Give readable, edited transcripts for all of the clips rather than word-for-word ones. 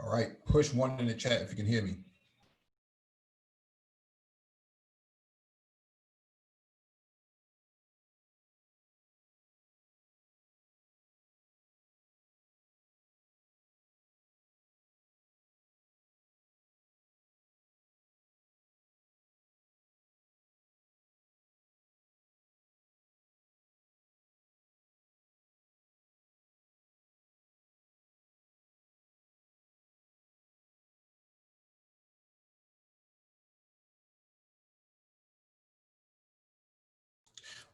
All right, push one in the chat if you can hear me.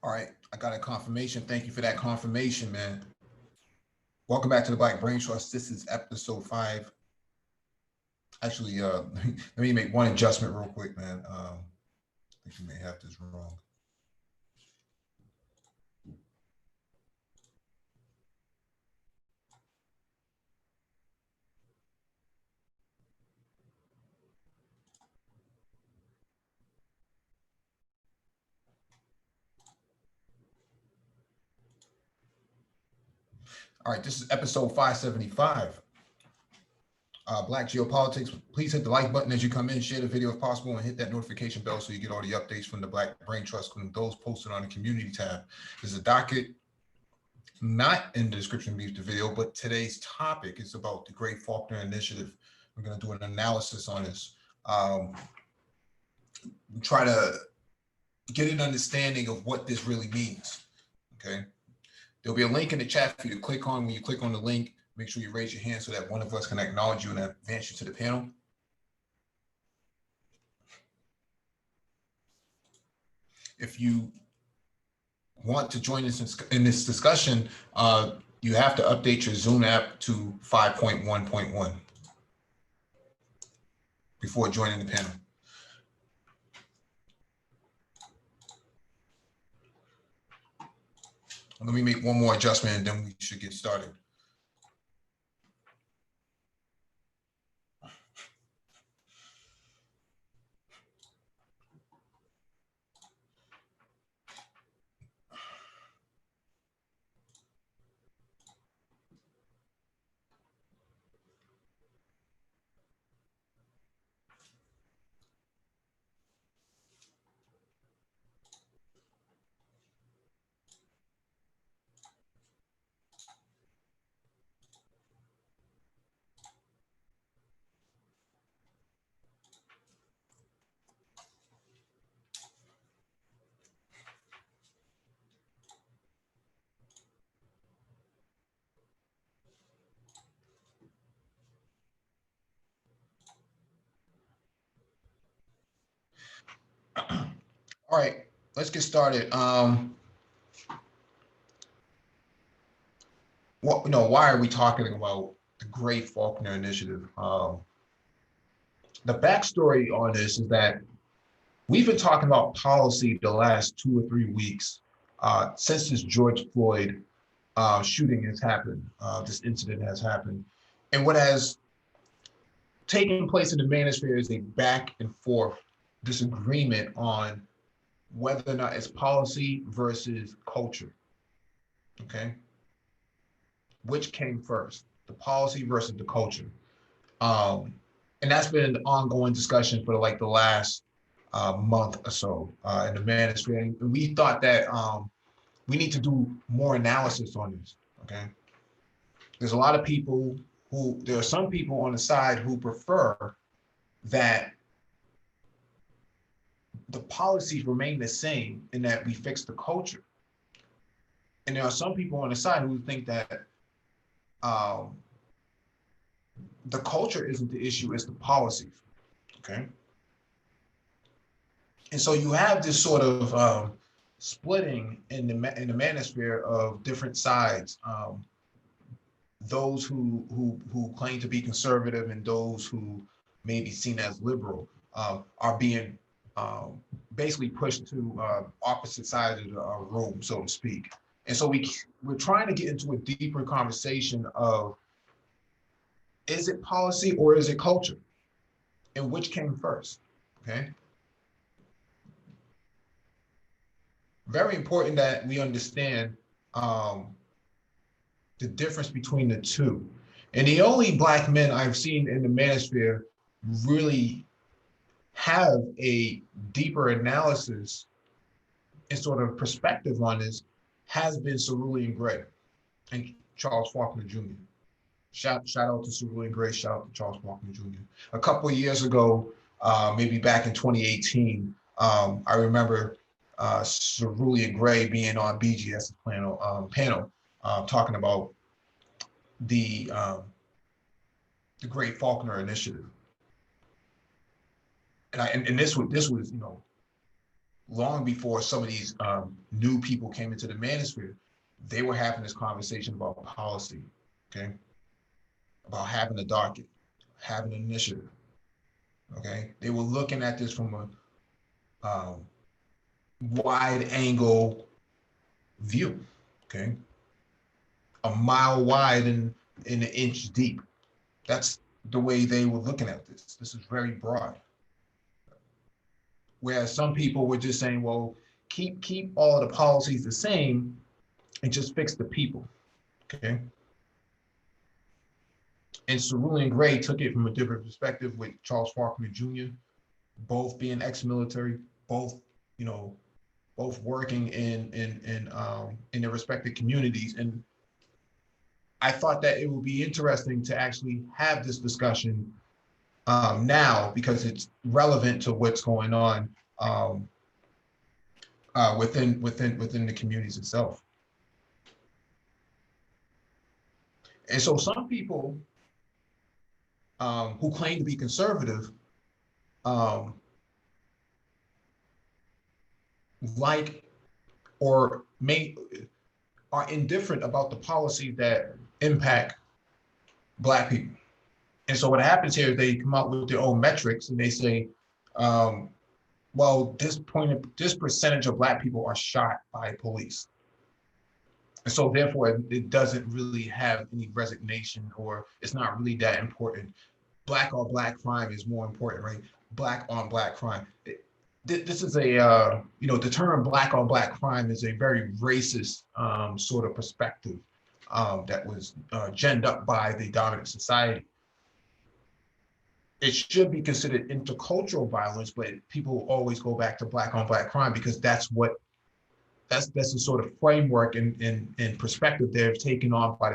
All right, I got a confirmation. Thank you for that confirmation, man. Welcome back to the Black Brain Trust. This is episode 5. Actually, let me make one adjustment real quick, man. I think you may have this wrong. All right, this is episode 575. Black Geopolitics. Please hit the like button as you come in, share the video if possible, and hit that notification bell so you get all the updates from the Black Brain Trust, including those posted on the community tab. There's a docket not in the description beneath the video, but today's topic is about the Great Faulkner Initiative. We're going to do an analysis on this. Try to get an understanding of what this really means, okay? There'll be a link in the chat for you to click on. When you click on the link, make sure you raise your hand so that one of us can acknowledge you and advance you to the panel. If you want to join us in this discussion, you have to update your Zoom app to 5.1.1 before joining the panel. Let me make one more adjustment and then we should get started. All right, let's get started. Why are we talking about the Great Faulkner Initiative? The backstory on this is that we've been talking about policy the last 2 or 3 weeks since this George Floyd shooting has happened, this incident has happened. And what has taken place in the manosphere is a back and forth disagreement on whether or not it's policy versus culture, okay? Which came first, the policy versus the culture? And that's been an ongoing discussion for like the last month or so in the manosphere. And we thought that we need to do more analysis on this, okay? There's a lot of people there are some people on the side who prefer that the policies remain the same and that we fix the culture. And there are some people on the side who think that the culture isn't the issue, it's the policies, okay? And so you have this sort of splitting in the manosphere of different sides. Those who claim to be conservative and those who may be seen as liberal are being basically pushed to opposite sides of the room, so to speak. And so we're trying to get into a deeper conversation of, is it policy or is it culture? And which came first, okay? Very important that we understand the difference between the two. And the only black men I've seen in the manosphere really have a deeper analysis and sort of perspective on this has been Cerulean Grey and Charles Faulkner Jr. Shout out to Cerulean Grey, shout out to Charles Faulkner Jr. A couple of years ago, maybe back in 2018, I remember Cerulean Grey being on BGS's panel talking about the Great Faulkner Initiative. And this was long before some of these new people came into the manosphere. They were having this conversation about policy, okay, about having a docket, having an initiative, okay. They were looking at this from a wide angle view, okay, a mile wide and an inch deep. That's the way they were looking at this. This is very broad. Whereas some people were just saying, well, keep all of the policies the same and just fix the people, okay? And Cerulean Grey took it from a different perspective with Charles Faulkner Jr., both being ex-military, both working in their respective communities. And I thought that it would be interesting to actually have this discussion now, because it's relevant to what's going on within the communities itself. And so some people who claim to be conservative like or are indifferent about the policies that impact Black people. And so what happens here is they come out with their own metrics and they say, well, this percentage of Black people are shot by police. And so therefore it doesn't really have any resignation, or it's not really that important. Black on Black crime is more important, right? Black on Black crime. This is a, the term Black on Black crime is a very racist sort of perspective that was ginned up by the dominant society. It should be considered intercultural violence, but people always go back to Black on Black crime because that's the sort of framework and perspective they've taken on by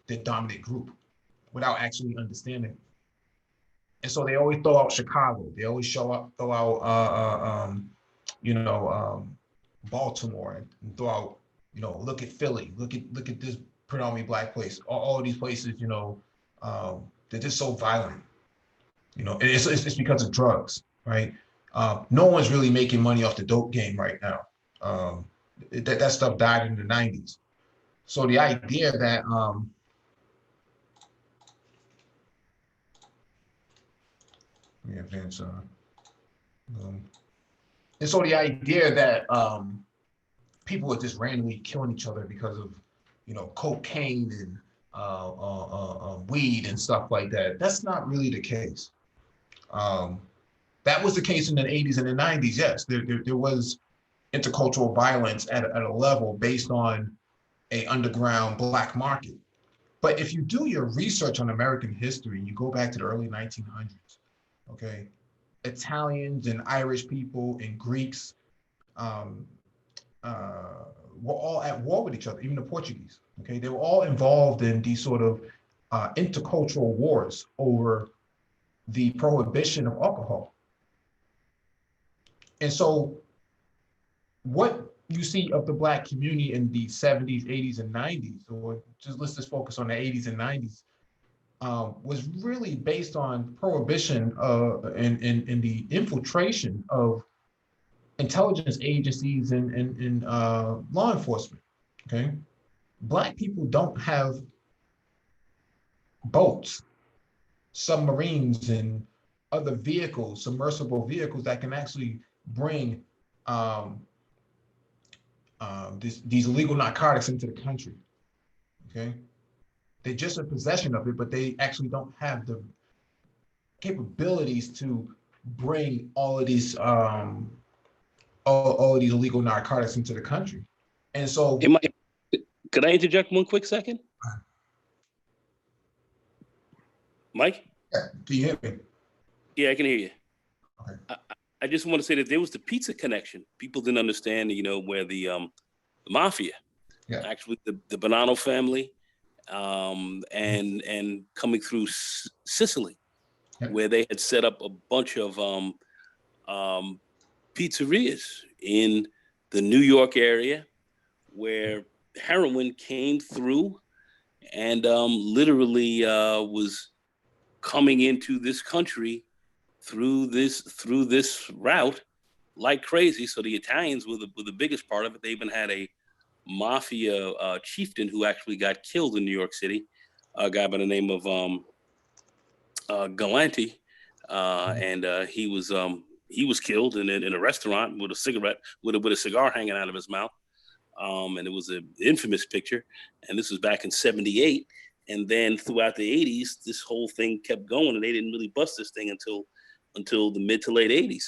the dominant group without actually understanding. And so they always throw out Chicago. They always throw out Baltimore, and throw out, look at Philly, look at this predominantly Black place. All of these places, they're just so violent. And it's because of drugs, right? No one's really making money off the dope game right now. That stuff died in the 90s. So the idea that let me advance and so the idea that people are just randomly killing each other because of cocaine and weed and stuff like that, that's not really the case. That was the case in the 80s and the 90s. Yes, there was intercultural violence at a level based on a underground Black market. But if you do your research on American history and you go back to the early 1900s, okay, Italians and Irish people and Greeks were all at war with each other, even the Portuguese, okay? They were all involved in these sort of intercultural wars over the prohibition of alcohol. And so what you see of the Black community in the 70s, 80s, and 90s, or let's just focus on the 80s and 90s, was really based on prohibition and the infiltration of intelligence agencies and law enforcement, okay? Black people don't have boats, submarines, and other vehicles, submersible vehicles that can actually bring these illegal narcotics into the country, okay? They're just in possession of it, but they actually don't have the capabilities to bring all of these illegal narcotics into the country. And so could I interject one quick second? Mike? Yeah, can you hear me? Yeah, I can hear you. Okay. I just want to say that there was the pizza connection. People didn't understand, where the mafia, Yeah. actually the Bonanno family, and coming through Sicily, Yeah. where they had set up a bunch of um, pizzerias in the New York area, where heroin came through and literally was coming into this country through this route like crazy. So the Italians were the biggest part of it. They even had a mafia chieftain who actually got killed in New York City, a guy by the name of Galanti, and he was killed in a restaurant with a cigarette with a cigar hanging out of his mouth. And it was an infamous picture. And this was back in '78. And then throughout the '80s, this whole thing kept going, and they didn't really bust this thing until the mid to late '80s,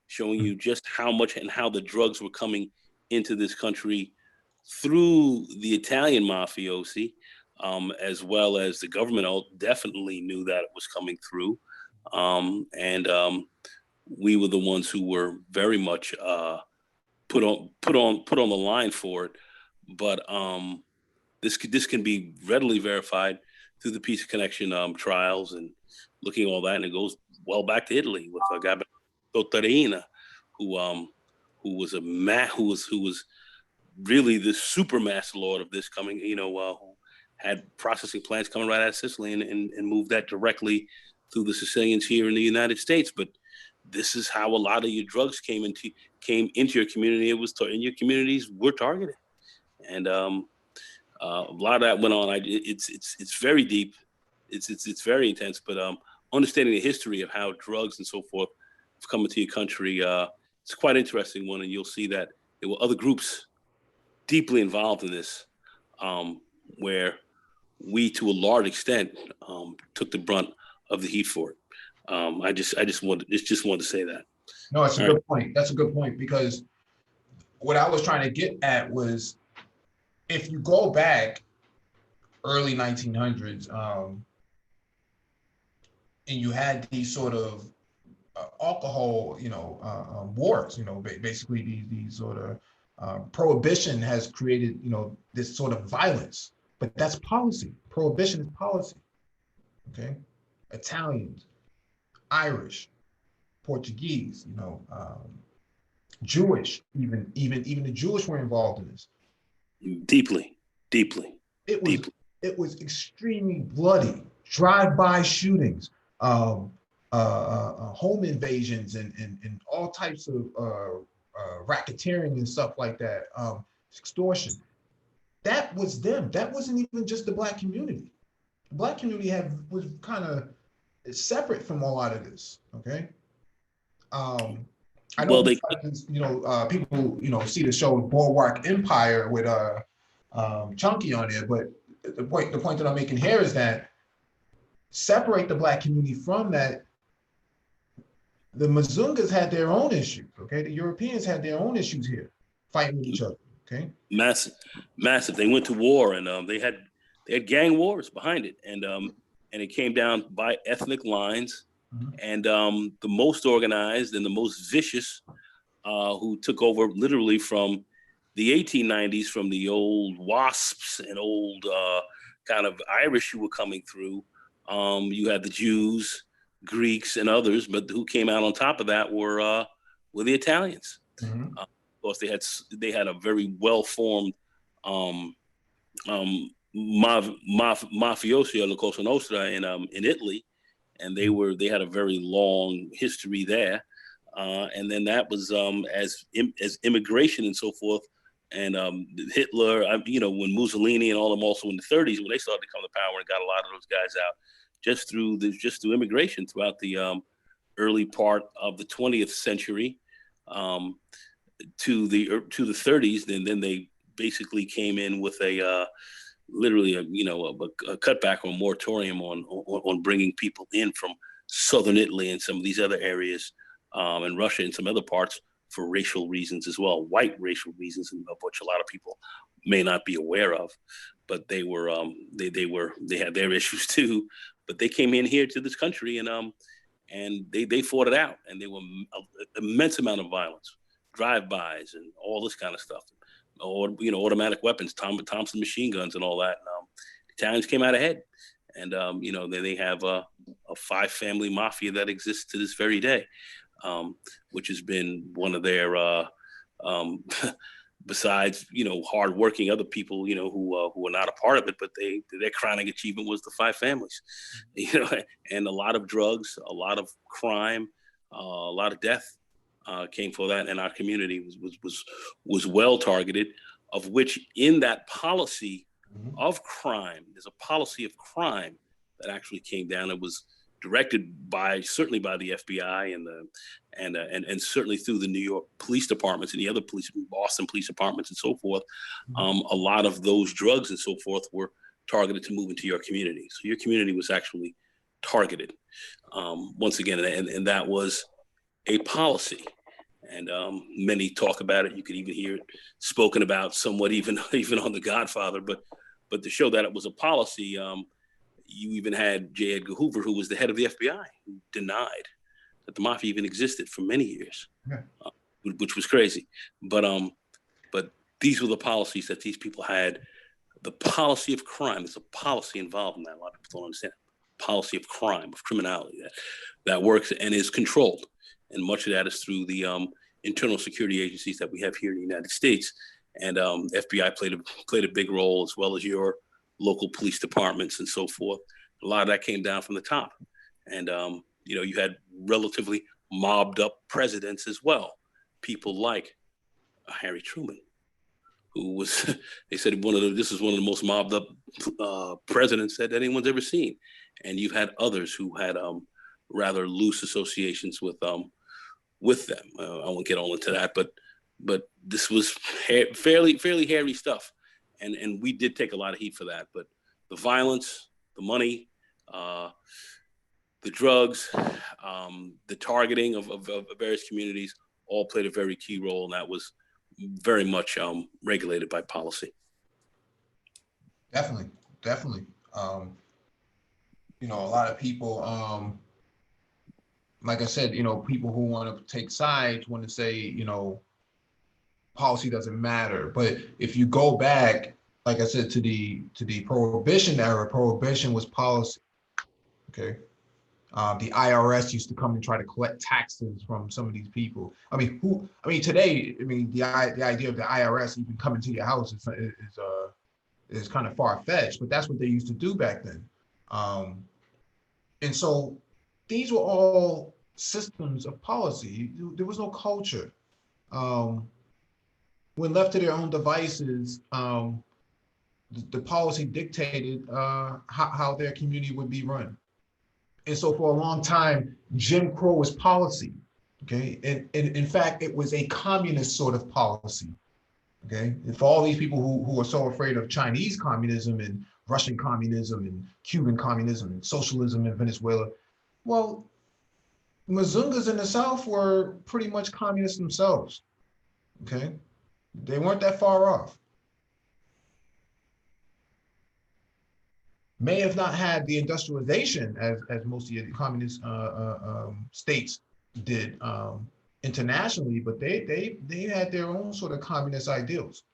showing you just how much and how the drugs were coming into this country through the Italian mafiosi, as well as the government definitely knew that it was coming through. And we were the ones who were very much put on the line for it. But this can be readily verified through the Peace Connection trials and looking at all that, and it goes well back to Italy with a guy Tottarina, who was who was really the super master lord of this coming, who had processing plants coming right out of Sicily and moved that directly through the Sicilians here in the United States. But this is how a lot of your drugs came into your community. It was in your communities were targeted, and a lot of that went on. It's very deep, it's very intense. But understanding the history of how drugs and so forth have come into your country, it's quite interesting one, and you'll see that there were other groups deeply involved in this, where we, to a large extent, took the brunt of the heat for it. I just wanted to say that. No, it's a All good right. point. That's a good point, because what I was trying to get at was, if you go back early 1900s, and you had these sort of alcohol, wars, basically these sort of prohibition has created, this sort of violence, but that's policy. Prohibition is policy. Okay. Italians, Irish, Portuguese, Jewish, even the Jewish were involved in this. Deeply, deeply. It was deeply. It was extremely bloody, drive-by shootings, home invasions, and all types of racketeering and stuff like that, extortion. That was them. That wasn't even just the Black community. The Black community was kind of separate from a lot of this. Okay. I know, Well, they people, see the show Boardwalk Empire with Chunky on there, but the point that I'm making here is that separate the Black community from that. The Mazungas had their own issues. Okay. The Europeans had their own issues here, fighting with each other. Okay. massive. They went to war, and they had gang wars behind it, and it came down by ethnic lines. Mhm. And the most organized and the most vicious, who took over literally from the 1890s, from the old WASPs and old kind of Irish who were coming through. You had the Jews, Greeks, and others, but who came out on top of that were the Italians. Mhm. Of course, they had a very well formed mafiosi, La Cosa Nostra, in Italy, and they had a very long history there. And then that was as immigration and so forth, and Hitler, when Mussolini and all them also in the '30s, when they started to come to power and got a lot of those guys out just through immigration throughout the early part of the 20th century, to the '30s. Then they basically came in with a literally a cutback or a moratorium on bringing people in from southern Italy and some of these other areas, and Russia and some other parts, for racial reasons as well, white racial reasons, of which a lot of people may not be aware of. But they had their issues too. but they came in here to this country and they fought it out, and there were an immense amount of violence, drive-bys, and all this kind of stuff, or automatic weapons, Thompson machine guns, and all that. And, the Italians came out ahead, and they have a 5-family mafia that exists to this very day, which has been one of their besides hardworking other people who are not a part of it, but their crowning achievement was the 5 families, and a lot of drugs, a lot of crime, a lot of death came for that, and our community was well targeted, of which in that policy of crime, there's a policy of crime that actually came down. It was directed certainly by the FBI and certainly through the New York police departments and the other Boston police departments and so forth. A lot of those drugs and so forth were targeted to move into your community. So your community was actually targeted once again, and that was a policy. And many talk about it. You could even hear it spoken about somewhat, even on The Godfather. But to show that it was a policy, you even had J. Edgar Hoover, who was the head of the FBI, who denied that the mafia even existed for many years, which was crazy. But these were the policies that these people had. The policy of crime. There's a policy involved in that. A lot of people don't understand. Policy of crime, of criminality that works and is controlled. And much of that is through the internal security agencies that we have here in the United States. And FBI played a big role, as well as your local police departments and so forth. A lot of that came down from the top. And, you had relatively mobbed up presidents as well. People like Harry Truman, who was, they said this is one of the most mobbed up presidents that anyone's ever seen. And you've had others who had rather loose associations with them. I won't get all into that, but this was fairly hairy stuff. And we did take a lot of heat for that. But the violence, the money, the drugs, the targeting of various communities all played a very key role, and that was very much regulated by policy. Definitely. A lot of people, like I said, people who want to take sides want to say, policy doesn't matter. But if you go back, like I said, to the Prohibition era, Prohibition was policy. Okay. The IRS used to come and try to collect taxes from some of these people. Today, the idea of the IRS even coming to your house is kind of far-fetched, but that's what they used to do back then. And so these were all systems of policy. There was no culture. When left to their own devices, the policy dictated how their community would be run. And so for a long time, Jim Crow was policy, okay? And in fact, it was a communist sort of policy, okay? And for all these people who are so afraid of Chinese communism and Russian communism and Cuban communism and socialism in Venezuela, well, Mazungas in the South were pretty much communists themselves, okay? They weren't that far off. May have not had the industrialization as most of the communist states did internationally, but they had their own sort of communist ideals.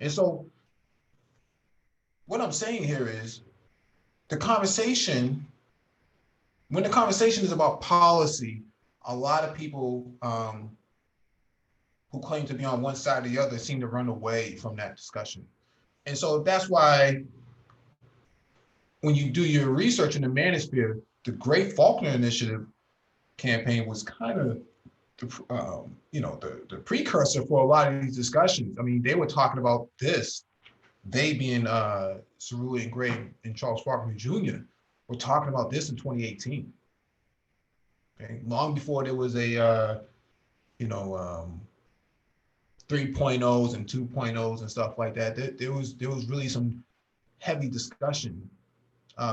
And so what I'm saying here is when the conversation is about policy, a lot of people who claim to be on one side or the other seem to run away from that discussion. And so that's why when you do your research in the manosphere, the Great Faulkner Initiative campaign was kind of the precursor for a lot of these discussions. They were talking about this. They being Cerulean Grey and Charles Faulkner Jr. were talking about this in 2018. Okay, long before there was a 3.0s and 2.0s and stuff like that. There was really some heavy discussion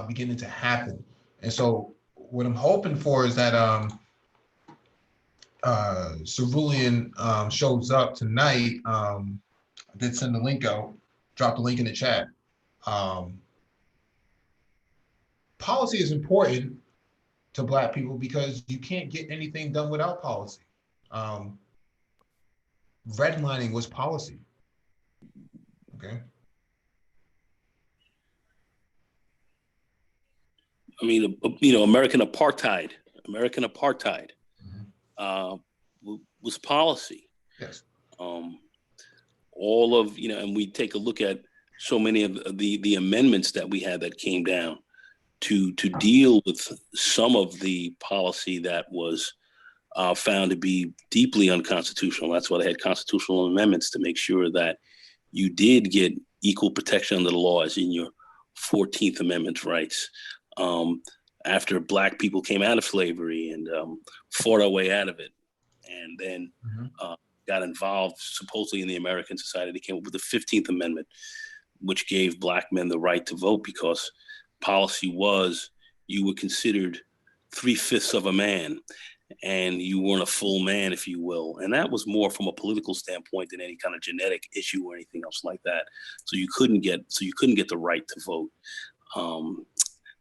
beginning to happen. And so what I'm hoping for is that Cerulean shows up tonight. I did send the link out, drop the link in the chat. policy is important to Black people because you can't get anything done without policy. Redlining was policy. Okay. I mean, American apartheid uh, was policy. Yes. All of, and we take a look at so many of the amendments that we had that came down to deal with some of the policy that was found to be deeply unconstitutional. That's why they had constitutional amendments to make sure that you did get equal protection under the laws in your 14th Amendment rights. After Black people came out of slavery and fought our way out of it, and then got involved supposedly in the American society, they came up with the 15th Amendment, which gave Black men the right to vote because policy was you were considered 3/5 of a man and you weren't a full man, if you will. And that was more from a political standpoint than any kind of genetic issue or anything else like that. So you couldn't get the right to vote.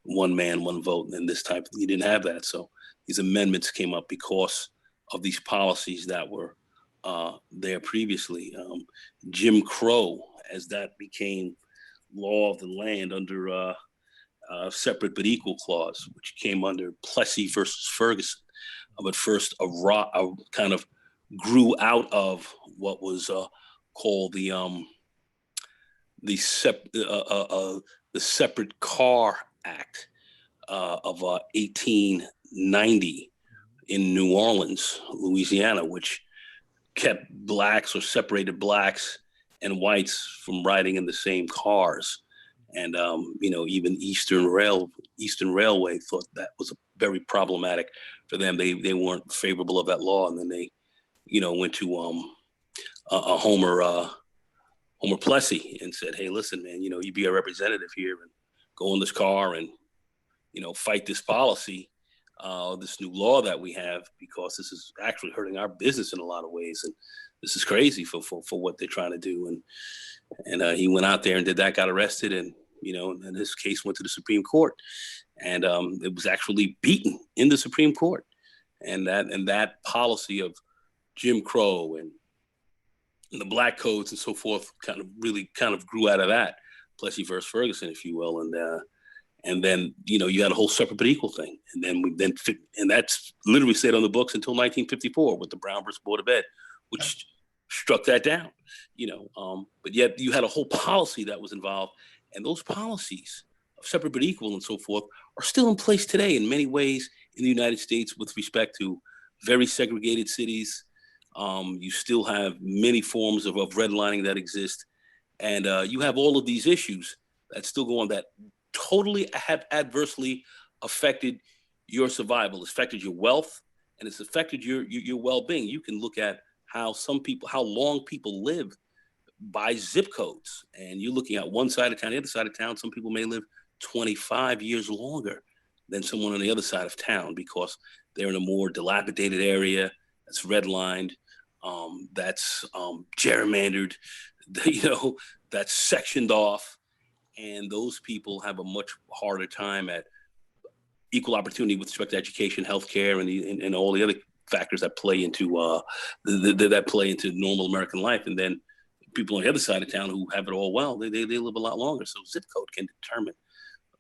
One man, one vote, and this type, you didn't have that. So these amendments came up because of these policies that were there previously. Jim Crow, as that became law of the land under separate but equal clause, which came under Plessy versus Ferguson. But first, a kind of grew out of what was called the Separate Car Act of 1890 in New Orleans, Louisiana, which kept Blacks or separated Blacks and whites from riding in the same cars. And, even Eastern Railway thought that was very problematic for them. They weren't favorable of that law. And then they, went to Homer Plessy and said, hey, listen, man, you be a representative here and go in this car and, fight this policy, this new law that we have, because this is actually hurting our business in a lot of ways. And this is crazy for what they're trying to do. And he went out there and did that, got arrested, and and his case went to the Supreme Court, and it was actually beaten in the Supreme Court. And that policy of Jim Crow and the black codes and so forth kind of grew out of that, Plessy versus Ferguson, if you will. And then you had a whole separate but equal thing, and that's literally stayed on the books until 1954 with the Brown versus Board of Ed, which struck that down. But yet you had a whole policy that was involved. And those policies of separate but equal and so forth are still in place today in many ways in the United States with respect to very segregated cities. You still have many forms of redlining that exist. And you have all of these issues that still go on that totally have adversely affected your survival. It's affected your wealth, and it's affected your well-being. You can look at how long people live by zip codes, and you're looking at one side of town, the other side of town. Some people may live 25 years longer than someone on the other side of town because they're in a more dilapidated area that's redlined, that's gerrymandered, that's sectioned off, and those people have a much harder time at equal opportunity with respect to education, healthcare, and all the other factors that play into normal American life. And then people on the other side of town who have it all well, they live a lot longer. So zip code can determine,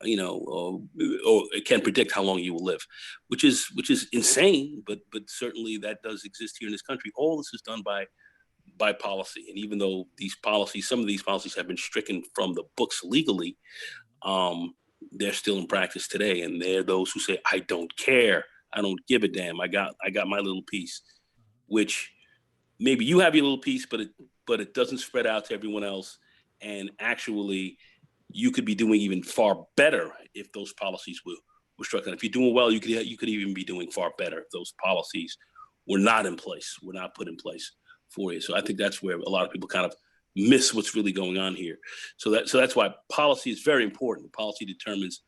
or it can predict how long you will live, which is insane. But certainly that does exist here in this country. All this is done by policy. And even though some of these policies have been stricken from the books legally, they're still in practice today. And they're those who say, I don't care. I don't give a damn. I got my little piece, which maybe you have your little piece, but it doesn't spread out to everyone else. And actually, you could be doing even far better if those policies were struck down. If you're doing well, you could even be doing far better if those policies were not in place, were not put in place for you. So I think that's where a lot of people kind of miss what's really going on here. So that's why policy is very important. Policy determines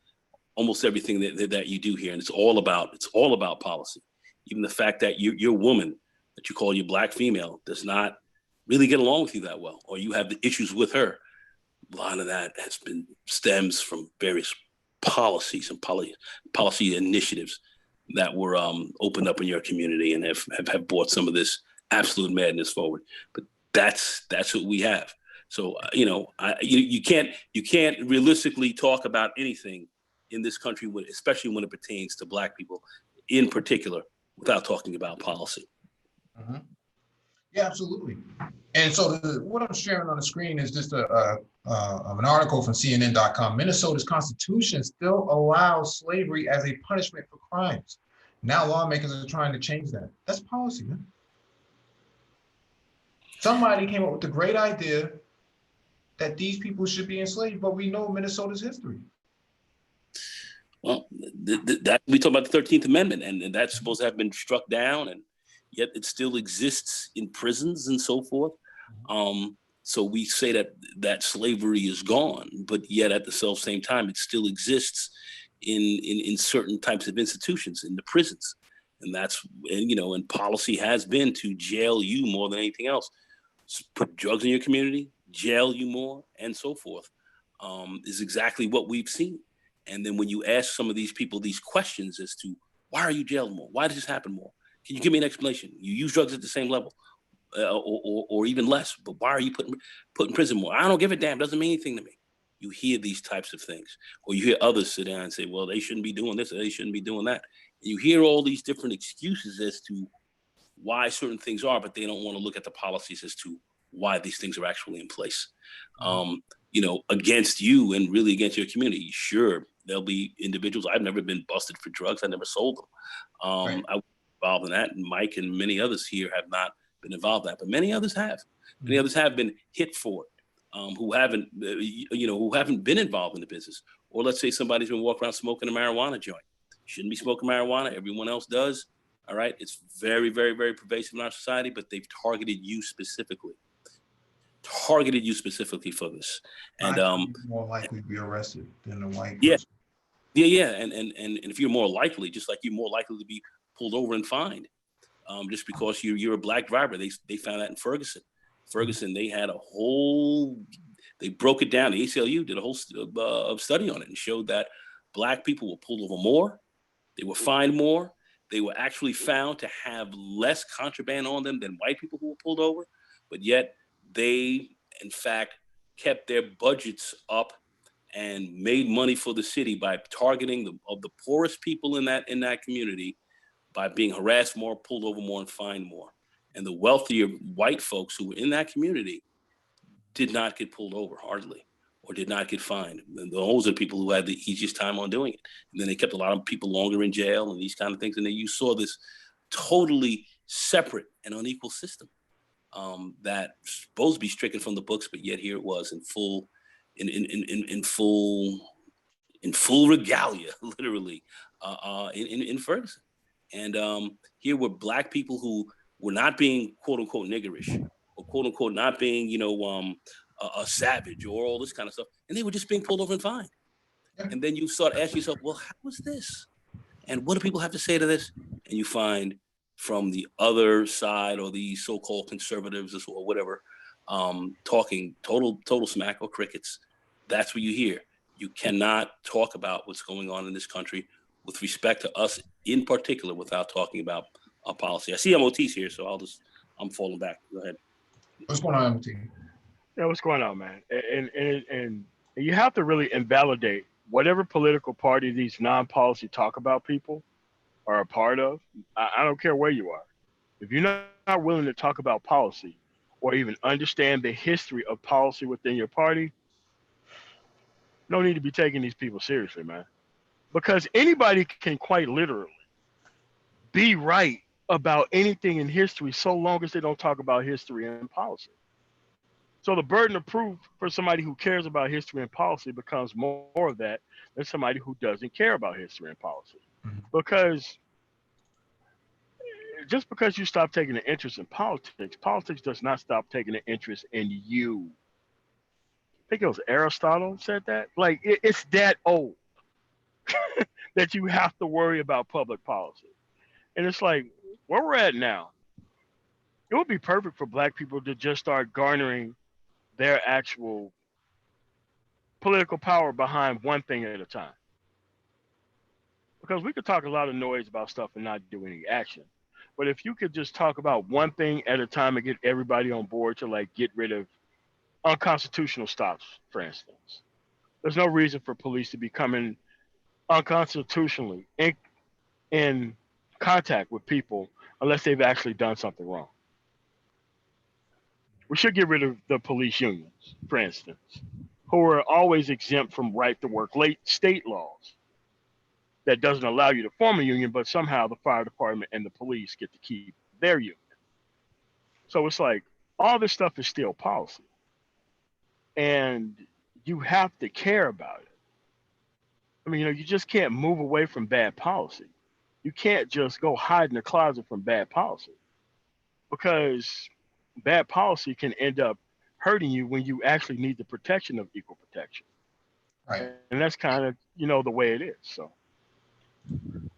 almost everything that you do here, and it's all about policy. Even the fact that your woman that you call your black female does not really get along with you that well, or you have the issues with her. A lot of that stems from various policies and policy initiatives that were opened up in your community and have brought some of this absolute madness forward. But that's what we have. So you can't realistically talk about anything in this country, especially when it pertains to Black people in particular, without talking about policy. Mm-hmm. Yeah, absolutely. And so what I'm sharing on the screen is just an article from CNN.com. Minnesota's constitution still allows slavery as a punishment for crimes. Now lawmakers are trying to change that. That's policy, man. Somebody came up with the great idea that these people should be enslaved, but we know Minnesota's history. Well, that we talk about the 13th Amendment, and that's supposed to have been struck down, and yet it still exists in prisons and so forth. So we say that slavery is gone, but yet at the same time, it still exists in certain types of institutions, in the prisons. And and policy has been to jail you more than anything else. Put drugs in your community, jail you more, and so forth, is exactly what we've seen. And then when you ask some of these people these questions as to why are you jailed more? Why does this happen more? Can you give me an explanation? You use drugs at the same level or even less, but why are you put in prison more? I don't give a damn. Doesn't mean anything to me. You hear these types of things, or you hear others sit down and say, well, they shouldn't be doing this or they shouldn't be doing that. And you hear all these different excuses as to why certain things are, but they don't want to look at the policies as to why these things are actually in place. Against you and really against your community. Sure, there'll be individuals. I've never been busted for drugs. I never sold them. Right. I was involved in that, and Mike and many others here have not been involved in that, but many others have. Many others have been hit for it, who haven't been involved in the business. Or let's say somebody's been walking around smoking a marijuana joint. Shouldn't be smoking marijuana. Everyone else does. All right. It's very, very, very pervasive in our society, but they've targeted you specifically for this. And more likely to be arrested than a white yeah, person. yeah. And if you're more likely, just like you're more likely to be pulled over and fined, just because you're a Black driver. They found that in Ferguson. They had they broke it down. The ACLU did a whole study on it and showed that Black people were pulled over more. They were fined more. They were actually found to have less contraband on them than white people who were pulled over, but yet they, in fact, kept their budgets up and made money for the city by targeting the poorest people in that community by being harassed more, pulled over more, and fined more. And the wealthier white folks who were in that community did not get pulled over hardly, or did not get fined. And those are people who had the easiest time on doing it. And then they kept a lot of people longer in jail and these kind of things. And then you saw this totally separate and unequal system that was supposed to be stricken from the books, but yet here it was in full regalia, literally, in Ferguson. And here were Black people who were not being quote unquote niggerish, or quote unquote not being a savage or all this kind of stuff, and they were just being pulled over and fined. And then you start asking yourself, well, how is this? And what do people have to say to this? And you find from the other side, or the so-called conservatives or whatever, talking total smack or crickets. That's what you hear. You cannot talk about what's going on in this country with respect to us in particular without talking about our policy. I see MOT's here, so I'm falling back. Go ahead. What's going on, MOT? Yeah, what's going on, man? And you have to really invalidate whatever political party these non-policy talk about people are a part of. I don't care where you are. If you're not willing to talk about policy or even understand the history of policy within your party, no need to be taking these people seriously, man. Because anybody can quite literally be right about anything in history so long as they don't talk about history and policy. So the burden of proof for somebody who cares about history and policy becomes more of that than somebody who doesn't care about history and policy. Mm-hmm. Because just because you stop taking an interest in politics does not stop taking an interest in you. I think it was Aristotle said that. Like, it's that old that you have to worry about public policy. And it's like, where we're at now, it would be perfect for Black people to just start garnering their actual political power behind one thing at a time. because we could talk a lot of noise about stuff and not do any action. But if you could just talk about one thing at a time and get everybody on board to like get rid of unconstitutional stops, for instance, there's no reason for police to be coming unconstitutionally in contact with people unless they've actually done something wrong. We should get rid of the police unions, for instance, who are always exempt from right to work late state laws that doesn't allow you to form a union, but somehow the fire department and the police get to keep their union. So it's like all this stuff is still policy. And you have to care about it. I mean, you just can't move away from bad policy. You can't just go hide in the closet from bad policy, because bad policy can end up hurting you when you actually need the protection of equal protection. Right. And that's kind of, the way it is. So,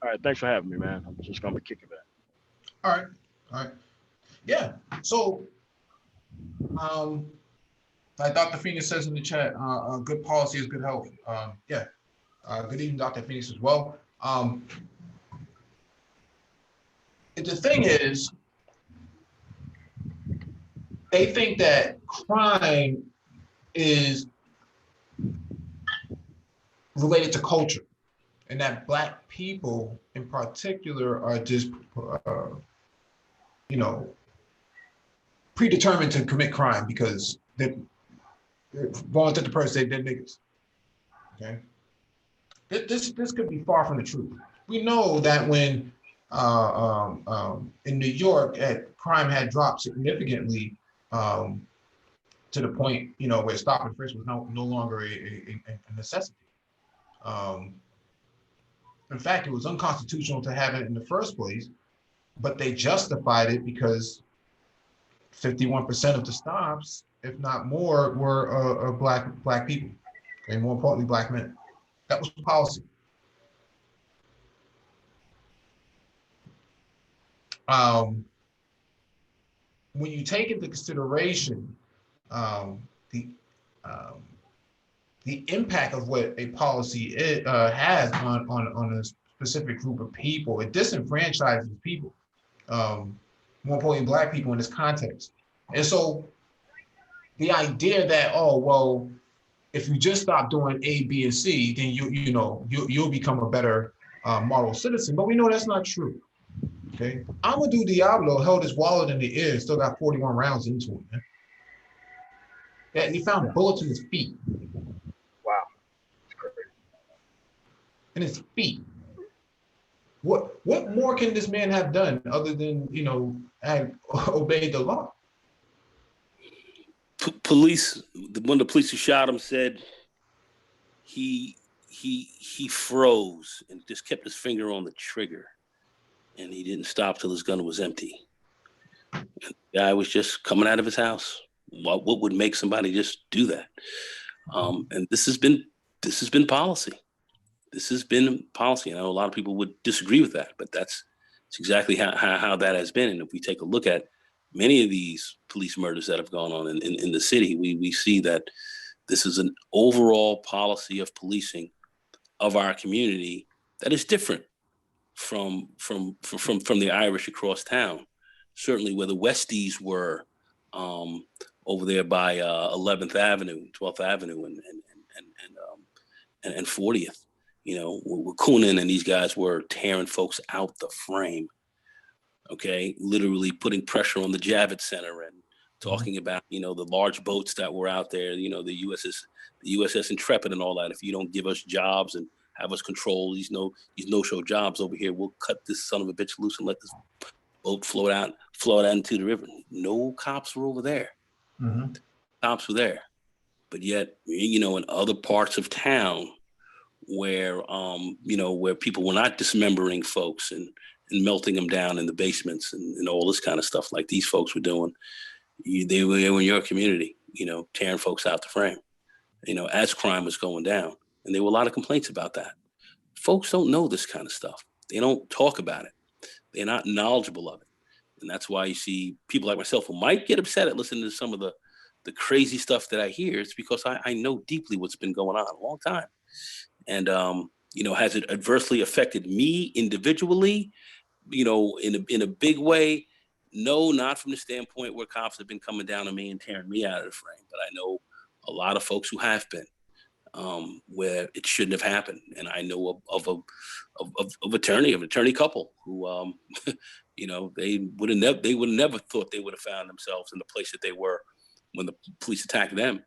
all right, thanks for having me, man. I'm just going to be kicking back. All right. Yeah. So, like Dr. Phoenix says in the chat, good policy is good health. Yeah. Good evening, Dr. Phoenix as well. The thing is, they think that crime is related to culture, and that Black people in particular are just, predetermined to commit crime because they're going to the person, they're niggas. Okay, this could be far from the truth. We know that when in New York, crime had dropped significantly to the point, where stop and frisk was no longer a necessity. In fact, it was unconstitutional to have it in the first place, but they justified it because 51% of the stops, if not more, were black people, and more importantly, Black men. That was policy. When you take into consideration the impact of what a policy has on a specific group of people, it disenfranchises people, more importantly, Black people in this context. And so the idea that, if you just stop doing A, B, and C, then you'll become a better moral citizen. But we know that's not true. Okay, Amadou Diablo held his wallet in the air, still got 41 rounds into it, man. Yeah, he found bullets in his feet. Wow, that's crazy. In his feet. What more can this man have done other than have obeyed the law? Police. One of the police who shot him said he froze and just kept his finger on the trigger, and he didn't stop till his gun was empty. And the guy was just coming out of his house. What would make somebody just do that? And this has been policy. This has been policy. I know a lot of people would disagree with that, but that's exactly how that has been. And if we take a look at many of these police murders that have gone on in the city, we see that this is an overall policy of policing of our community that is different from the Irish across town. Certainly where the Westies were over there by 11th Avenue, 12th Avenue, and 40th. Where Coonan and these guys were tearing folks out the frame. Okay, literally putting pressure on the Javits Center and talking about the large boats that were out there. The USS Intrepid and all that. If you don't give us jobs and have us control these no-show jobs over here, we'll cut this son of a bitch loose and let this boat float out into the river. No cops were over there. Mm-hmm. Cops were there, but yet in other parts of town where where people were not dismembering folks and melting them down in the basements and all this kind of stuff like these folks were doing, they were in your community, tearing folks out the frame, as crime was going down. And there were a lot of complaints about that. Folks don't know this kind of stuff. They don't talk about it. They're not knowledgeable of it. And that's why you see people like myself who might get upset at listening to some of the crazy stuff that I hear. It's because I know deeply what's been going on a long time. And Has it adversely affected me individually, in a big way? No, not from the standpoint where cops have been coming down on me and tearing me out of the frame, but I know a lot of folks who have been, where it shouldn't have happened. And I know of an attorney couple who, they would have never thought they would have found themselves in the place that they were when the police attacked them.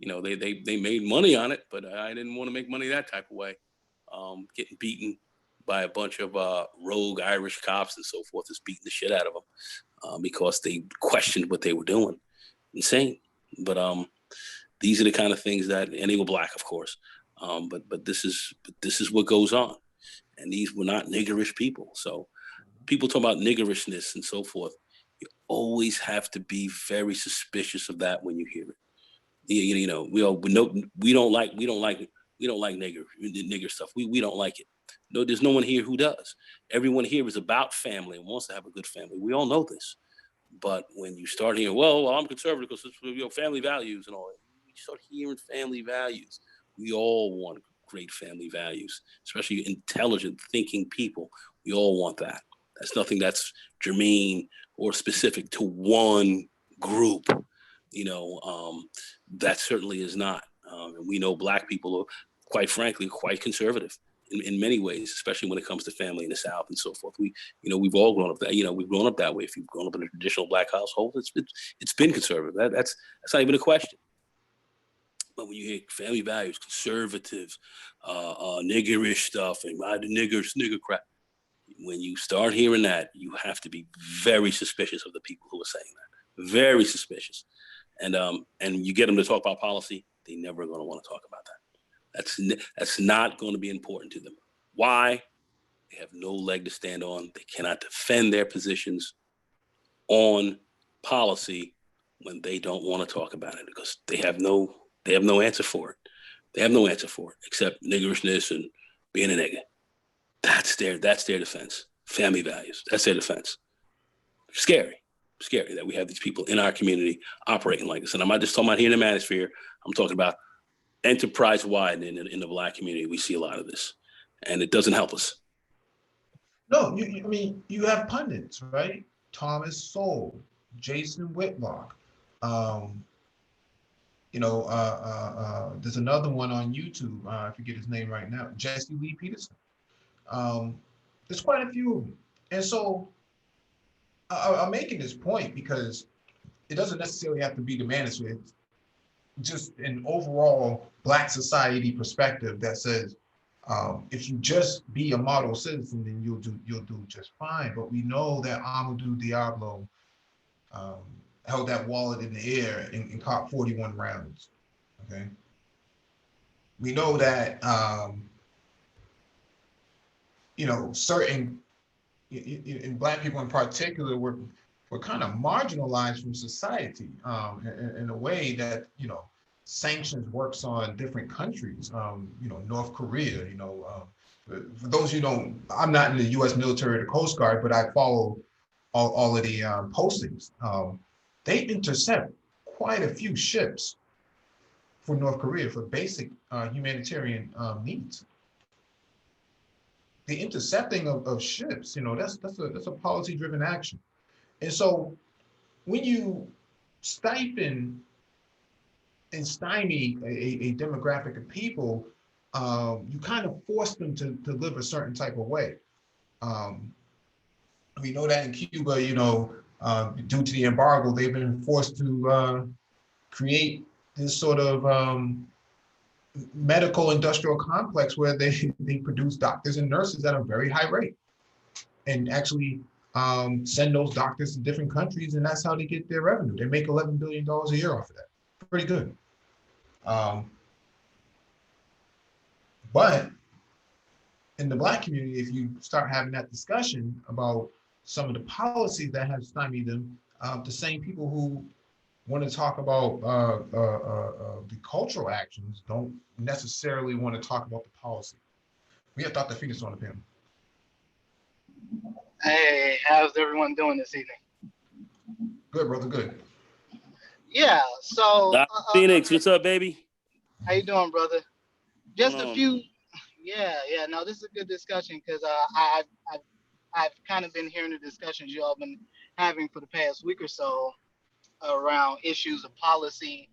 They made money on it, but I didn't want to make money that type of way. Getting beaten by a bunch of rogue Irish cops and so forth, is beating the shit out of them because they questioned what they were doing. Insane. But these are the kind of things that, and they were black, of course. But this is what goes on, and these were not niggerish people. So people talk about niggerishness and so forth. You always have to be very suspicious of that when you hear it. We don't like nigger stuff. We don't like it. No, there's no one here who does. Everyone here is about family and wants to have a good family. We all know this. But when you start hearing, well, I'm conservative because it's family values and all that, you start hearing family values. We all want great family values, especially intelligent, thinking people. We all want that. That's nothing that's germane or specific to one group. That certainly is not. And we know black people are, quite frankly, quite conservative in many ways, especially when it comes to family in the South and so forth. We've all grown up that, we've grown up that way. If you've grown up in a traditional black household, it's been conservative. That's not even a question. But when you hear family values, conservative, niggerish stuff, and nigger crap, when you start hearing that, you have to be very suspicious of the people who are saying that. Very suspicious. And you get them to talk about policy, they're never going to want to talk about that. That's not going to be important to them. Why? They have no leg to stand on. They cannot defend their positions on policy when they don't want to talk about it, because they have no answer for it. They have no answer for it except niggerishness and being a nigger. That's their defense. Family values. That's their defense. Scary that we have these people in our community operating like this. And I'm not just talking about here in the manosphere. I'm talking about enterprise-wide in the black community. We see a lot of this, and it doesn't help us. No, you have pundits, right? Thomas Sowell, Jason Whitlock. There's another one on YouTube. I forget his name right now. Jesse Lee Peterson. There's quite a few of them. And so I'm making this point because it doesn't necessarily have to be the manosphere. It's just an overall black society perspective that says, if you just be a model citizen, then you'll do just fine. But we know that Amadou Diallo held that wallet in the air and caught 41 rounds. Okay. We know that certain in black people in particular were kind of marginalized from society in a way that sanctions works on different countries. North Korea. For those who don't, I'm not in the U.S. military or the Coast Guard, but I follow all of the postings. They intercept quite a few ships for North Korea for basic humanitarian needs. The intercepting of ships, that's a policy-driven action. And so when you stymie a demographic of people, you kind of force them to live a certain type of way. We know that in Cuba, due to the embargo, they've been forced to create this sort of medical industrial complex where they produce doctors and nurses at a very high rate, and actually send those doctors to different countries, and that's how they get their revenue. They make $11 billion a year off of that. Pretty good. But in the black community, if you start having that discussion about some of the policies that have stymied them, the same people who want to talk about the cultural actions don't necessarily want to talk about the policy. We have Dr. Fetus on the panel. Hey, how's everyone doing this evening? Good, brother, good. Yeah, so Phoenix, what's up, baby? how you doing, brother? Just a few Yeah. No, this is a good discussion because I've kind of been hearing the discussions you all been having for the past week or so around issues of policy,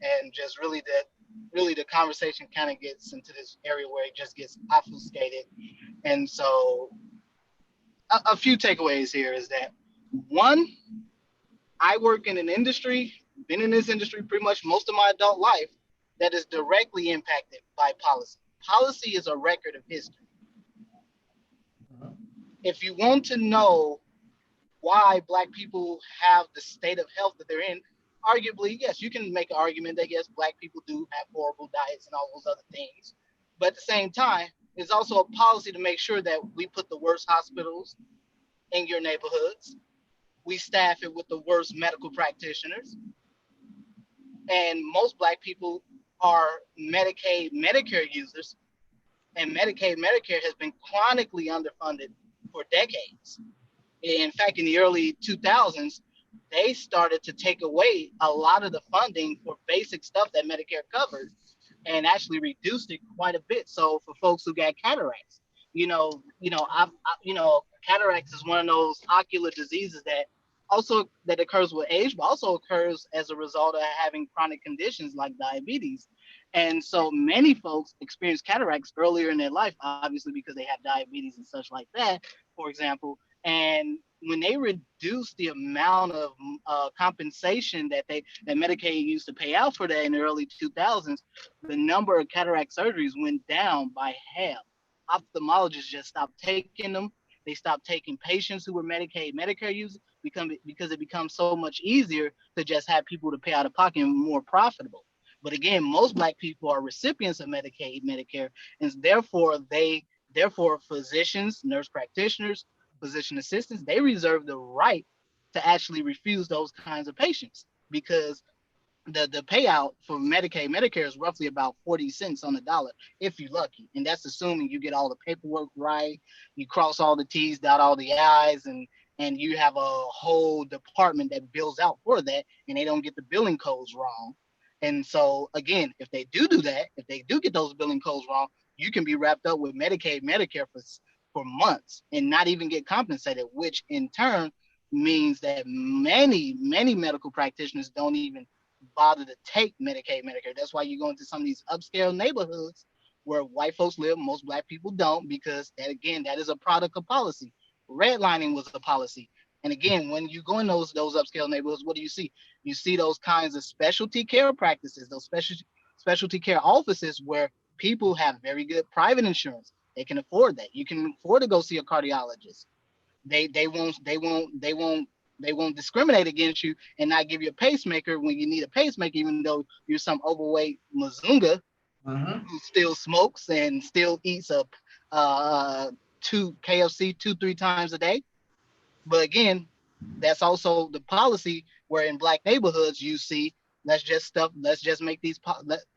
and just really the conversation kind of gets into this area where it just gets obfuscated. And so a few takeaways here is that, one, I work in an industry, been in this industry pretty much most of my adult life, that is directly impacted by policy. Policy is a record of history. If you want to know why Black people have the state of health that they're in, arguably, yes, you can make an argument that yes, Black people do have horrible diets and all those other things. But at the same time, it's also a policy to make sure that we put the worst hospitals in your neighborhoods. We staff it with the worst medical practitioners. And most Black people are Medicaid, Medicare users, and Medicaid, Medicare has been chronically underfunded for decades. In fact, in the early 2000s, they started to take away a lot of the funding for basic stuff that Medicare covered and actually reduced it quite a bit. So for folks who got cataracts, cataracts is one of those ocular diseases that occurs with age, but also occurs as a result of having chronic conditions like diabetes. And so many folks experience cataracts earlier in their life, obviously because they have diabetes and such like that, for example. And when they reduced the amount of compensation that Medicaid used to pay out for that in the early 2000s, the number of cataract surgeries went down by half. Ophthalmologists just stopped taking them. They stopped taking patients who were Medicaid, Medicare users because it becomes so much easier to just have people to pay out of pocket and more profitable. But again, most Black people are recipients of Medicaid, Medicare, and therefore physicians, nurse practitioners, physician assistants, they reserve the right to actually refuse those kinds of patients because the payout for Medicaid, Medicare is roughly about 40 cents on the dollar if you're lucky. And that's assuming you get all the paperwork right, you cross all the T's, dot all the I's, and you have a whole department that bills out for that and they don't get the billing codes wrong. And so again, if they do that, if they do get those billing codes wrong, you can be wrapped up with Medicaid, Medicare for months and not even get compensated, which in turn means that many medical practitioners don't even bother to take Medicaid, Medicare. That's why you go into some of these upscale neighborhoods where white folks live. Most Black people don't, because that is a product of policy. Redlining was a policy. And again, when you go in those upscale neighborhoods, what do? You see those kinds of specialty care practices, those specialty care offices where people have very good private insurance. They can afford that. You can afford to go see a cardiologist. They won't discriminate against you and not give you a pacemaker when you need a pacemaker, even though you're some overweight Mazunga who still smokes and still eats two KFC 2-3 times a day. But again, that's also the policy where in Black neighborhoods you see let's just make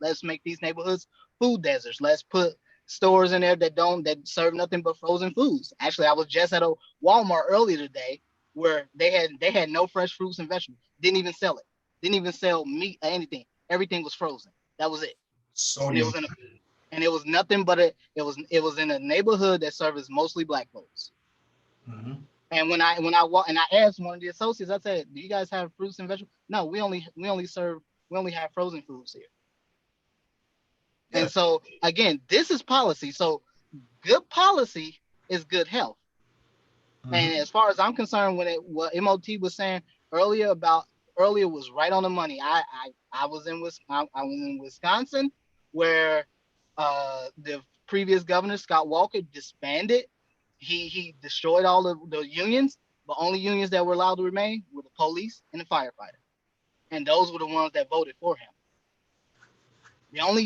let's make these neighborhoods food deserts. Let's put stores in there that serve nothing but frozen foods. Actually, I was just at a Walmart earlier today where they had no fresh fruits and vegetables. Didn't even sell it. Didn't even sell meat or anything. Everything was frozen. That was it. Sodium. And it was nothing but it was in a neighborhood that serves mostly Black folks. Mm-hmm. And when I walked and I asked one of the associates, I said, "Do you guys have fruits and vegetables?" No, we only have frozen foods here. Yeah. And so again, this is policy. So good policy is good health. Mm-hmm. And as far as I'm concerned, what MOT was saying earlier was right on the money. I was in Wisconsin where the previous governor Scott Walker disbanded. He destroyed all the unions. The only unions that were allowed to remain were the police and the firefighter, and those were the ones that voted for him. The only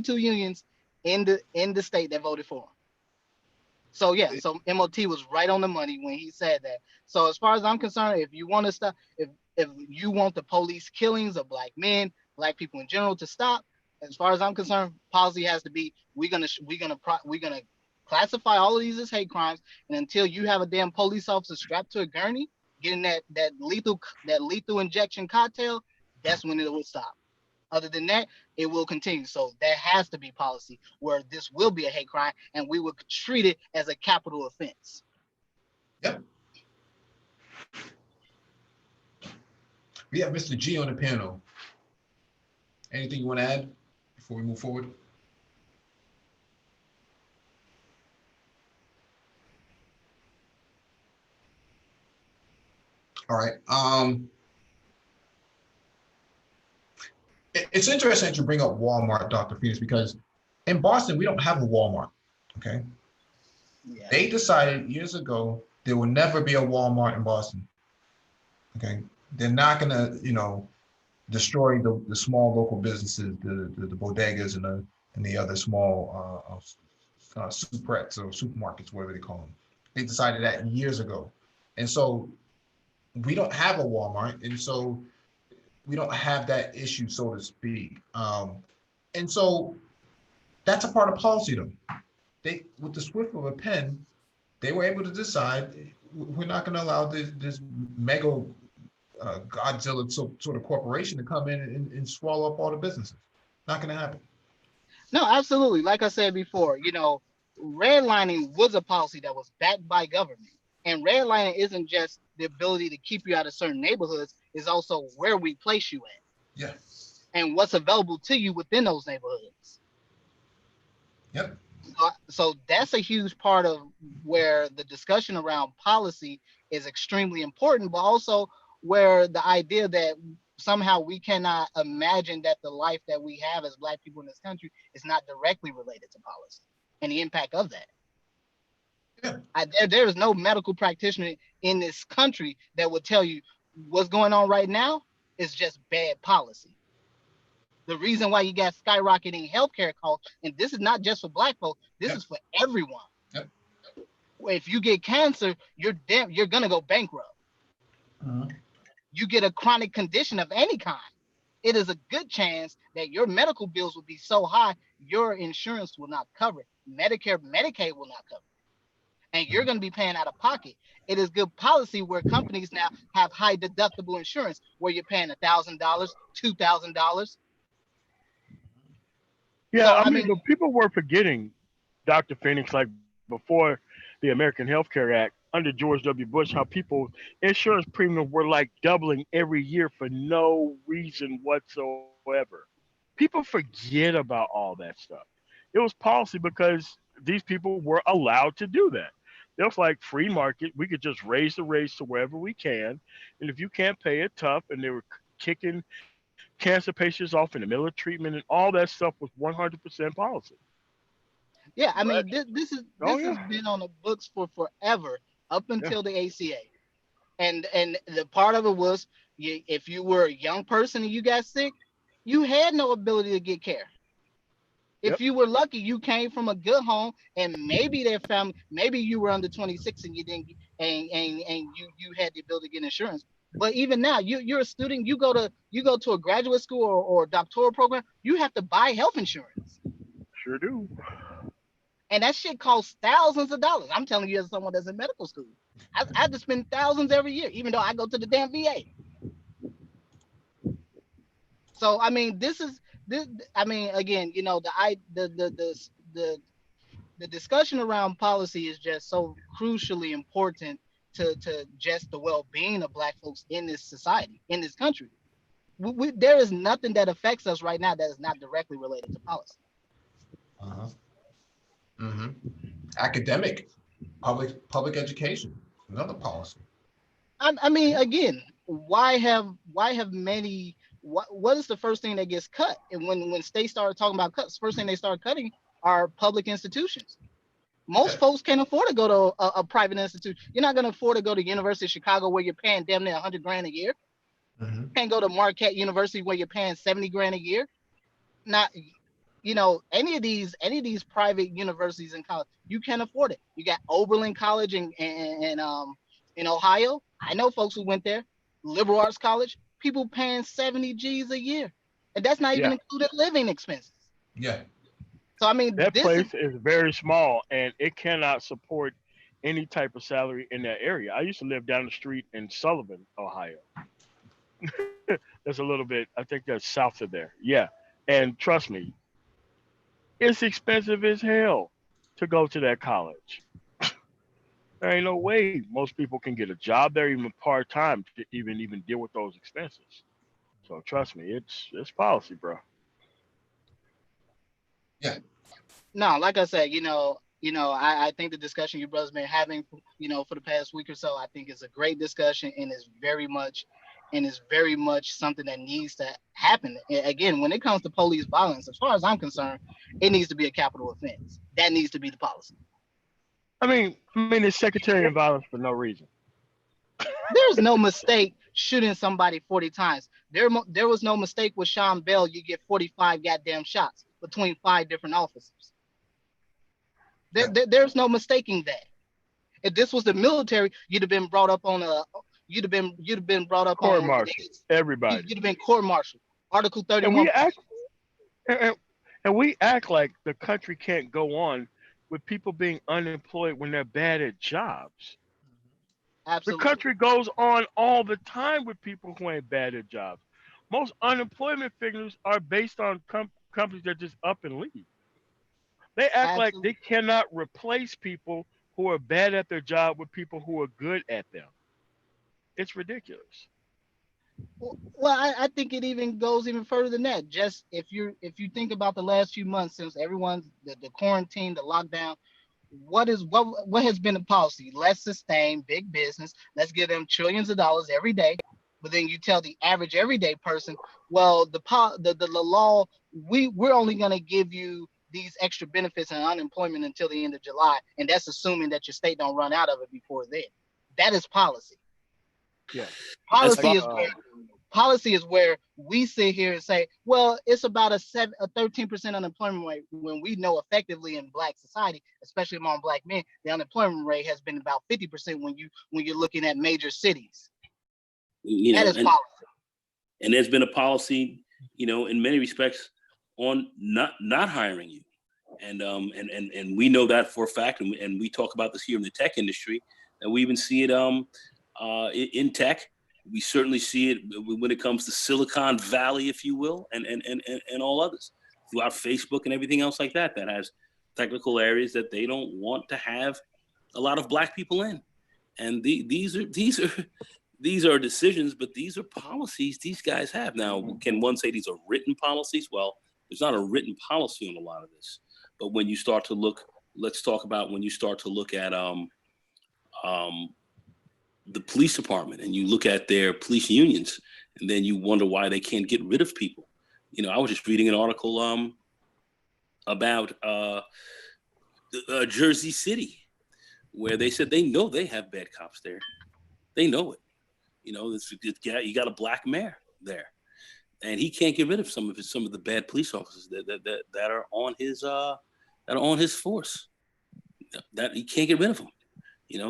two unions in the state that voted for him. So yeah, so MOT was right on the money when he said that. So as far as I'm concerned, if you want to stop, if you want the police killings of Black men, Black people in general to stop, as far as I'm concerned, policy has to be we're gonna classify all of these as hate crimes, and until you have a damn police officer strapped to a gurney getting that lethal injection cocktail, that's when it will stop. Other than that, it will continue. So there has to be policy where this will be a hate crime and we will treat it as a capital offense. Yep. We have Mr. G on the panel. Anything you want to add before we move forward? All right. It's interesting that you bring up Walmart, Dr. Phoenix, because in Boston, we don't have a Walmart, okay? Yeah. They decided years ago there will never be a Walmart in Boston, okay? They're not gonna, destroy the small local businesses, the bodegas and the other small superettes or supermarkets, whatever they call them. They decided that years ago. And so we don't have a Walmart, and so we don't have that issue, so to speak. And so that's a part of policy, though. They, with the swift of a pen, they were able to decide we're not going to allow this mega Godzilla sort of corporation to come in and swallow up all the businesses. Not going to happen. No, absolutely. Like I said before, redlining was a policy that was backed by government. And redlining isn't just the ability to keep you out of certain neighborhoods, it's also where we place you at. Yeah. And what's available to you within those neighborhoods. Yep. So that's a huge part of where the discussion around policy is extremely important, but also where the idea that somehow we cannot imagine that the life that we have as Black people in this country is not directly related to policy and the impact of that. Yeah. There is no medical practitioner in this country that would tell you what's going on right now is just bad policy. The reason why you got skyrocketing healthcare costs, and this is not just for Black folks, this is for everyone. Yep. If you get cancer, you're gonna go bankrupt. You get a chronic condition of any kind, it is a good chance that your medical bills will be so high, your insurance will not cover it. Medicare, Medicaid will not cover it. And you're going to be paying out of pocket. It is good policy where companies now have high deductible insurance where you're paying $1,000, $2,000. Yeah, So, I mean, but people were forgetting, Dr. Phoenix, like before the American Health Care Act under George W. Bush, how people insurance premiums were like doubling every year for no reason whatsoever. People forget about all that stuff. It was policy because these people were allowed to do that. It was like free market. We could just raise the rates to wherever we can. And if you can't pay it, tough. And they were kicking cancer patients off in the middle of treatment, and all that stuff was 100% policy. Yeah, I mean, this has been on the books for forever, up until the ACA. And the part of it was, if you were a young person and you got sick, you had no ability to get care. If you were lucky, you came from a good home, and maybe their family, maybe you were under 26 and you didn't, and you had the ability to get insurance. But even now, you're a student. You go to a graduate school or doctoral program. You have to buy health insurance. Sure do. And that shit costs thousands of dollars. I'm telling you, as someone that's in medical school, I have to spend thousands every year, even though I go to the damn VA. So I mean, again, the discussion around policy is just so crucially important to just the well-being of Black folks in this society, in this country. There is nothing that affects us right now that is not directly related to policy. Academic, public education, another policy. I mean, again, what is the first thing that gets cut? And when states started talking about cuts, first thing they started cutting are public institutions. Most folks can't afford to go to a private institute. You're not going to afford to go to University of Chicago where you're paying damn near $100,000 a year. Can't go to Marquette University where you're paying $70,000 a year. Not, any of these private universities and college, you can't afford it. You got Oberlin College in Ohio. I know folks who went there. Liberal arts college, people paying 70 G's a year, and that's not even included living expenses. Yeah. So I mean, that place is very small, and it cannot support any type of salary in that area. I used to live down the street in Sullivan, Ohio. That's a little bit, I think that's south of there. Yeah. And trust me, it's expensive as hell to go to that college. There ain't no way most people can get a job there, even part time, to even deal with those expenses. So trust me, it's policy, bro. Yeah. No, like I said, I think the discussion you brothers been having, for the past week or so, I think is a great discussion and is very much something that needs to happen. Again, when it comes to police violence, as far as I'm concerned, it needs to be a capital offense. That needs to be the policy. I mean, it's sectarian violence for no reason. There's no mistake shooting somebody 40 times. There was no mistake with Sean Bell. You get 45 goddamn shots between 5 different officers. Yeah. There's no mistaking that. If this was the military, you'd have been brought up Court on martial, everybody, you'd have been court martial. Article and 31. we act and, and we act like the country can't go on with people being unemployed when they're bad at jobs. The Absolutely. country goes on all the time with people who ain't bad at jobs. Most unemployment figures are based on companies that just up and leave. They act like they Absolutely. cannot replace people who are bad at their job with people who are good at them. It's ridiculous. Well, I think it even goes even further than that. Just if you think about the last few months since everyone's the quarantine, the lockdown, what has been the policy? Let's sustain big business. Let's give them trillions of dollars every day. But then you tell the average everyday person, well, the law, we're only going to give you these extra benefits and unemployment until the end of July, and that's assuming that your state don't run out of it before then. That is policy. Yeah. That's Policy Like, is where policy is where we sit here and say, well, it's about a 13% unemployment rate when we know effectively in black society, especially among black men, the unemployment rate has been about 50% when you're looking at major cities. That is and policy. there's been a policy, in many respects on not hiring you. And we know that for a fact. And we talk about this here in the tech industry, and we even see it in tech. We certainly see it when it comes to Silicon Valley, if you will, and all others throughout Facebook and everything else like that has technical areas that they don't want to have a lot of black people in. And these are decisions, but these are policies these guys have. Now, can one say these are written policies? Well, there's not a written policy on a lot of this. But when you start to look, let's talk about when you start to look at the police department and you look at their police unions, and then you wonder why they can't get rid of people. I was just reading an article about Jersey City, where they said they know they have bad cops there. They know it. You got a black mayor there, and he can't get rid of some of the bad police officers that are on his force. That he can't get rid of them.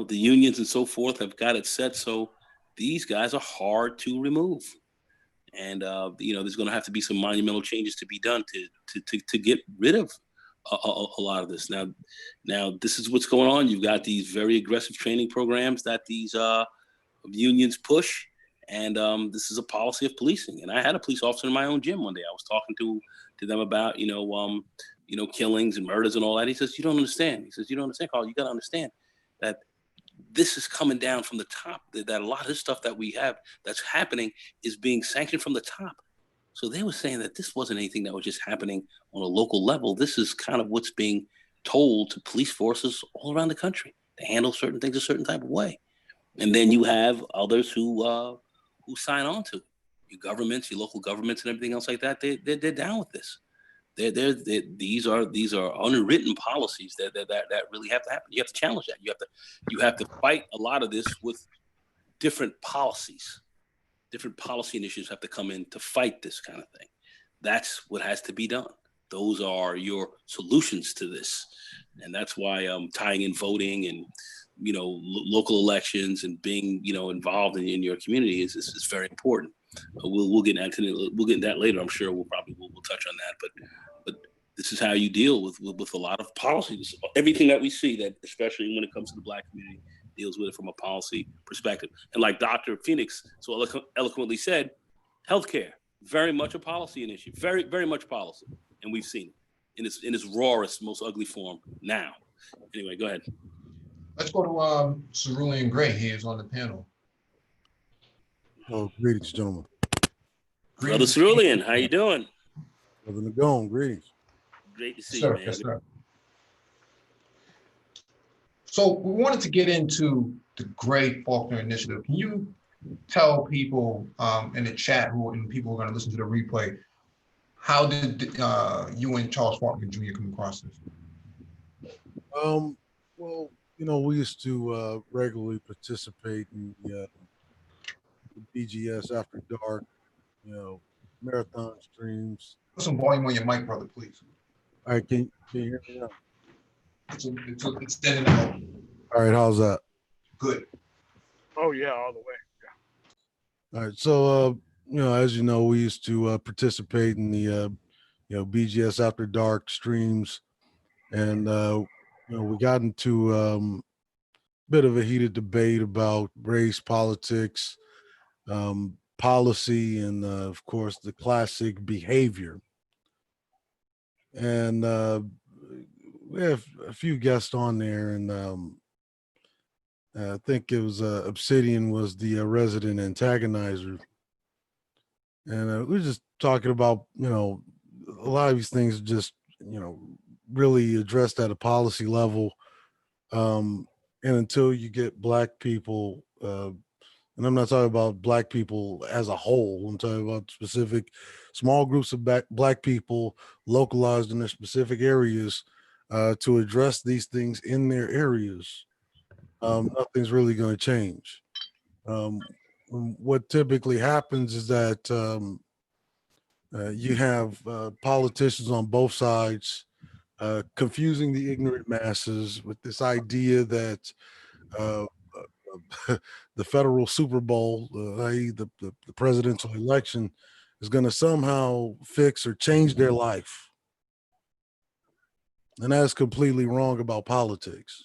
The unions and so forth have got it set so these guys are hard to remove, and there's going to have to be some monumental changes to be done to get rid of a lot of this. Now this is what's going on. You've got these very aggressive training programs that these unions push, and this is a policy of policing. And I had a police officer in my own gym one day. I was talking to them about killings and murders and all that. He says, "You don't understand." He says, "You don't understand, Carl. You got to understand that this is coming down from the top. That a lot of this stuff that we have that's happening is being sanctioned from the top." So they were saying that this wasn't anything that was just happening on a local level. This is kind of what's being told to police forces all around the country to handle certain things a certain type of way. And then you have others who sign on to it. Your governments, your local governments, and everything else like that. They're down with this. These are unwritten policies that really have to happen. You have to challenge that. You have to fight a lot of this with different policies. Different policy initiatives have to come in to fight this kind of thing. That's what has to be done. Those are your solutions to this, and that's why tying in voting and local elections and being involved in your community is very important. We'll get into that later. I'm sure we'll touch on that, but this is how you deal with a lot of policies. Everything that we see, that especially when it comes to the black community, deals with it from a policy perspective. And like Dr. Phoenix so eloquently said, healthcare. very much a policy initiative, very, very much policy. And we've seen it in its rawest, most ugly form now. Anyway, go ahead. Let's go to Cerulean Grey. He is on the panel. Oh, greetings, gentlemen. Brother Cerulean, how you doing? Living the gone, greetings. Great to see Sir, you, man. yes, sir. So we wanted to get into the Gray Faulkner initiative. Can you tell people in the chat and people who are going to listen to the replay, how did you and Charles Faulkner Jr. come across this? Well, you know, we used to regularly participate in the BGS After Dark, you know, marathon streams. Put some volume on your mic, brother, please. All right, can you hear me now? It's standing out. All right, how's that? Good. Oh yeah, all the way. All right, so you know, as you know, we used to participate in the you know, BGS After Dark streams, and you know, we got into a bit of a heated debate about race, politics, policy, and of course the classic behavior. And we have a few guests on there, and I think it was Obsidian was the resident antagonizer, and we were just talking about, you know, a lot of these things just, you know, really addressed at a policy level, and until you get Black people, and I'm not talking about Black people as a whole, I'm talking about specific small groups of Black people localized in their specific areas, to address these things in their areas, nothing's really going to change. What typically happens is that you have politicians on both sides confusing the ignorant masses with this idea that the federal Super Bowl, i.e. the presidential election, is going to somehow fix or change their life. And that's completely wrong about politics.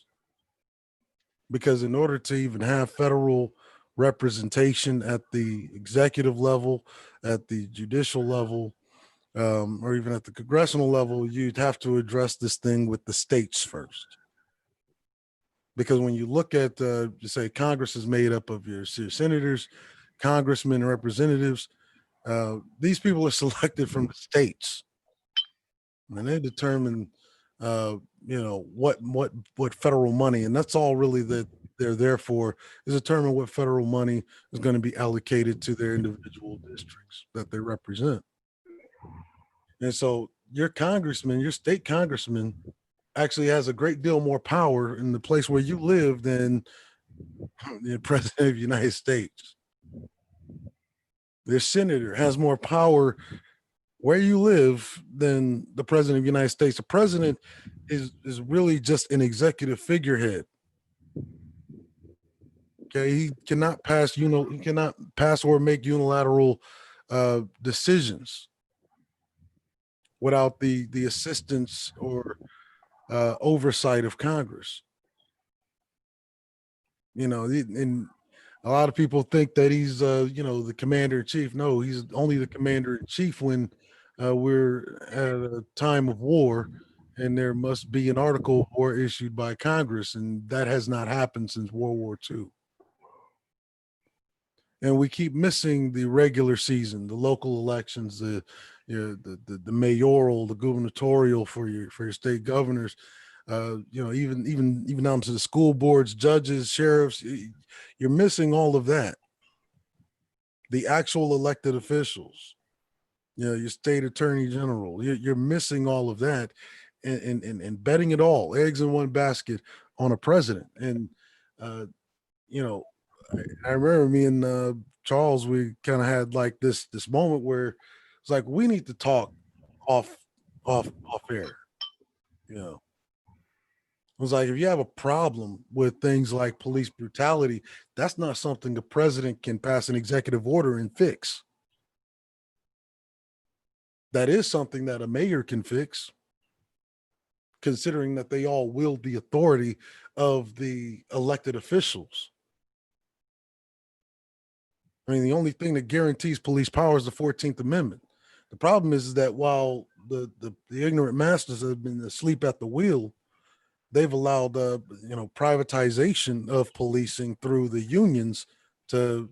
Because in order to even have federal representation at the executive level, at the judicial level, or even at the congressional level, you'd have to address this thing with the states first. Because when you look at, say, Congress is made up of your senators, congressmen, and representatives, these people are selected from the states, and they determine, you know, what federal money, and that's all really that they're there for, is determine what federal money is going to be allocated to their individual districts that they represent. And so your congressman, your state congressman, actually has a great deal more power in the place where you live than the president of the United States. Their senator has more power where you live than the president of the United States. The president is really just an executive figurehead. Okay, he cannot pass, he cannot pass or make unilateral decisions without the assistance or oversight of Congress. You know, and a lot of people think that he's, you know, the commander in chief. No, he's only the commander in chief when we're at a time of war, and there must be an article of war issued by Congress, and that has not happened since World War II. And we keep missing the regular season, the local elections, the mayoral, the gubernatorial for your state governors. You know, even down to the school boards, judges, sheriffs. You're missing all of that. The actual elected officials, you know, your state attorney general. You're missing all of that, and betting it all, eggs in one basket, on a president. And you know, I remember me and Charles, we kind of had like this moment where it's like, we need to talk off air. You know, it was like, if you have a problem with things like police brutality, that's not something the president can pass an executive order and fix. That is something that a mayor can fix, considering that they all wield the authority of the elected officials. I mean, the only thing that guarantees police power is the 14th Amendment. The problem is that while the ignorant masters have been asleep at the wheel, they've allowed privatization of policing through the unions to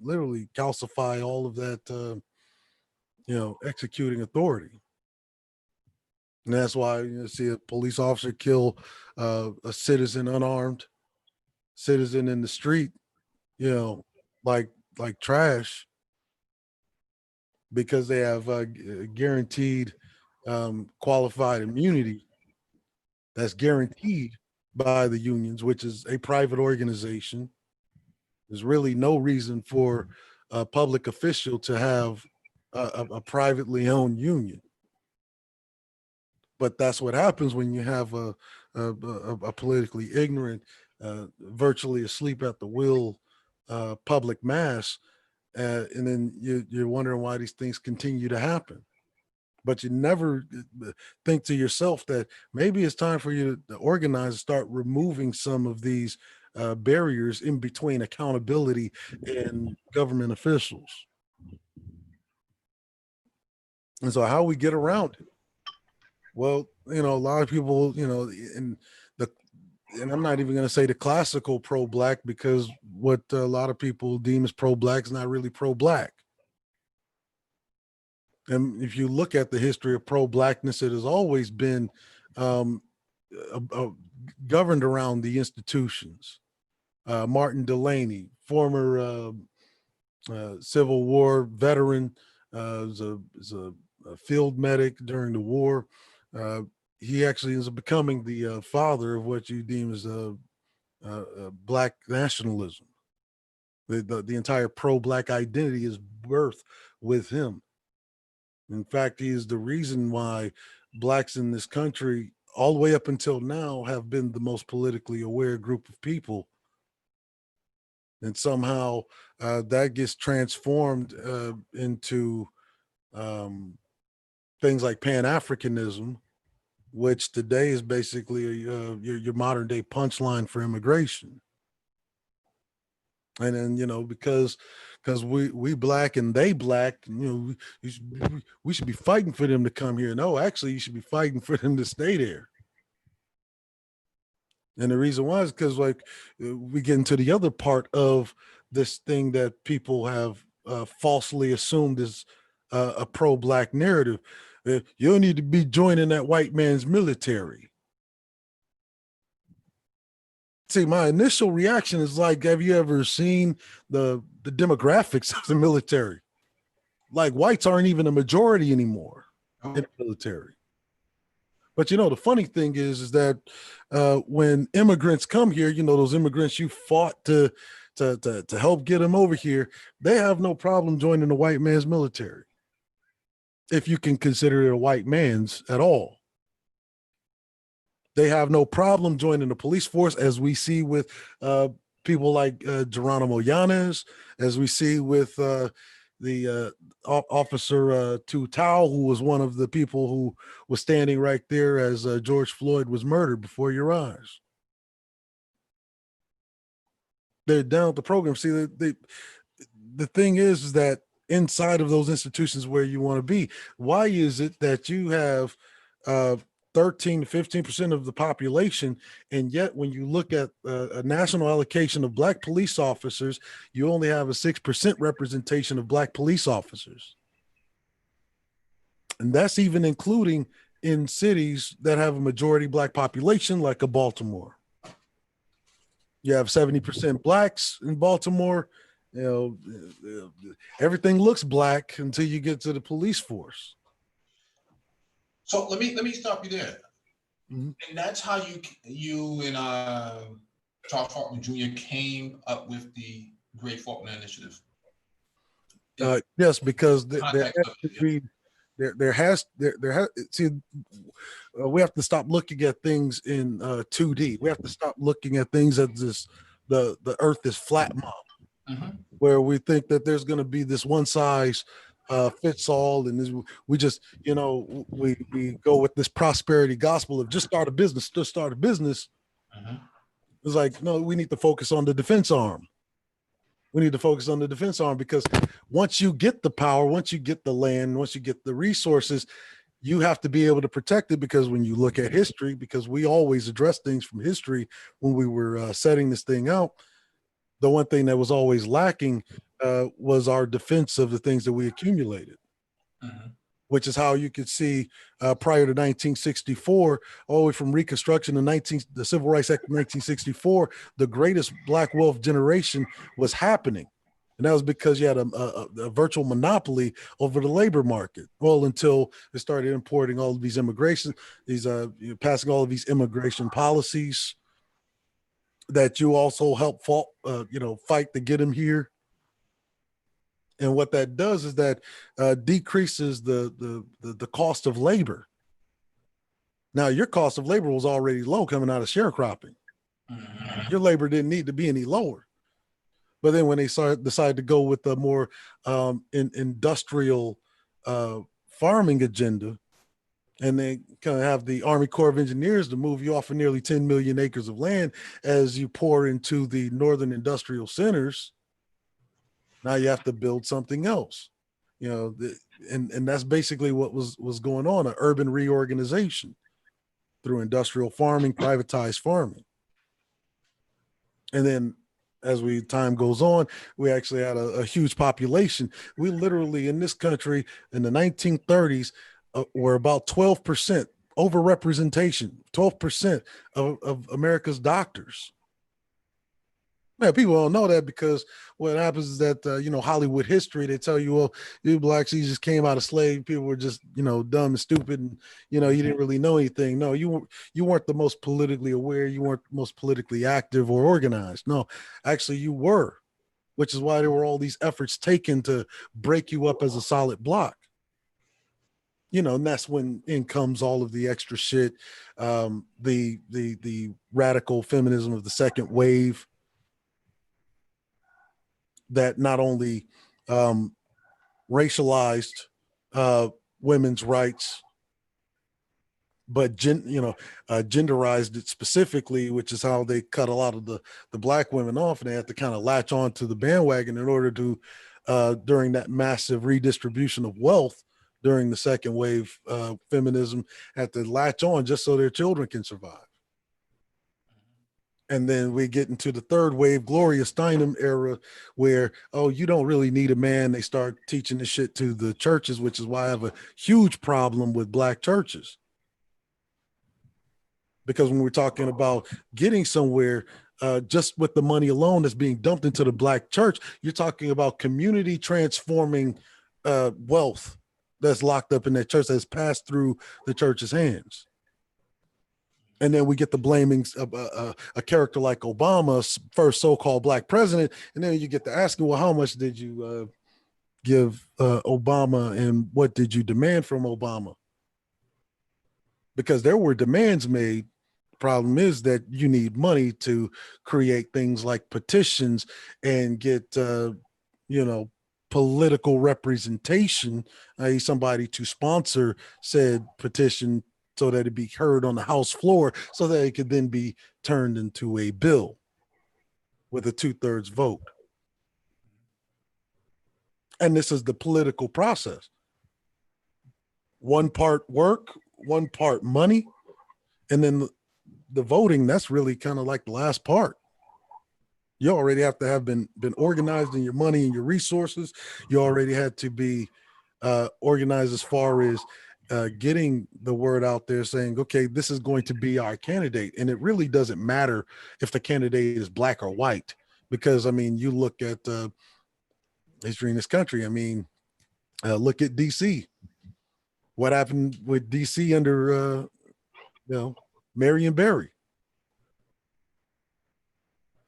literally calcify all of that executing authority. And that's why you see a police officer kill a citizen, unarmed citizen in the street, like trash, because they have guaranteed qualified immunity that's guaranteed by the unions, which is a private organization. There's really no reason for a public official to have a privately owned union. But that's what happens when you have a politically ignorant, virtually asleep at the wheel public mass. And then you're wondering why these things continue to happen. But you never think to yourself that maybe it's time for you to organize and start removing some of these barriers in between accountability and government officials. And so how we get around it? Well, a lot of people, and I'm not even going to say the classical pro-black, because what a lot of people deem as pro-black is not really pro-black. And if you look at the history of pro-blackness, it has always been governed around the institutions. Martin Delaney, former Civil War veteran, is a field medic during the war. He actually is becoming the father of what you deem as black nationalism. The entire pro-black identity is birthed with him. In fact, he is the reason why blacks in this country, all the way up until now, have been the most politically aware group of people. And somehow that gets transformed into things like Pan-Africanism, which today is basically your modern day punchline for immigration. And then, because we black and they black, we should be fighting for them to come here. No, actually, you should be fighting for them to stay there. And the reason why is because, we get into the other part of this thing that people have falsely assumed is a pro-black narrative. You don't need to be joining that white man's military. See, my initial reaction is have you ever seen the demographics of the military? Whites aren't even a majority anymore in the military. But the funny thing is that when immigrants come here, those immigrants you fought to help get them over here, they have no problem joining the white man's military, if you can consider it a white man's at all. They have no problem joining the police force, as we see with people like Geronimo Yanez, as we see with the officer Tu Tao, who was one of the people who was standing right there as George Floyd was murdered before your eyes. They're down with the program. See, the thing is that inside of those institutions where you want to be, why is it that you have 13 to 15% of the population, and yet when you look at a national allocation of black police officers, you only have a 6% representation of black police officers? And that's even including in cities that have a majority black population, like a Baltimore. You have 70% blacks in Baltimore. Everything looks black until you get to the police force. So let me stop you there. Mm-hmm. And that's how you and Charles Faulkner Jr. came up with the Great Faulkner Initiative. Yes, because we have to stop looking at things in 2D. We have to stop looking at things as the earth is flat model, mm-hmm. where we think that there's going to be this one size fits all, and we just we go with this prosperity gospel of just start a business. Mm-hmm. It's no, we need to focus on the defense arm. We need to focus on the defense arm, because once you get the power, once you get the land, once you get the resources, you have to be able to protect it. Because when you look at history, because we always address things from history when we were setting this thing out, the one thing that was always lacking was our defense of the things that we accumulated. Mhm. Which is how you could see prior to 1964, all the way from Reconstruction to the Civil Rights Act of 1964, the greatest Black wealth generation was happening. And that was because you had a virtual monopoly over the labor market. Well, until they started importing all of these passing all of these immigration policies that you also help fight to get them here. And what that does is that decreases the cost of labor. Now, your cost of labor was already low coming out of sharecropping. Mhm. Your labor didn't need to be any lower. But then when they decided to go with a more industrial farming agenda, and they kind of have the Army Corps of Engineers to move you off of nearly 10 million acres of land as you pour into the northern industrial centers, now you have to build something else, and that's basically what was going on, an urban reorganization through industrial farming, privatized farming. And then as time goes on, we actually had a huge population. We literally in this country in the 1930s were about 12% overrepresentation, 12% of America's doctors. Man, people don't know that, because what happens is that, Hollywood history, they tell you, well, you blacks, you just came out of slave. People were just, dumb and stupid. And, you didn't really know anything. No, you weren't the most politically aware. You weren't the most politically active or organized. No, actually you were, which is why there were all these efforts taken to break you up as a solid block. And that's when in comes all of the extra shit, the radical feminism of the second wave, that not only racialized women's rights, but genderized it specifically, which is how they cut a lot of the Black women off, and they had to kind of latch on to the bandwagon in order to during that massive redistribution of wealth during the second wave feminism, had to latch on just so their children can survive. And then we get into the third wave, Gloria Steinem era, where, oh, you don't really need a man. They start teaching this shit to the churches, which is why I have a huge problem with Black churches. Because when we're talking about getting somewhere, just with the money alone that's being dumped into the Black church, you're talking about community transforming wealth that's locked up in that church, that's passed through the church's hands. And then we get the blamings of a character like Obama, first so-called Black president. And then you get to asking, well, how much did you give Obama, and what did you demand from Obama? Because there were demands made. The problem is that you need money to create things like petitions and get, political representation, i.e. somebody to sponsor said petition so that it be heard on the House floor, so that it could then be turned into a bill with a 2/3 vote. And this is the political process. One part work, one part money, and then the voting, that's really kind of like the last part. You already have to have been organized in your money and your resources. You already had to be organized as far as getting the word out there saying, okay, this is going to be our candidate. And it really doesn't matter if the candidate is Black or white, because, I mean, you look at history in this country. I mean, look at DC. What happened with DC under, Marion Barry?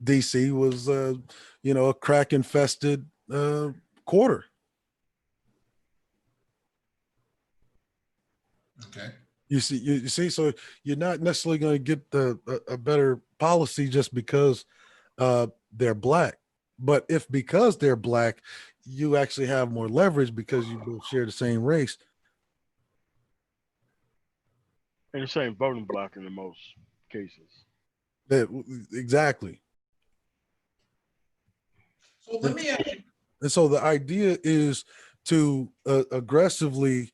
DC was, a crack infested quarter. Okay. You see, so you're not necessarily going to get a better policy just because they're Black. But if because they're Black, you actually have more leverage because you both share the same race. And the same voting block in the most cases. Exactly. So let me ask you. And so the idea is to aggressively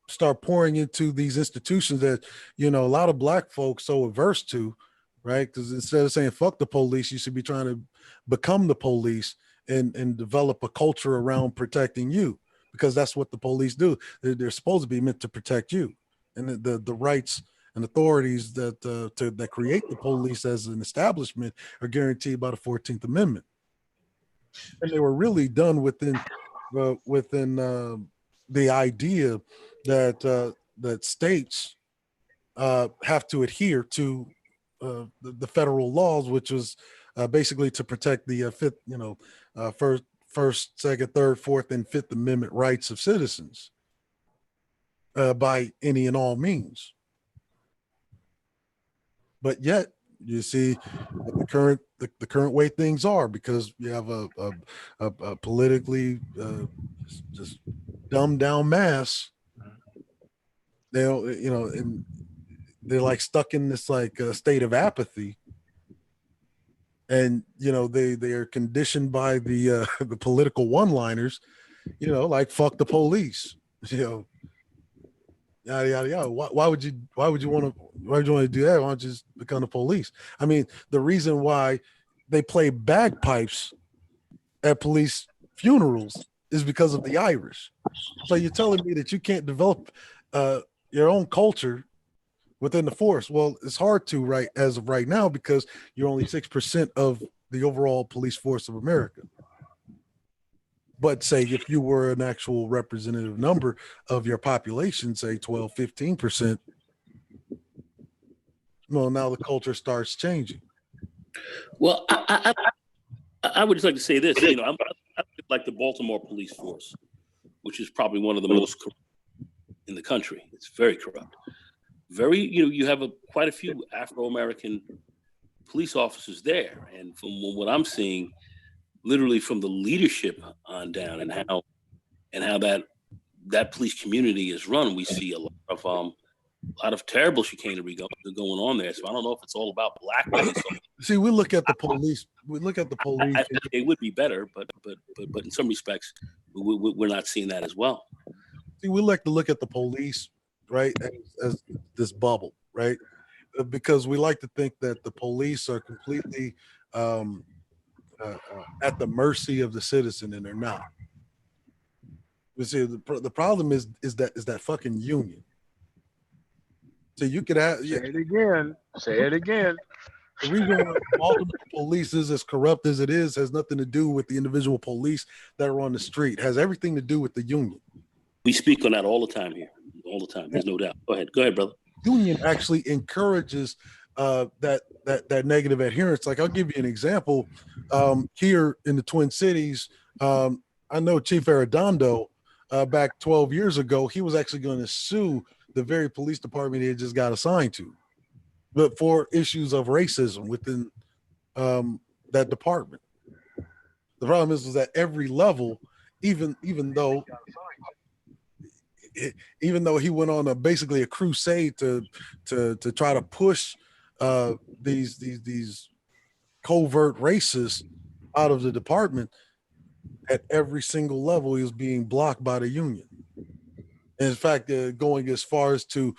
start pouring into these institutions that, you know, a lot of Black folks so averse to, right? Because instead of saying fuck the police, you should be trying to become the police and develop a culture around protecting you, because that's what the police do. They're supposed to be meant to protect you, and the rights and authorities that create the police as an establishment are guaranteed by the 14th Amendment. And they were really done within the idea that that states have to adhere to the federal laws, which was basically to protect the fifth, first, second, third, fourth, and fifth Amendment rights of citizens by any and all means. But yet, you see the current way things are, because you have a politically just dumbed down mass. They don't, and they're like stuck in this like state of apathy, and they are conditioned by the the political one-liners, like fuck the police, yada yada yada. Why would you want to do that? Why don't you just become the police? I mean, the reason why they play bagpipes at police funerals is because of the Irish. So you're telling me that you can't develop your own culture within the force? Well, it's hard to as of right now, because you're only 6% of the overall police force of America. But say if you were an actual representative number of your population, say 12, 15%, well, now the culture starts changing. Well, I would just like to say this. I'm like the Baltimore police force, which is probably one of the most corrupt in the country. It's very corrupt. You have quite a few Afro-American police officers there, and from what I'm seeing, literally from the leadership on down, and how that police community is run, we see a lot of terrible chicanery going on there. So I don't know if it's all about Black police. See, we look at the police. I think they would be better, but in some respects, we're not seeing that as well. See, we like to look at the police, right, as this bubble, right, because we like to think that the police are completely at the mercy of the citizen, and they're not. You see, the problem is that fucking union. So you could have Say it again. The reason why Baltimore police is as corrupt as it is has nothing to do with the individual police that are on the street. It has everything to do with the union. We speak on that all the time here, all the time. There's no doubt. Go ahead, brother. Union actually encourages that negative adherence. Like, I'll give you an example. Here in the Twin Cities, I know Chief Arredondo back 12 years ago, he was actually going to sue the very police department he had just got assigned to, but for issues of racism within that department. The problem is that every level, even though he went on basically a crusade to try to push these covert racists out of the department, at every single level he was being blocked by the union. And in fact, going as far as to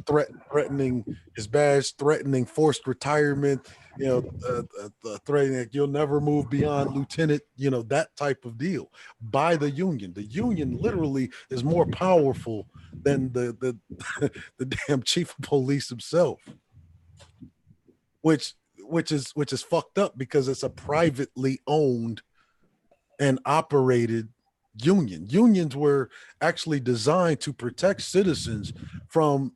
threatening his badge, threatening forced retirement, threatening that you'll never move beyond lieutenant, that type of deal by the union. The union literally is more powerful than the damn chief of police himself, which is fucked up, because it's a privately owned and operated union. Unions were actually designed to protect citizens from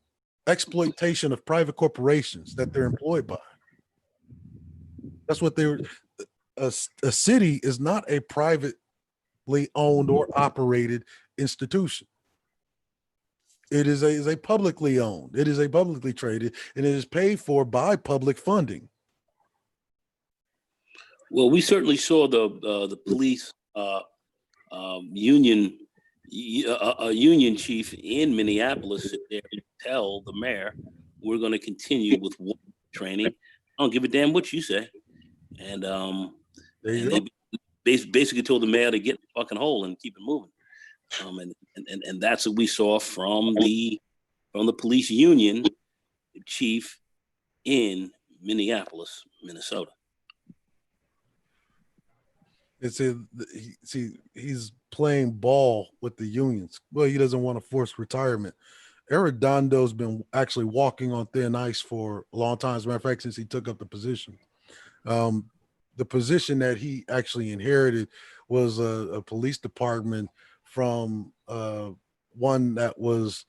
exploitation of private corporations that they're employed by. That's what they're. A city is not a privately owned or operated institution. It is a publicly owned. It is a publicly traded, and it is paid for by public funding. Well, we certainly saw the police union chief in Minneapolis sit there and tell the mayor, we're going to continue with training. I don't give a damn what you say. And basically told the mayor to get in the fucking hole and keep it moving. And that's what we saw from the police union chief in Minneapolis, Minnesota. He's playing ball with the unions. Well, he doesn't want to force retirement. Arredondo's been actually walking on thin ice for a long time. As a matter of fact, since he took up the position. The position that he actually inherited was a police department from one that was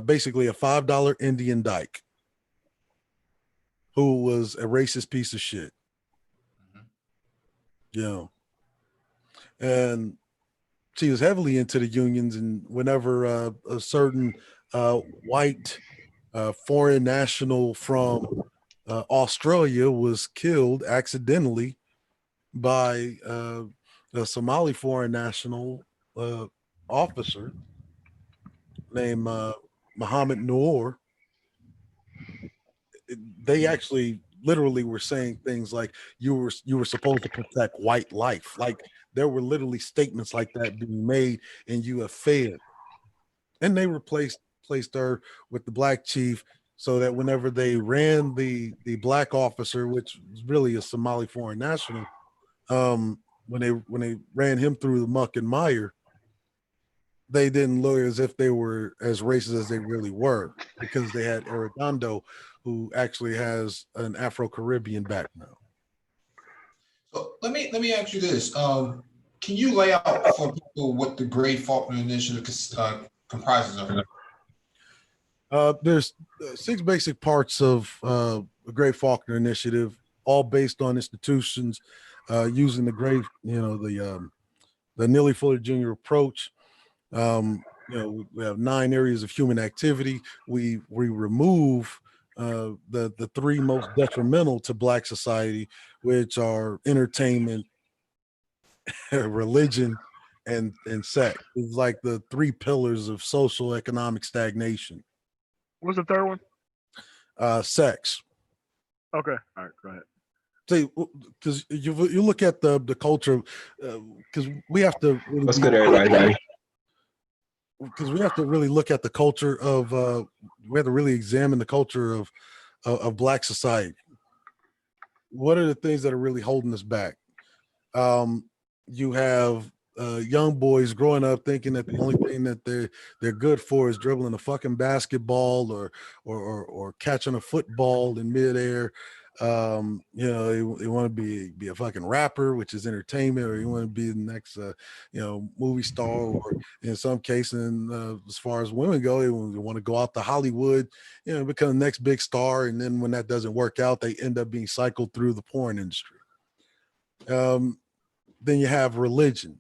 basically a $5 Indian dyke who was a racist piece of shit. Yeah. And she was heavily into the unions, and whenever a certain white foreign national from Australia was killed accidentally by a Somali foreign national officer named Mohammed Noor, they actually literally were saying things like you were supposed to protect white life. Like there were literally statements like that being made, and you have failed. And they placed her with the black chief, so that whenever they ran the black officer, which was really a Somali foreign national, when they ran him through the muck and mire, they didn't look as if they were as racist as they really were, because they had Arredondo, who actually has an Afro-Caribbean background. So let me ask you this: can you lay out for people what the Gray Faulkner Initiative comprises of? There's 6 basic parts of the Gray Faulkner Initiative, all based on institutions using the Gray, the Neely Fuller Jr. approach. We have 9 areas of human activity. We remove the 3 most detrimental to Black society, which are entertainment, religion, and sex. It's like the 3 pillars of social economic stagnation. What's the third one? Sex. Okay, all right, go ahead. See, because you look at the culture, because we have to. Really What's good, everybody? Because we have to really look at the culture of. We have to really examine the culture of Black society. What are the things that are really holding us back? You have young boys growing up thinking that the only thing that they're good for is dribbling a fucking basketball or catching a football in midair. They want to be a fucking rapper, which is entertainment, or you want to be the next movie star, or in some cases, as far as women go, they want to go out to Hollywood, become the next big star, and then when that doesn't work out, they end up being cycled through the porn industry. Then you have religion,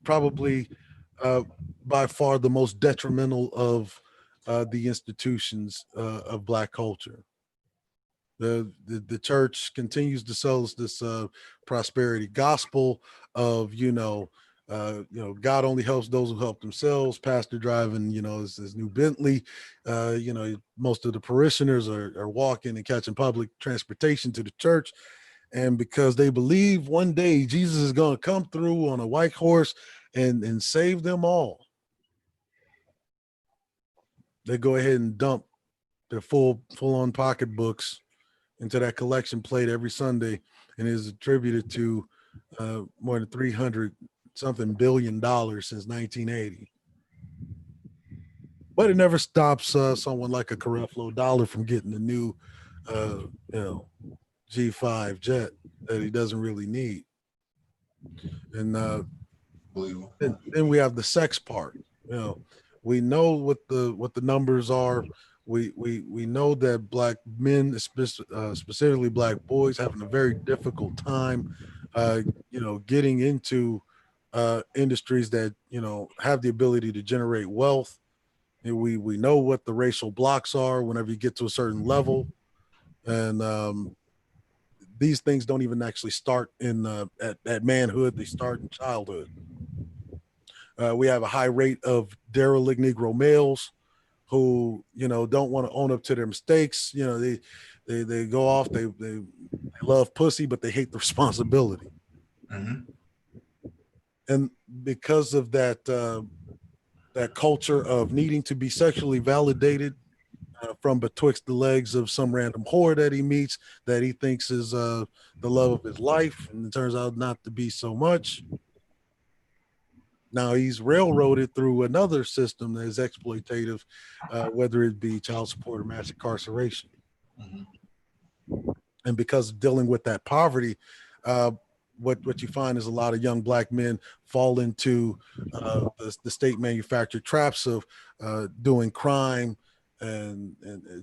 probably by far the most detrimental of the institutions of Black culture. The church continues to sell us this prosperity gospel of God only helps those who help themselves. Pastor driving his new Bentley. Most of the parishioners are walking and catching public transportation to the church, and because they believe one day Jesus is going to come through on a white horse and save them all, they go ahead and dump their full-on pocketbooks into that collection plate every Sunday, and is attributed to more than 300 something billion dollars since 1980. But it never stops someone like a Careflo Dollar from getting the new G5 jet that he doesn't really need. And then we have the sex part. We know what the numbers are. We know that Black men, specifically Black boys, having a very difficult time, getting into industries that have the ability to generate wealth. And we know what the racial blocks are whenever you get to a certain level, and these things don't even actually start in at manhood; they start in childhood. We have a high rate of derelict Negro males who don't want to own up to their mistakes. They go off, they love pussy, but they hate the responsibility. Mm-hmm. And because of that, that culture of needing to be sexually validated from betwixt the legs of some random whore that he meets, that he thinks is the love of his life, and it turns out not to be so much. Now he's railroaded through another system that is exploitative, whether it be child support or mass incarceration. Mhm. And because of dealing with that poverty, what you find is a lot of young black men fall into the state manufactured traps of doing crime and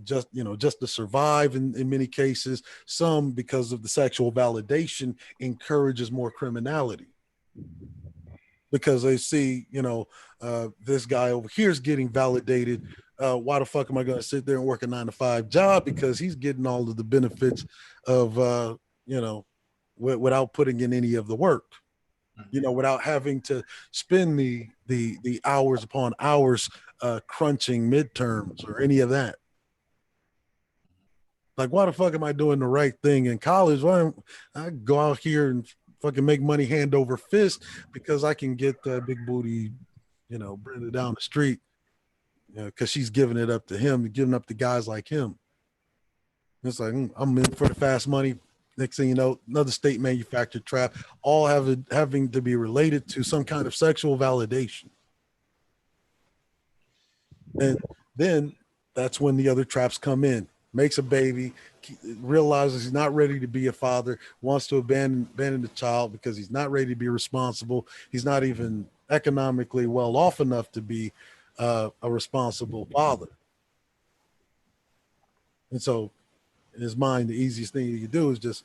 just, you know, just to survive in many cases. Some, because of the sexual validation, encourages more criminality because they see, you know, this guy over here is getting validated. Why the fuck am I going to sit there and work a 9-to-5 job? Because he's getting all of the benefits of, you know, without putting in any of the work, you know, without having to spend the hours upon hours crunching midterms or any of that. Like, why the fuck am I doing the right thing in college? Why don't I go out here and fucking make money hand over fist because I can get big booty, you know, Brenda down the street, you know, because she's giving it up to him, giving up to guys like him. It's like, I'm in for the fast money. Next thing you know, another state manufactured trap, all having to be related to some kind of sexual validation. And then that's when the other traps come in. Makes a baby, realizes he's not ready to be a father, wants to abandon the child because he's not ready to be responsible. He's not even economically well off enough to be a responsible father. And so in his mind, the easiest thing he can do is just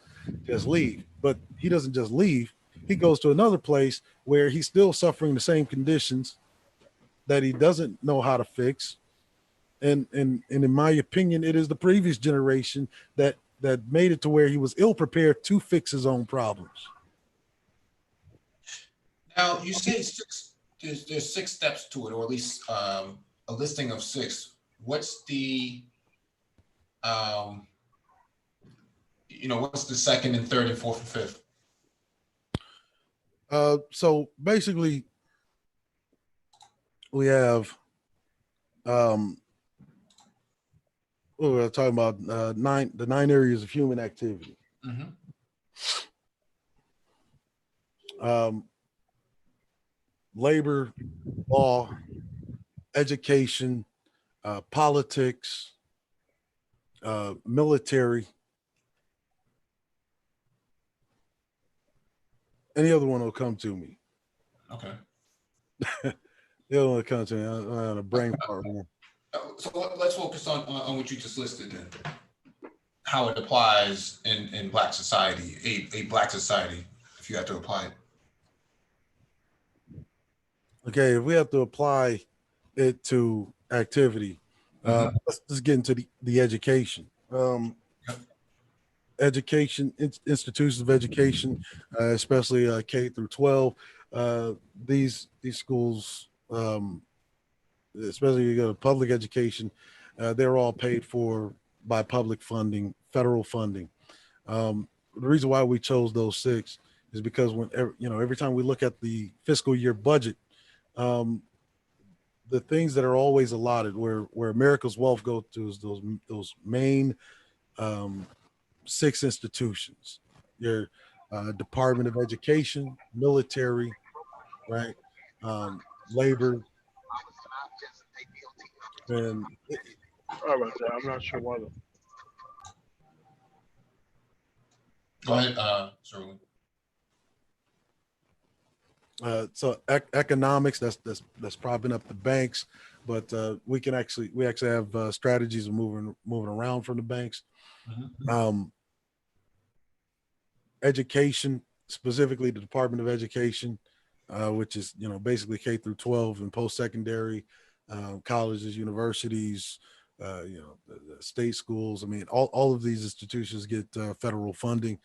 leave. But he doesn't just leave. He goes to another place where he's still suffering the same conditions that he doesn't know how to fix. And in my opinion, it is the previous generation that made it to where he was ill prepared to fix his own problems. Now you say there's 6 steps to it, or at least a listing of 6. What's the you know, what's the second and third and fourth and fifth? So basically, we have we're talking about the 9 areas of human activity. Mm-hmm. Labor, law, education, politics, military. Any other one will come to me. Okay. The other one will come to me. I'm on a brain fart. So let's focus on what you just listed then. How it applies in Black society, a Black society, if you have to apply it. Okay, if we have to apply it to activity, let's just get into the education. Education, institutions of education, especially K through 12. These schools, especially you go to public education, they're all paid for by public funding, federal funding. The reason why we chose those 6 is because every time we look at the fiscal year budget, the things that are always allotted, where America's wealth goes to, is those main 6 institutions: your Department of Education, military, right, labor, and Sorry about that. I'm not sure why. Go ahead, Cerulean. So economics, that's propping up the banks, but we actually have strategies of moving around from the banks. Mm-hmm. Education, specifically the Department of Education, which is, you know, basically K through 12 and post-secondary, colleges, universities, you know, the state schools. I mean, all of these institutions get federal funding.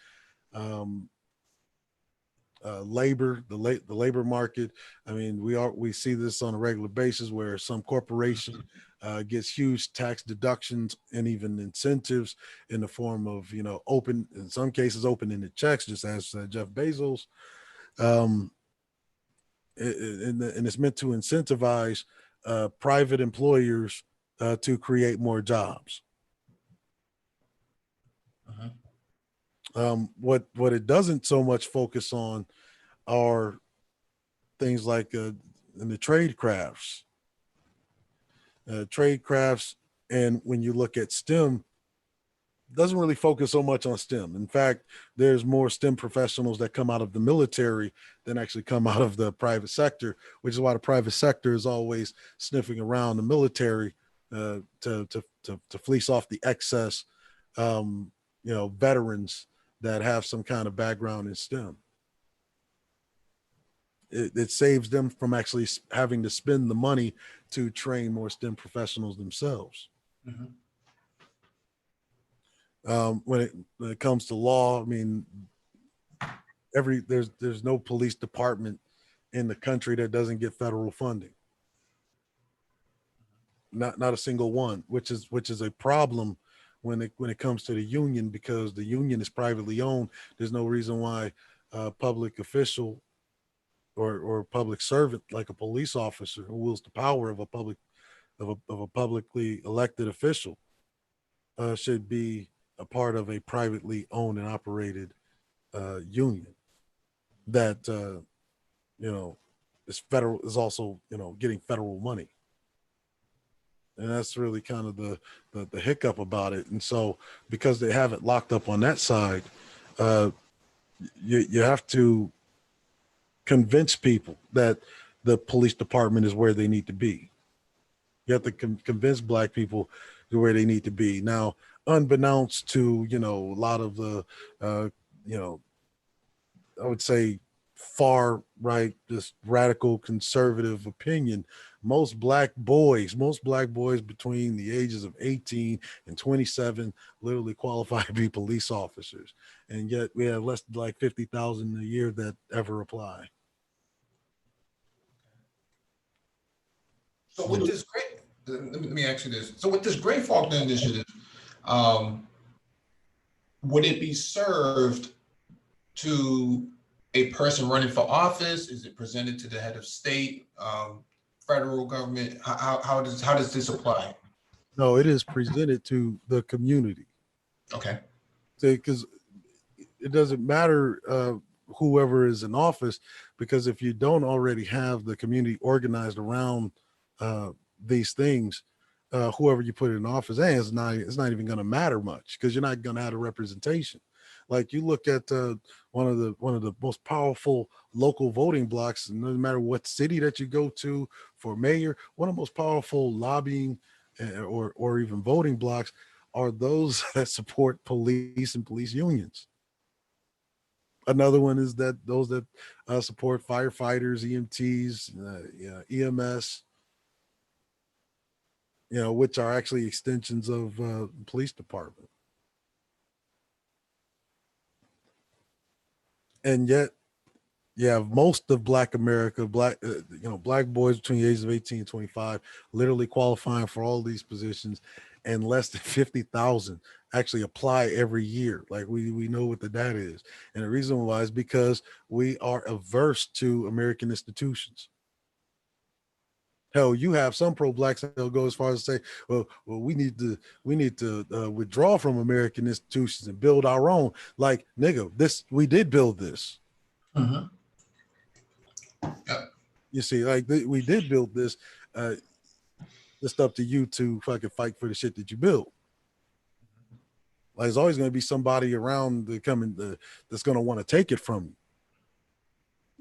Labor, the labor market. I mean, we see this on a regular basis where some corporation gets huge tax deductions and even incentives in the form of, you know, in some cases opening the checks, just as Jeff Bezos. and it's meant to incentivize private employers to create more jobs. What it doesn't so much focus on are things like in the trade crafts, and when you look at STEM, doesn't really focus so much on STEM. In fact, there's more STEM professionals that come out of the military than actually come out of the private sector, which is why the private sector is always sniffing around the military to fleece off the excess, veterans that have some kind of background in STEM. It saves them from actually having to spend the money to train more STEM professionals themselves. When it comes to law, I mean, there's no police department in the country that doesn't get federal funding. Not a single one, which is a problem when it comes to the union, because the union is privately owned. There's no reason why a public official or public servant like a police officer who wields the power of a publicly elected official should be a part of a privately owned and operated union that is also getting federal money. And that's really kind of the hiccup about it. And so because they have it locked up on that side, you have to convince people that the police department is where they need to be. You have to convince Black people to where they need to be. Now, unbeknownst to, a lot of the, I would say far right, just radical conservative opinion, most black boys between the ages of 18 and 27 literally qualify to be police officers. And yet we have less than like 50,000 a year that ever apply. So with this great, let me ask you this. So with this great Faulkner initiative, would it be served to a person running for office? Is it presented to the head of state, federal government? How does this apply? No, it is presented to the community. Okay. Because it doesn't matter whoever is in office, because if you don't already have the community organized around these things, whoever you put in office, it's not even going to matter much, because you're not going to have a representation. Like you look at one of the most powerful local voting blocks, and no matter what city that you go to for mayor, one of the most powerful lobbying or even voting blocks are those that support police and police unions. Another one is that those that support firefighters, EMTs, EMS, which are actually extensions of police department. And yet, most of Black America, Black boys between the ages of 18 and 25, literally qualifying for all these positions, and less than 50,000 actually apply every year. Like we know what the data is. And the reason why is because we are averse to American institutions. Hell, you have some pro-Blacks that'll go as far as to say, well, we need to withdraw from American institutions and build our own. Like, nigga, we did build this. Mm-hmm. Yep. You see, like we did build this. It's up to you to fucking fight for the shit that you built. Like, there's always going to be somebody around that's going to want to take it from you.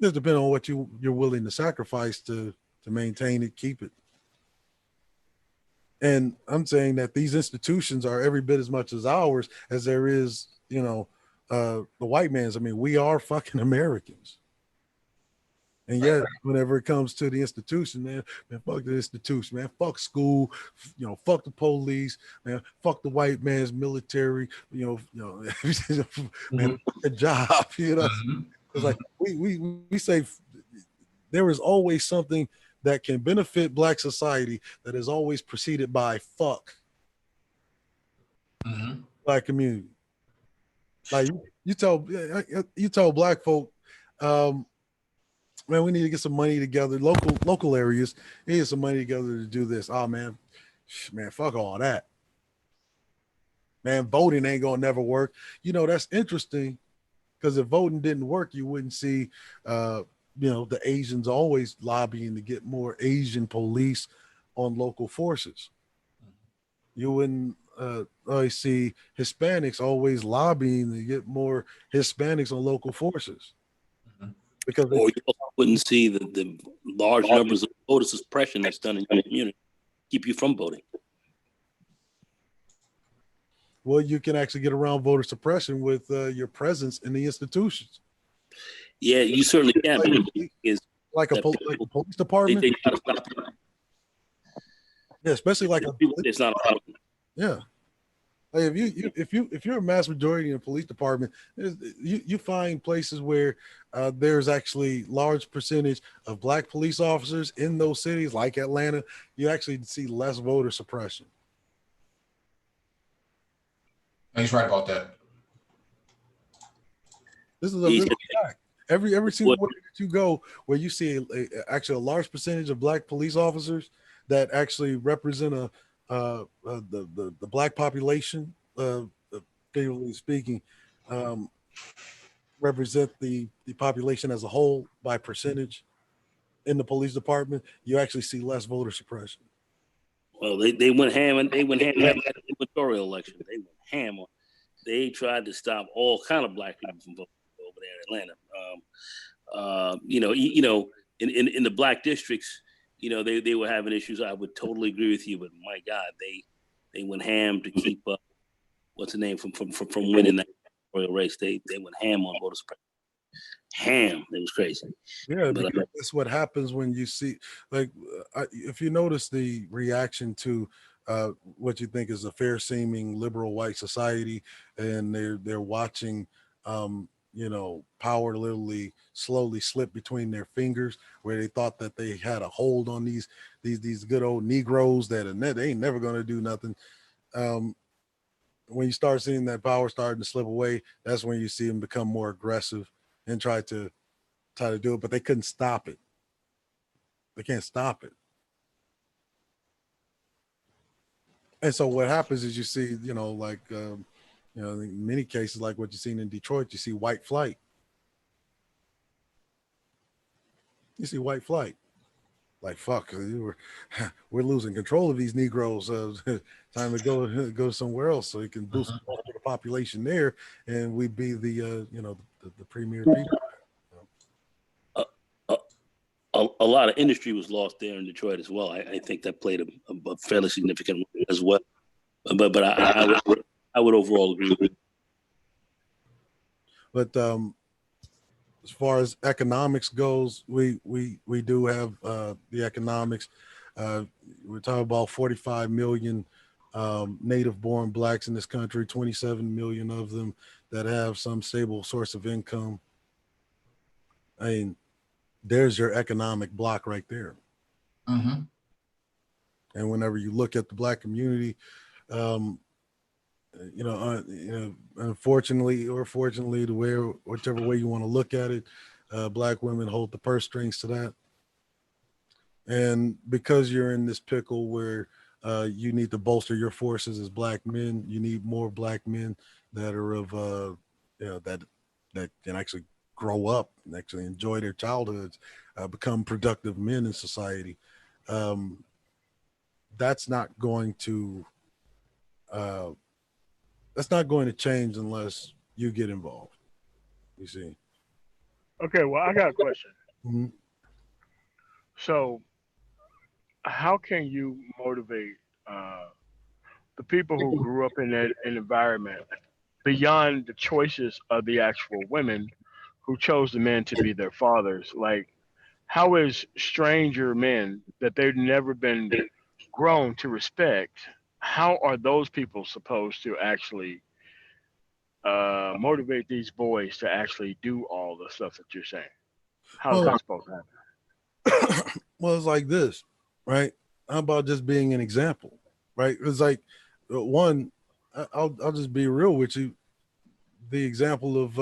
Just depending on what you're willing to sacrifice to maintain it, keep it. And I'm saying that these institutions are every bit as much as ours as there is, the white man's. I mean, we are fucking Americans. And yet, whenever it comes to the institution, man, fuck the institution, man, fuck school, fuck the police, man, fuck the white man's military, man, fuck a job, It's like we say there is always something that can benefit Black society that is always preceded by fuck Black community. Like you tell Black folk, man, we need to get some money together. Local areas, we need some money together to do this. Oh man, fuck all that. Man, voting ain't gonna never work. You know, that's interesting because if voting didn't work, you wouldn't see the Asians always lobbying to get more Asian police on local forces. You wouldn't always see Hispanics always lobbying to get more Hispanics on local forces. Because or you also wouldn't see the large numbers of voter suppression that's done in your community, keep you from voting. well, you can actually get around voter suppression with your presence in the institutions. Yeah, you certainly can. But the thing is Like a that police department. they try to stop it. Yeah, especially like a It's not a problem. yeah. Like if you're a mass majority in a police department, you find places where there's actually large percentage of black police officers in those cities, like Atlanta. You actually see less voter suppression. He's right about that. This is a real fact. Every single way that you go, where you see actually a large percentage of black police officers that actually represent the black population, figuratively speaking, represent the population as a whole by percentage in the police department, you actually see less voter suppression. Well, they went ham and they went ham at the gubernatorial election. They went ham on. They tried to stop all kind of black people from voting over there in Atlanta. In the black districts, they were having issues. I would totally agree with you, but my God, they went ham to keep up. What's the name from winning that royal race? They went ham on voter suppression. Ham. It was crazy. Yeah, because that's what happens when you see, like, if you notice the reaction to what you think is a fair seeming liberal white society, and they're watching, power literally slowly slip between their fingers, where they thought that they had a hold on these good old Negroes that they ain't never going to do nothing. When you start seeing that power starting to slip away, that's when you see them become more aggressive and try to do it, but they couldn't stop it. They can't stop it. And so what happens is you see, in many cases, like what you've seen in Detroit, you see white flight. You see white flight. Like, fuck, we're losing control of these Negroes. Time to go somewhere else so you can boost the population there, and we'd be the premier people. A lot of industry was lost there in Detroit as well. I think that played a fairly significant role as well. But I would overall agree with you. But as far as economics goes, we do have the economics. We're talking about 45 million native-born blacks in this country, 27 million of them that have some stable source of income. I mean, there's your economic block right there. Mm-hmm. And whenever you look at the black community, unfortunately or fortunately, whichever way you want to look at it, black women hold the purse strings to that. And because you're in this pickle where you need to bolster your forces as black men, you need more black men that are of that can actually grow up and actually enjoy their childhoods, become productive men in society. That's not going to change unless you get involved. You see. Okay, well, I got a question. Mm-hmm. So, how can you motivate the people who grew up in that environment beyond the choices of the actual women who chose the men to be their fathers? Like, how is stranger men that they've never been grown to respect, how are those people supposed to actually motivate these boys to actually do all the stuff that you're saying? How is that supposed to happen? Well, it's like this, right? How about just being an example, right? It's like, one, I'll just be real with you. The example of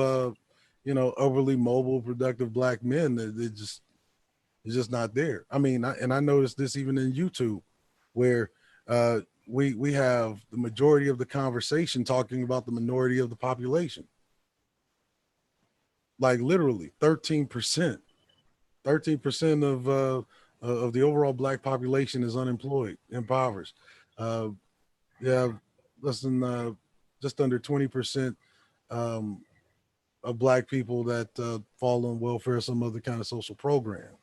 overly mobile, productive black men that they just It's just not there. I mean, I noticed this even in YouTube, where we have the majority of the conversation talking about the minority of the population. Like literally 13%. 13% of the overall Black population is unemployed, impoverished. Yeah, less than just under 20% of Black people that fall on welfare or some other kind of social program.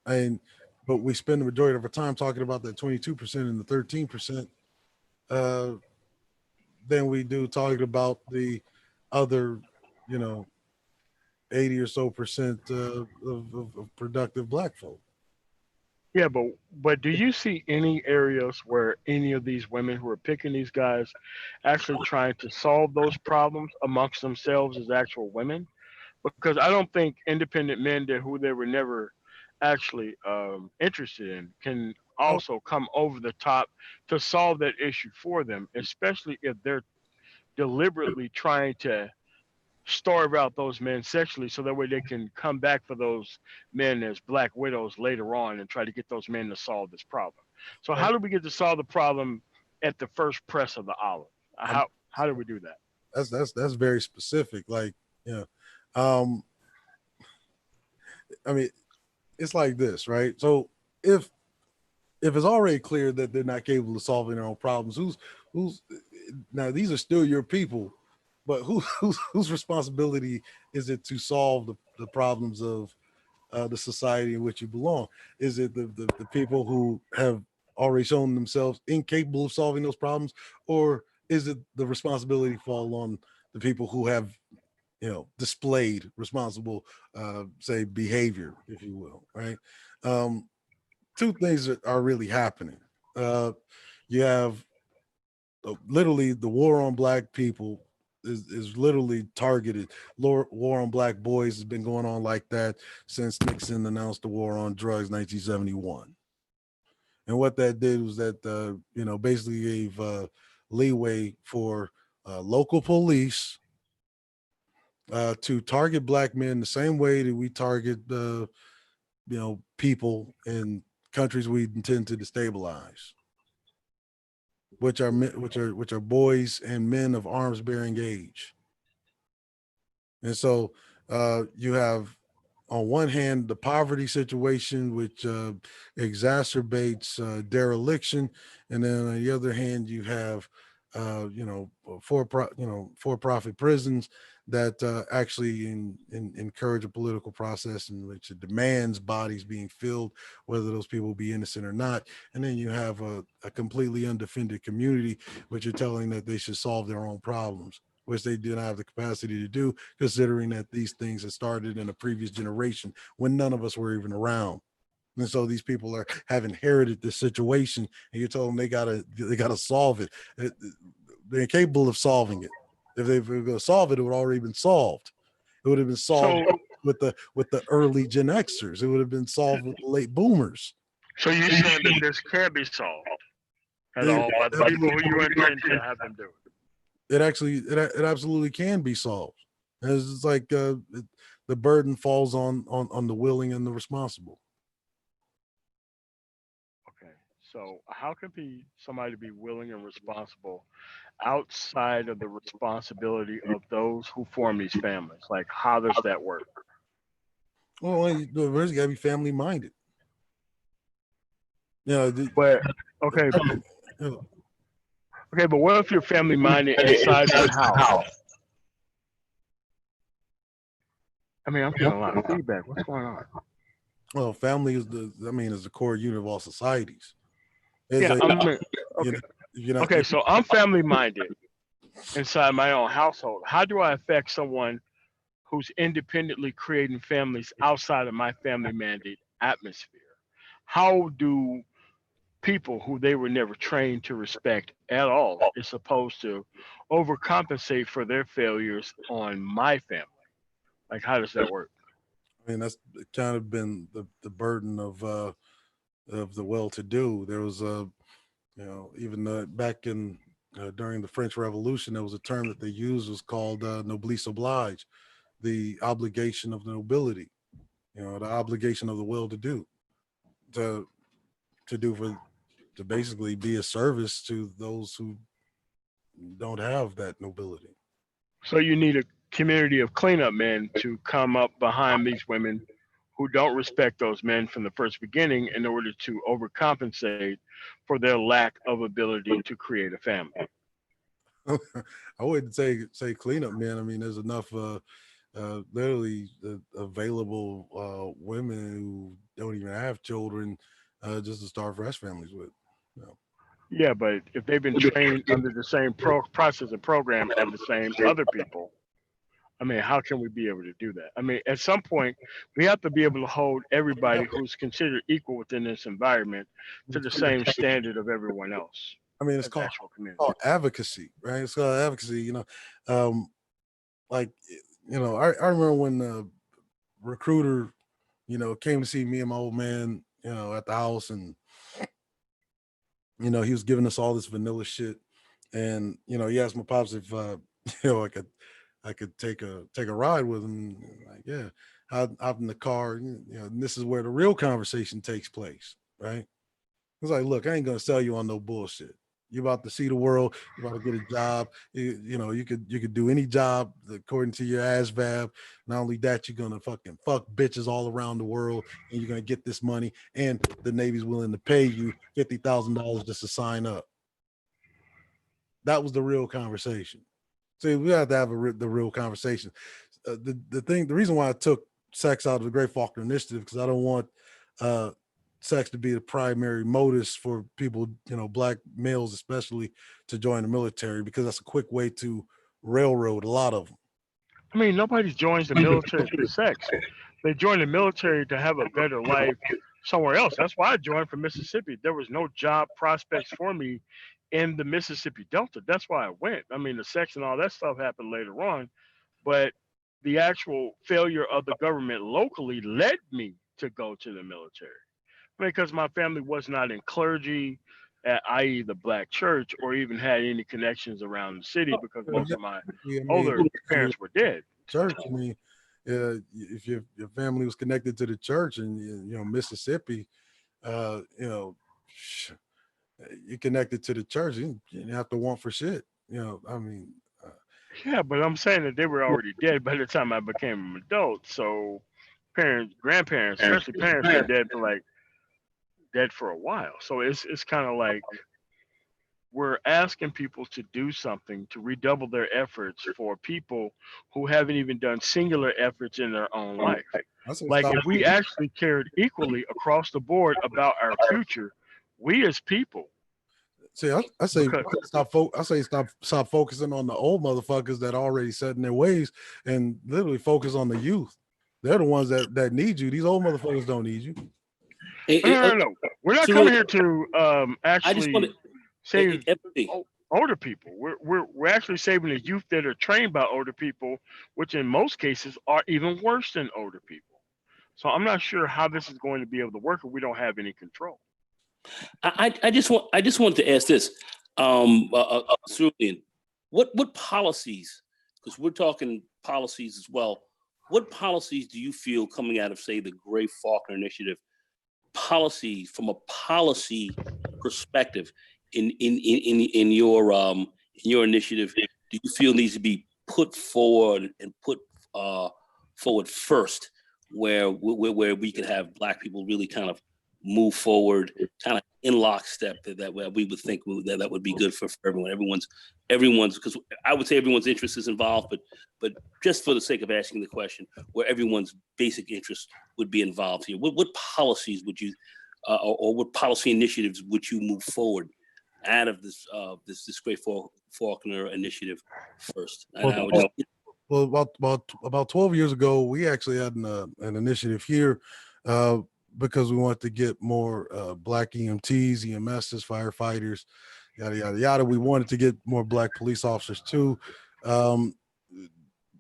And but we spend the majority of our time talking about that 22% and the 13%. Than we do talking about the other, 80 or so percent of productive Black folk. Yeah, but do you see any areas where any of these women who are picking these guys actually trying to solve those problems amongst themselves as actual women? Because I don't think independent men that who they were never actually interested in can Oh, also come over the top to solve that issue for them, especially if they're deliberately trying to starve out those men sexually so that way they can come back for those men as Black widows later on and try to get those men to solve this problem. So how do we get to solve the problem at the first press of the olive? How do we do that? that's very specific. Like, um, I mean, it's like this, right? So if it's already clear that they're not capable of solving their own problems, who's now these are still your people, but whose responsibility is it to solve the problems of the society in which you belong? Is it the people who have already shown themselves incapable of solving those problems, or is it the responsibility fall on the people who have displayed responsible say behavior, if you will, right? Two things that are really happening. You have literally the war on Black people is literally targeted. War on Black boys has been going on like that since Nixon announced the war on drugs 1971. And what that did was that basically gave leeway for local police to target Black men the same way that we target people in countries we intend to destabilize, which are boys and men of arms bearing age. And so you have on one hand the poverty situation, which exacerbates dereliction, and then on the other hand you have for-profit prisons that actually encourage a political process in which it demands bodies being filled, whether those people be innocent or not. And then you have a completely undefended community, which are telling that they should solve their own problems, which they do not have the capacity to do, considering that these things had started in a previous generation when none of us were even around. And so these people have inherited this situation, and you told them they gotta solve it. They're incapable of solving it. If they were going to solve it, it would already been solved. It would have been solved So with the early Gen Xers. It would have been solved with the late boomers. so you're saying that this can be solved at It, all by the people who you intend to have them do it? it absolutely can be solved. It's like the burden falls on the willing and the responsible. Okay. So how can somebody be willing and responsible outside of the responsibility of those who form these families? Like, how does that work? Well, you gotta be family minded. But okay, okay, but what if you're family minded inside the house? I mean, I'm getting a lot of feedback. What's going on? Well, family is the core unit of all societies. Yeah, okay. Okay, so I'm family minded inside my own household. How do I affect someone who's independently creating families outside of my family mandate atmosphere? How do people who they were never trained to respect at all is supposed to overcompensate for their failures on my family? Like, how does that work? That's kind of been the burden of the well-to-do. There was even back in during the French Revolution, there was a term that they used was called noblesse oblige, the obligation of the nobility. the obligation of the will to do, to basically be a service to those who don't have that nobility. So you need a community of cleanup men to come up behind these women who don't respect those men from the first beginning in order to overcompensate for their lack of ability to create a family. I wouldn't say cleanup men. I mean, there's enough literally available women who don't even have children just to start fresh families with. Yeah, but if they've been trained under the same process and program as the same other people, I mean, how can we be able to do that? I mean, at some point, we have to be able to hold everybody who's considered equal within this environment to the same standard of everyone else. I mean, it's called advocacy, right? It's called advocacy. I remember when the recruiter, came to see me and my old man, at the house, and he was giving us all this vanilla shit, and he asked my pops if I could take a ride with him. Like, yeah, hop in the car. And this is where the real conversation takes place, right? It's like, look, I ain't gonna sell you on no bullshit. You're about to see the world. You're about to get a job. You could do any job according to your ASVAB. Not only that, you're gonna fucking fuck bitches all around the world, and you're gonna get this money. And the Navy's willing to pay you $50,000 just to sign up. That was the real conversation. See, we have to have the real conversation. The reason why I took sex out of the Great Faulkner Initiative, because I don't want sex to be the primary modus for people, black males especially, to join the military, because that's a quick way to railroad a lot of them. I mean, nobody joins the military for sex. They join the military to have a better life somewhere else. That's why I joined from Mississippi. There was no job prospects for me in the Mississippi Delta. That's why I went. I mean, the sex and all that stuff happened later on, but the actual failure of the government locally led me to go to the military. Because my family was not in clergy, i.e. the black church, or even had any connections around the city, because most of my older parents were dead. Church, I mean, if your family was connected to the church and, Mississippi, you're connected to the church, you didn't have to want for shit. I mean. Yeah, but I'm saying that they were already dead by the time I became an adult. So parents, grandparents, especially parents, were dead for a while. So it's kind of like we're asking people to do something to redouble their efforts for people who haven't even done singular efforts in their own life. Like if we actually cared equally across the board about our future, we as people. See, I say stop focusing on the old motherfuckers that are already set in their ways, and literally focus on the youth. They're the ones that need you. These old motherfuckers don't need you. No. We're not coming here to actually save older people. We're actually saving the youth that are trained by older people, which in most cases are even worse than older people. So I'm not sure how this is going to be able to work if we don't have any control. I just wanted to ask this, Cerulean, what policies, because we're talking policies as well, what policies do you feel coming out of, say, the Grey Faulkner Initiative, policies from a policy perspective in your initiative, do you feel needs to be put forward and put forward first, where we could have Black people really kind of move forward, kind of in lockstep, that we would think that would be good for everyone. Everyone's, because I would say everyone's interest is involved, but just for the sake of asking the question, where everyone's basic interest would be involved here. What policies would you, or what policy initiatives would you move forward out of this Grey Faulkner Initiative first? Well, about 12 years ago, we actually had an initiative here. Because we want to get more Black EMTs, EMSs, firefighters, yada, yada, yada. We wanted to get more Black police officers too.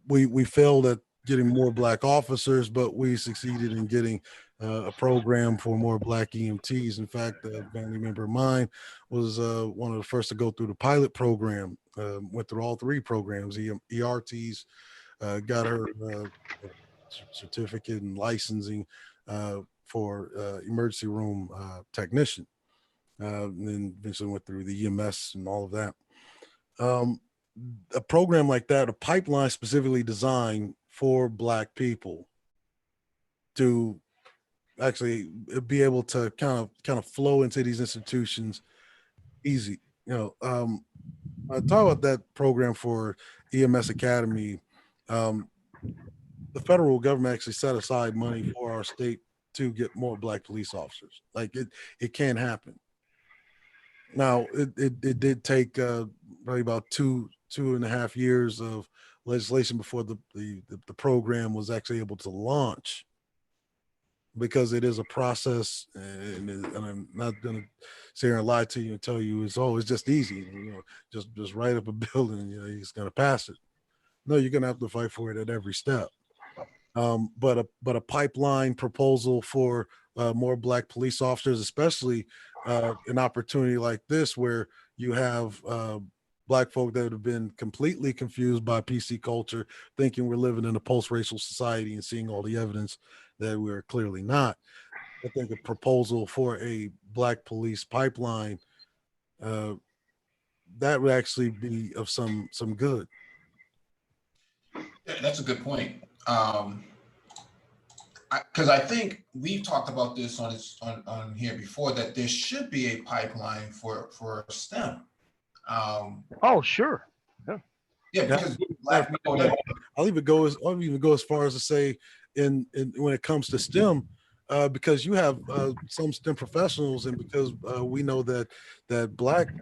We failed at getting more Black officers, but we succeeded in getting a program for more Black EMTs. In fact, a family member of mine was one of the first to go through the pilot program, went through all three programs, ERTs, got her certificate and licensing for emergency room technician. And then eventually went through the EMS and all of that. A program like that, a pipeline specifically designed for Black people to actually be able to kind of flow into these institutions easy. I talk about that program for EMS Academy. The federal government actually set aside money for our state to get more Black police officers. Like it can happen. Now it did take probably about two and a half years of legislation before the program was actually able to launch, because it is a process, and I'm not going to sit here and lie to you and tell you it's just easy, just write up a bill and he's going to pass it. No, you're going to have to fight for it at every step. But a pipeline proposal for more Black police officers, especially an opportunity like this where you have Black folk that have been completely confused by PC culture, thinking we're living in a post-racial society and seeing all the evidence that we're clearly not. I think a proposal for a Black police pipeline that would actually be of some good. Yeah, that's a good point. Because I think we've talked about this on here before, that there should be a pipeline for STEM. Oh, sure. Yeah, because Black people. I'll even go as far as to say, in when it comes to STEM, because you have some STEM professionals, and because we know that Black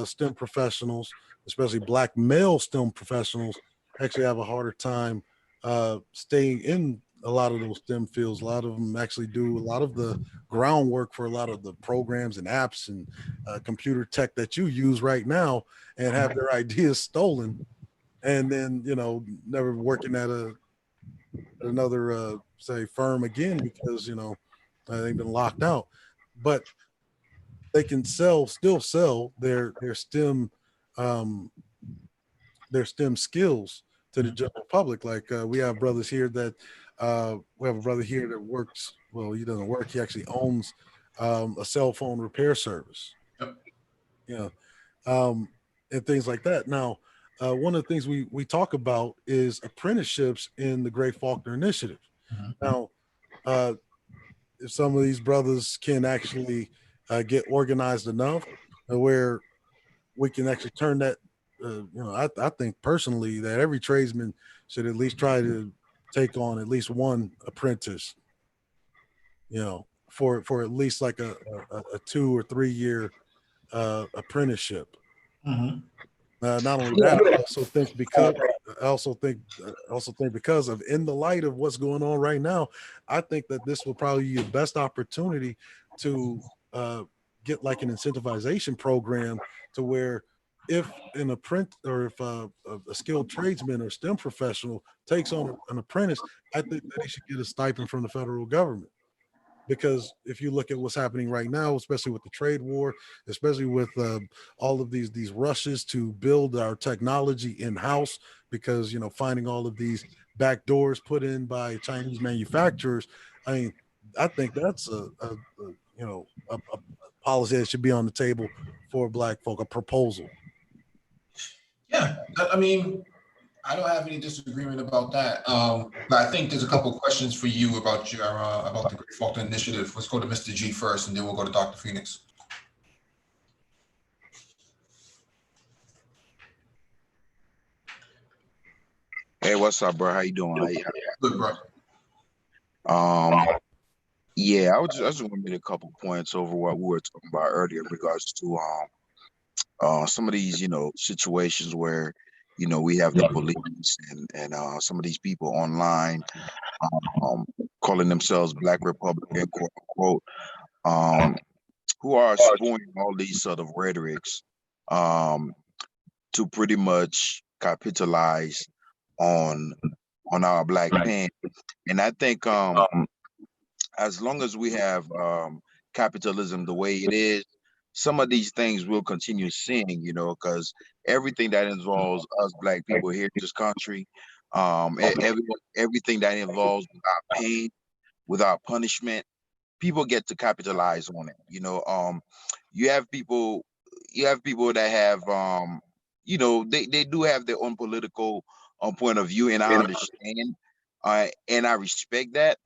STEM professionals, especially Black male STEM professionals, actually have a harder time staying in a lot of those STEM fields. A lot of them actually do a lot of the groundwork for a lot of the programs and apps and computer tech that you use right now, and have their ideas stolen, and then never working at another say firm again because they've been locked out. But they can still sell their STEM skills to the general public. Like we have brothers here that we have a brother here that works. Well, he doesn't work. He actually owns a cell phone repair service. Yep. And things like that. Now, one of the things we talk about is apprenticeships in the Great Faulkner Initiative. Mm-hmm. Now, if some of these brothers can actually get organized enough where we can actually turn that, I think personally that every tradesman should at least try to take on at least one apprentice, for at least like a 2 or 3 year apprenticeship. Mm-hmm. Not only that, I also think because of, in the light of what's going on right now, I think that this will probably be the best opportunity to get like an incentivization program to where if an apprentice or if a skilled tradesman or STEM professional takes on an apprentice, I think that they should get a stipend from the federal government. Because if you look at what's happening right now, especially with the trade war, especially with all of these rushes to build our technology in-house, because finding all of these back doors put in by Chinese manufacturers, I think that's a policy that should be on the table for Black folk, a proposal. Yeah, I mean, I don't have any disagreement about that. But I think there's a couple of questions for you about your about the Great Faulkner Initiative. Let's go to Mr. G first, and then we'll go to Dr. Phoenix. Hey, what's up, bro? How you doing? Good, bro. Yeah, I just want to make a couple points over what we were talking about earlier in regards to some of these situations where we have the police and some of these people online calling themselves Black Republican, quote unquote, who are spewing all these sort of rhetorics to pretty much capitalize on our Black pain. And I think as long as we have capitalism the way it is, some of these things will continue seeing, because everything that involves us Black people here in this country, Everything that involves without pain, without punishment, people get to capitalize on it. You have people, that have, they do have their own political point of view, and I understand, and I respect that.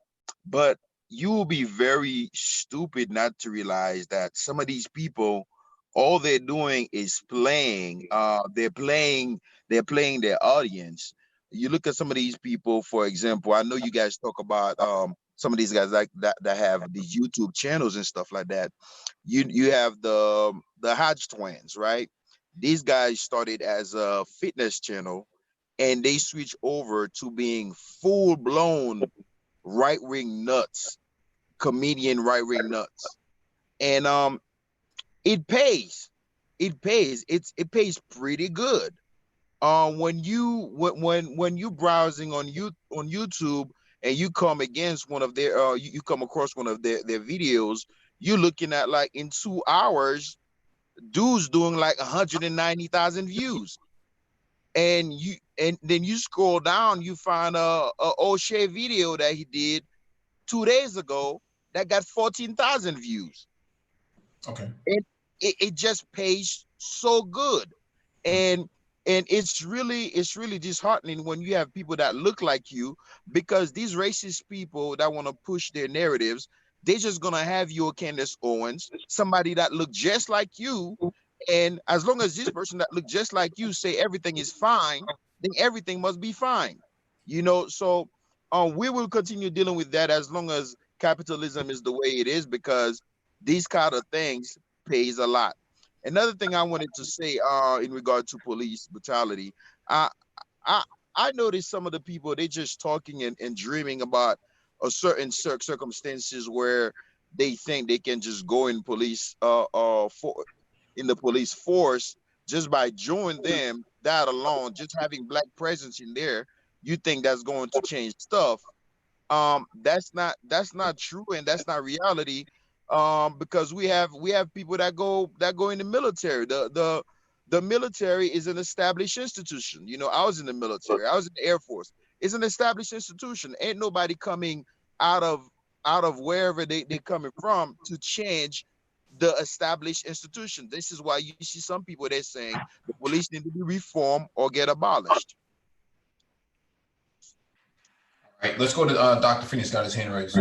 But you will be very stupid not to realize that some of these people, all they're doing is playing. They're playing their audience. You look at some of these people, for example. I know you guys talk about some of these guys like that have these YouTube channels and stuff like that. You have the Hodge twins, right? These guys started as a fitness channel, and they switched over to being full blown right wing nuts, comedian right wing nuts, and it pays. It pays. It pays pretty good. When you browsing on YouTube, and you come against one of their you come across one of their videos, you're looking at, like, in 2 hours, dude's doing like 190,000 views, and then you scroll down, you find a O'Shea video that he did 2 days ago that got 14,000 views. Okay. It just pays so good. And it's really disheartening when you have people that look like you, because these racist people that want to push their narratives, they're just gonna have you, Candace Owens, somebody that look just like you. And as long as this person that look just like you say everything is fine, then everything must be fine. So we will continue dealing with that as long as capitalism is the way it is, because these kind of things pays a lot. Another thing I wanted to say in regard to police brutality, I I I noticed some of the people, they just talking and dreaming about a certain circumstances where they think they can just go in police for in the police force just by joining them. That alone, just having black presence in there, you think that's going to change stuff. That's not true, and that's not reality. Because we have people that go in the military. The military is an established institution. I was in the military, I was in the Air Force. It's an established institution. Ain't nobody coming out of wherever they coming from to change the established institution. This is why you see some people, they're saying the police need to be reformed or get abolished. All right, let's go to Dr. Phoenix, got his hand raised.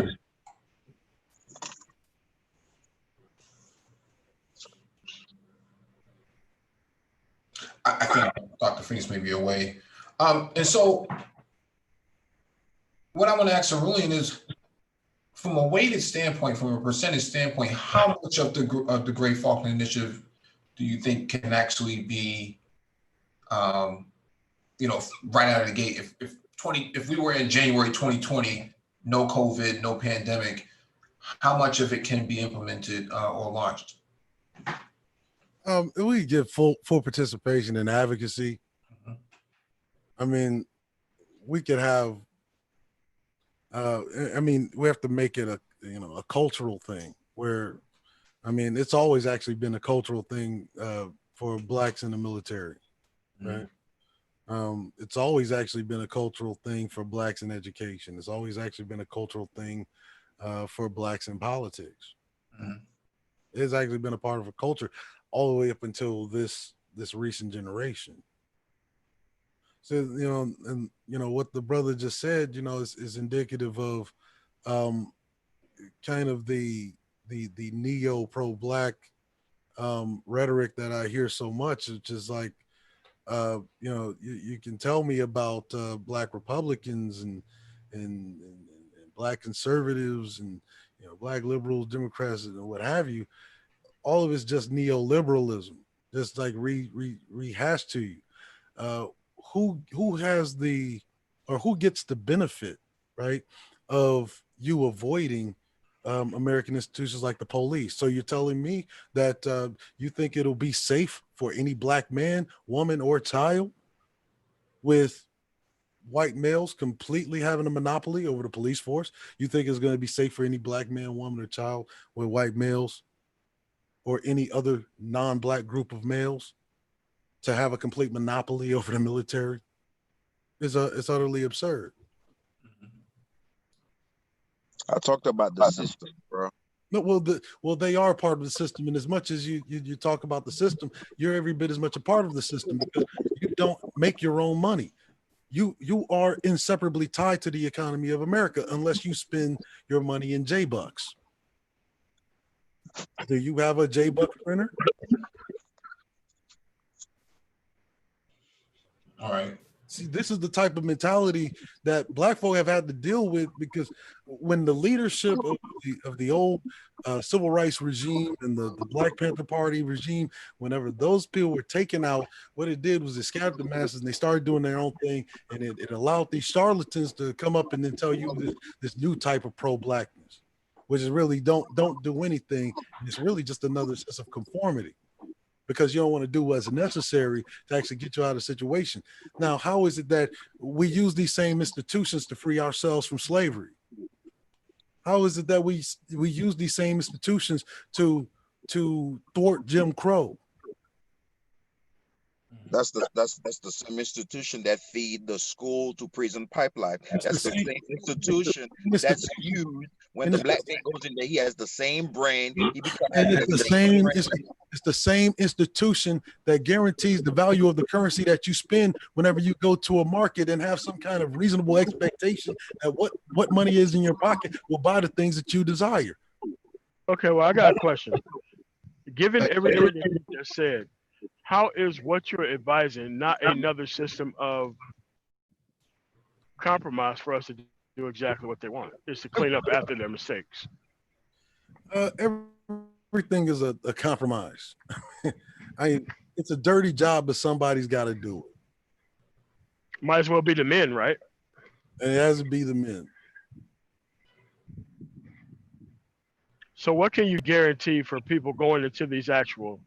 I think Dr. Phoenix may be away. And so what I want to ask Cerulean is, from a weighted standpoint, from a percentage standpoint, how much of the Great Faulkner Initiative do you think can actually be, right out of the gate? If we were in January 2020, no COVID, no pandemic, how much of it can be implemented or launched? We get full participation in advocacy. Mhm. I mean, we could have. We have to make it a cultural thing where, it's always actually been a cultural thing for blacks in the military, right? It's always actually been a cultural thing for blacks in education. It's always actually been a cultural thing for blacks in politics. Mhm. It's actually been a part of a culture all the way up until this recent generation. So and what the brother just said, is indicative of kind of the neo pro black rhetoric that I hear so much. It's just like you can tell me about black Republicans and black conservatives and black liberals, Democrats, and what have you. All of it's just neoliberalism, just like rehashed to you. Uh, who has who gets the benefit, right, of you avoiding American institutions like the police? So you're telling me that you think it'll be safe for any black man, woman, or child with white males completely having a monopoly over the police force? You think it's going to be safe for any black man, woman, or child with white males or any other non-black group of males to have a complete monopoly over the military? is utterly absurd. I talked about the system, bro. No, well, they are part of the system, and as much as you talk about the system, you're every bit as much a part of the system because you don't make your own money. You are inseparably tied to the economy of America unless you spend your money in J-Bucks. Do you have a J-Buck printer? All right. See, this is the type of mentality that Black folk have had to deal with because when the leadership of the old civil rights regime and the Black Panther Party regime, whenever those people were taken out, what it did was it scattered the masses and they started doing their own thing, and it allowed these charlatans to come up and then tell you this new type of pro-Blackness, which is really don't do anything. It's really just another sense of conformity, because you don't want to do what's necessary to actually get you out of a situation. Now, how is it that we use these same institutions to free ourselves from slavery? How is it that we use these same institutions to thwart Jim Crow? That's the same institution that feed the school to prison pipeline. That's the same institution that's used when the black man goes in there. He has the same brain. He becomes it's the same institution that guarantees the value of the currency that you spend whenever you go to a market and have some kind of reasonable expectation that what money is in your pocket will buy the things that you desire. Okay, well, I got a question. Given everything that you just said, how is what you're advising not another system of compromise for us to do exactly what they want? Is to clean up after their mistakes. Everything is a compromise. It's a dirty job, but somebody's got to do it. Might as well be the men, right? And it has to be the men. So what can you guarantee for people going into these actual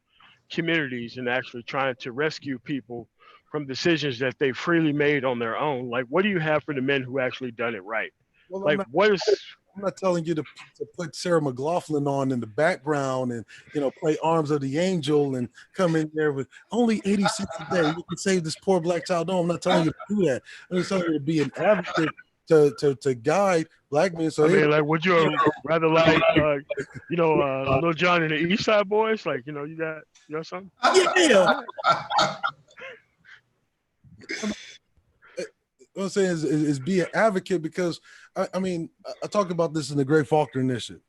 communities and actually trying to rescue people from decisions that they freely made on their own? Like, what do you have for the men who actually done it right? Well, like, I'm not telling you to put Sarah McLachlan on in the background and, play Arms of the Angel and come in there with only 80 cents a day. You can save this poor black child. No, I'm not telling you to do that. I'm just telling you to be an advocate to guide black men. So would you rather like, Lil Jon and the East Side Boys? Like, you got something? Yeah. What I'm saying is be an advocate, because I talk about this in the Great Faulkner Initiative.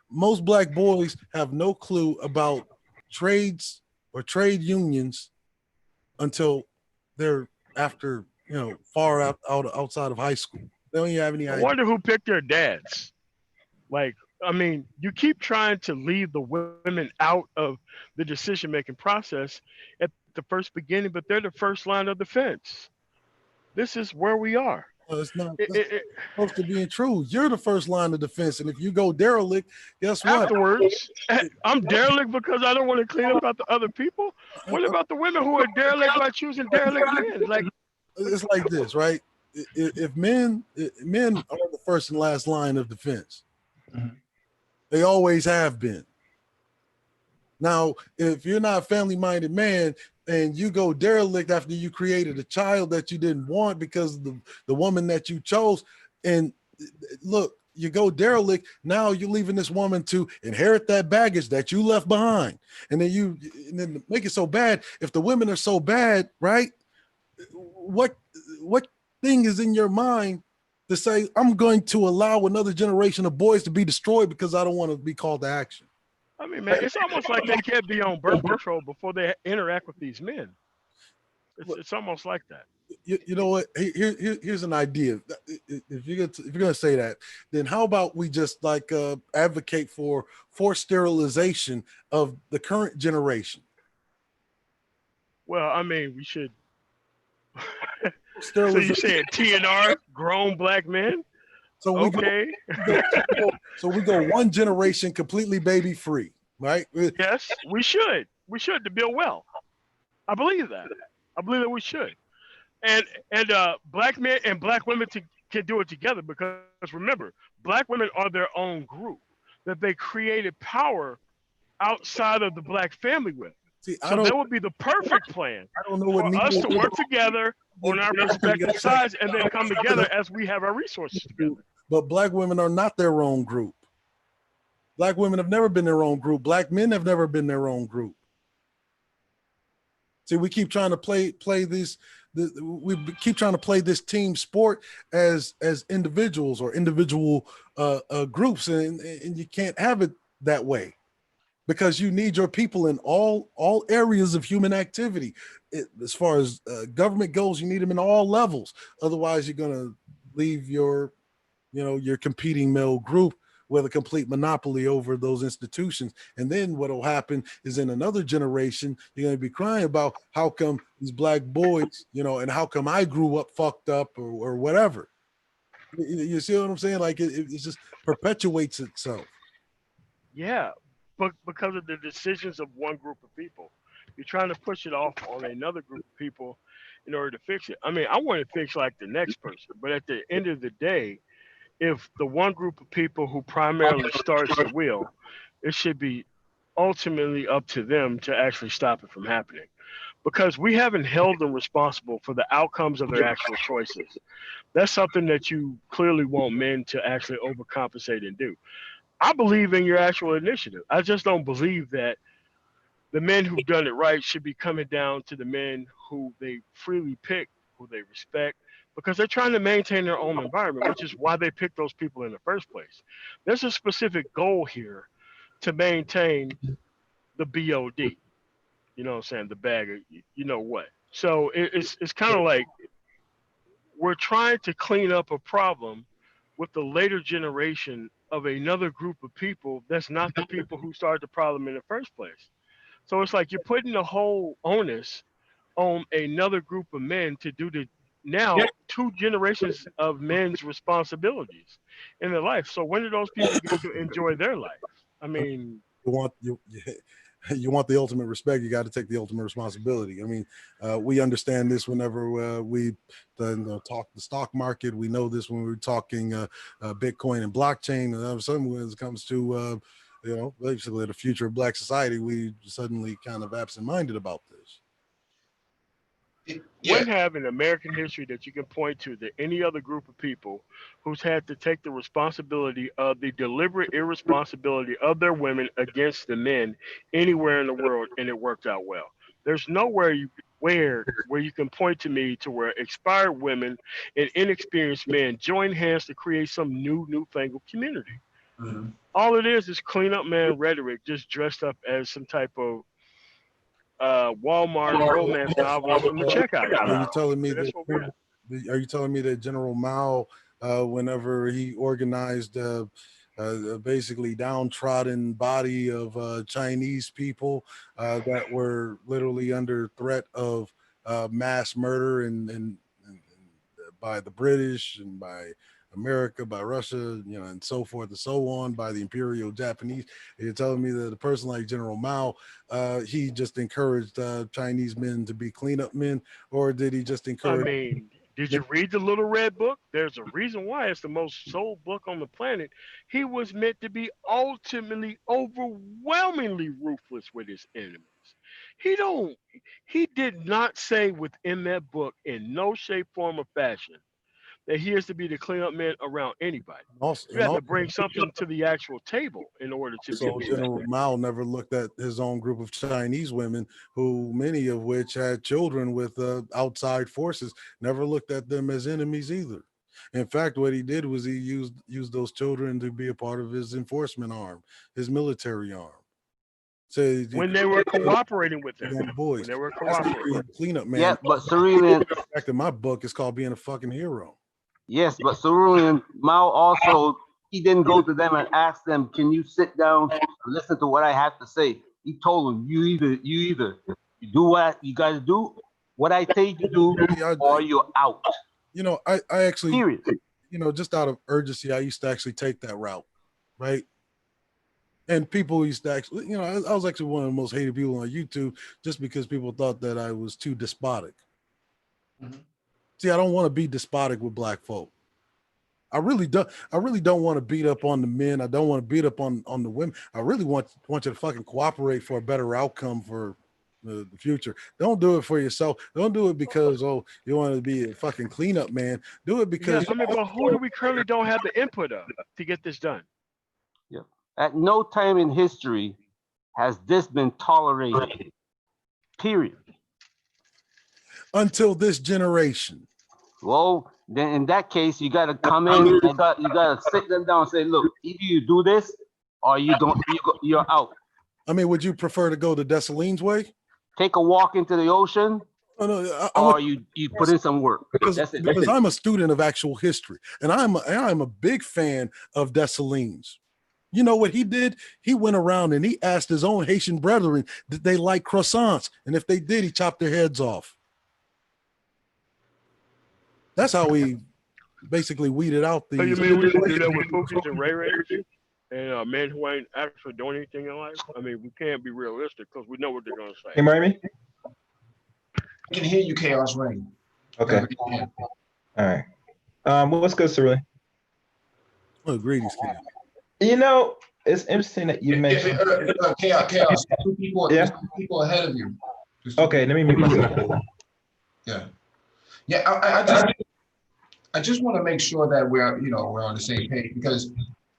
Most black boys have no clue about trades or trade unions until they're after, far outside of high school. They don't even have any idea. I wonder who picked their dads. Like, you keep trying to leave the women out of the decision-making process at the first beginning, but they're the first line of defense. This is where we are. Well, it's not supposed to be true. You're the first line of defense, and if you go derelict, guess what? Afterwards, I'm derelict because I don't want to clean up after other people. What about the women who are derelict by choosing derelict men? Like, it's like this, right? If men are the first and last line of defense, they always have been. Now, if you're not a family-minded man and you go derelict after you created a child that you didn't want because of the woman that you chose, and look, you go derelict, now you're leaving this woman to inherit that baggage that you left behind. And then make it so bad. If the women are so bad, right? What thing is in your mind to say, I'm going to allow another generation of boys to be destroyed because I don't want to be called to action? Man, it's almost like they can't be on birth control before they interact with these men. It's almost like that. You know what? Here's an idea. If you're gonna say that, then how about we just advocate for forced sterilization of the current generation? Well, we should. So you saying TNR, grown black men? So we go one generation completely baby free, right? Yes, we should. We should, to build wealth. I believe that. I believe that we should. And black men and black women can do it together, because remember, black women are their own group that they created power outside of the black family with. So that would be the perfect plan for us to work together on our respective sides and then come together as we have our resources together. But black women are not their own group. Black women have never been their own group. Black men have never been their own group. See, we keep trying to play this. We keep trying to play this team sport as individuals or individual groups, and you can't have it that way, because you need your people in all areas of human activity. As far as government goes, you need them in all levels. Otherwise, you're gonna leave your competing male group with a complete monopoly over those institutions. And then what will happen is in another generation, you're going to be crying about how come these black boys, and how come I grew up fucked up or whatever. You see what I'm saying? Like it just perpetuates itself. Yeah, but because of the decisions of one group of people, you're trying to push it off on another group of people in order to fix it. I mean, I want to fix like the next person, but at the end of the day, if the one group of people who primarily starts the wheel, it should be ultimately up to them to actually stop it from happening, because we haven't held them responsible for the outcomes of their actual choices. That's something that you clearly want men to actually overcompensate and do. I believe in your actual initiative. I just don't believe that the men who've done it right should be coming down to the men who they freely pick, who they respect, because they're trying to maintain their own environment, which is why they pick those people in the first place. There's a specific goal here to maintain the BOD. You know what I'm saying? The bag of you know what. So it's kind of like we're trying to clean up a problem with the later generation of another group of people that's not the people who started the problem in the first place. So it's like you're putting the whole onus on another group of men to do the now two generations of men's responsibilities in their life. So when do those people get to enjoy their life? I mean, you want the ultimate respect, you got to take the ultimate responsibility. I mean, we understand this whenever we talk the stock market. We know this when we're talking Bitcoin and blockchain. And some when it comes to basically the future of black society, we suddenly kind of absent-minded about this. When have in American history that you can point to that any other group of people who's had to take the responsibility of the deliberate irresponsibility of their women against the men anywhere in the world and it worked out well? There's nowhere where you can point to me to where expired women and inexperienced men join hands to create some newfangled community. Mm-hmm. All it is cleanup man rhetoric, just dressed up as some type of Walmart romance novel from the checkout. Are you telling me that? Are you telling me that General Mao, whenever he organized basically downtrodden body of Chinese people that were literally under threat of mass murder and by the British and by America, by Russia, and so forth and so on, by the Imperial Japanese? You're telling me that a person like General Mao, he just encouraged Chinese men to be cleanup men, or did he just encourage? I mean, did you read the Little Red Book? There's a reason why it's the most sold book on the planet. He was meant to be ultimately overwhelmingly ruthless with his enemies. He did not say within that book in no shape, form, or fashion that he is to be the cleanup man around anybody. You have to bring something to the actual table in order to so be General Mao never looked at his own group of Chinese women, who many of which had children with outside forces, never looked at them as enemies either. In fact, what he did was he used those children to be a part of his enforcement arm, his military arm. So when they were cooperating with them, boys, when they were cooperating, cleanup man. Yeah, but Cerulean, back in my book, it's called being a fucking hero. Yes, but Cerulean Mao also, he didn't go to them and ask them, "Can you sit down and listen to what I have to say?" He told them, "You either do what you guys do, what I tell you to do, or you're out." I actually, period. Just out of urgency, I used to actually take that route, right? And people used to actually, I was actually one of the most hated people on YouTube just because people thought that I was too despotic. Mm-hmm. See, I don't want to be despotic with black folk. I really don't want to beat up on the men. I don't want to beat up on the women. I really want you to fucking cooperate for a better outcome for, the future. Don't do it for yourself. Don't do it because, oh, you want to be a fucking cleanup man. Do it because I mean, but who do we currently don't have the input of to get this done? Yeah. At no time in history has this been tolerated. Period. until this generation. Well, then in that case, you got to come in. You got to sit them down and say, look, either you do this or you're out. I mean, would you prefer to go the Dessalines way? Take a walk into the ocean, Oh, no, or you put in some work. because That's it. because I'm a student of actual history, and I'm a big fan of Dessalines. You know what he did? He went around and he asked his own Haitian brethren did they like croissants, and if they did, he chopped their heads off. That's how we basically weeded out the. So you mean we should do that with Focus and Ray Ray and men who ain't actually doing anything in life? I mean, we can't be realistic because we know what they're gonna say. Can you hear me? I can hear you, Chaos Rain. Okay. Yeah. All right. What's good, Cerulean? Oh, greetings, Ken. You know, it's interesting that you mentioned. Chaos. Two people, Yeah. two people ahead of you. Okay, let me mute myself. Yeah. I just want to make sure that we're on the same page, because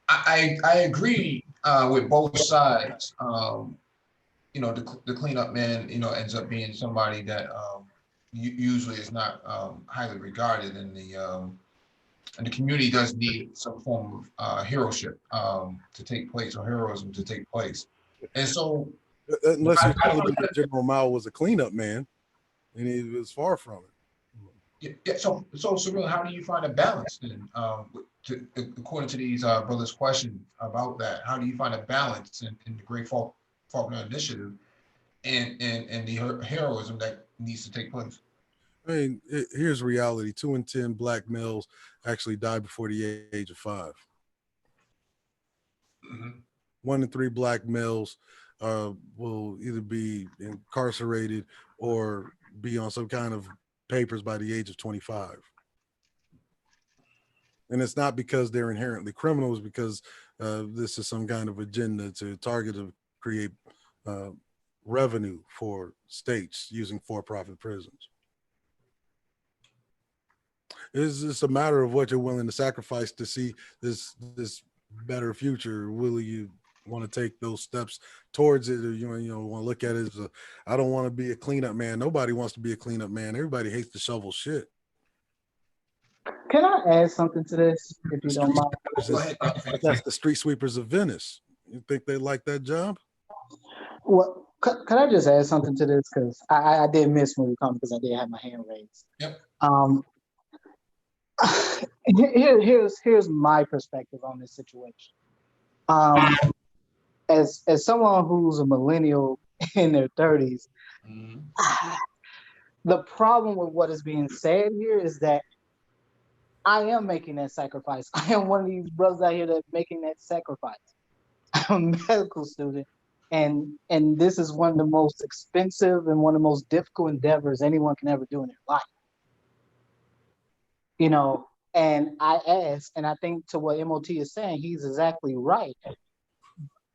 I agree with both sides. The cleanup man, ends up being somebody that usually is not highly regarded in the community. Does need some form of heroship to take place, or heroism to take place. And so, Unless you tell me that General Mao was a cleanup man, and he was far from it. yeah. So Cerulean, how do you find a balance then? According to these brothers' question about that, how do you find a balance in the Great Faulkner Initiative and the heroism that needs to take place? I mean, here's reality: 2 in 10 black males actually die before the age of 5. Mm-hmm. 1 in 3 black males will either be incarcerated or be on some kind of papers by the age of 25. And it's not because they're inherently criminals, because this is some kind of agenda to target or create revenue for states using for-profit prisons. It's just a matter of what you're willing to sacrifice to see this better future. Will you want to take those steps towards it, or you want to look at it as I don't want to be a cleanup man. Nobody wants to be a cleanup man. Everybody hates to shovel shit. Can I add something to this, if you don't mind? That's the street sweepers of Venice. You think they like that job? Well, can I just add something to this? Because I did miss when you come, because I did have my hand raised. Yep. Here's my perspective on this situation. As someone who's a millennial in their 30s, Mm-hmm. the problem with what is being said here is that I am making that sacrifice. I am one of these brothers out here that's making that sacrifice. I'm a medical student, and this is one of the most expensive and one of the most difficult endeavors anyone can ever do in their life. And I ask, and I think to what MOT is saying, he's exactly right.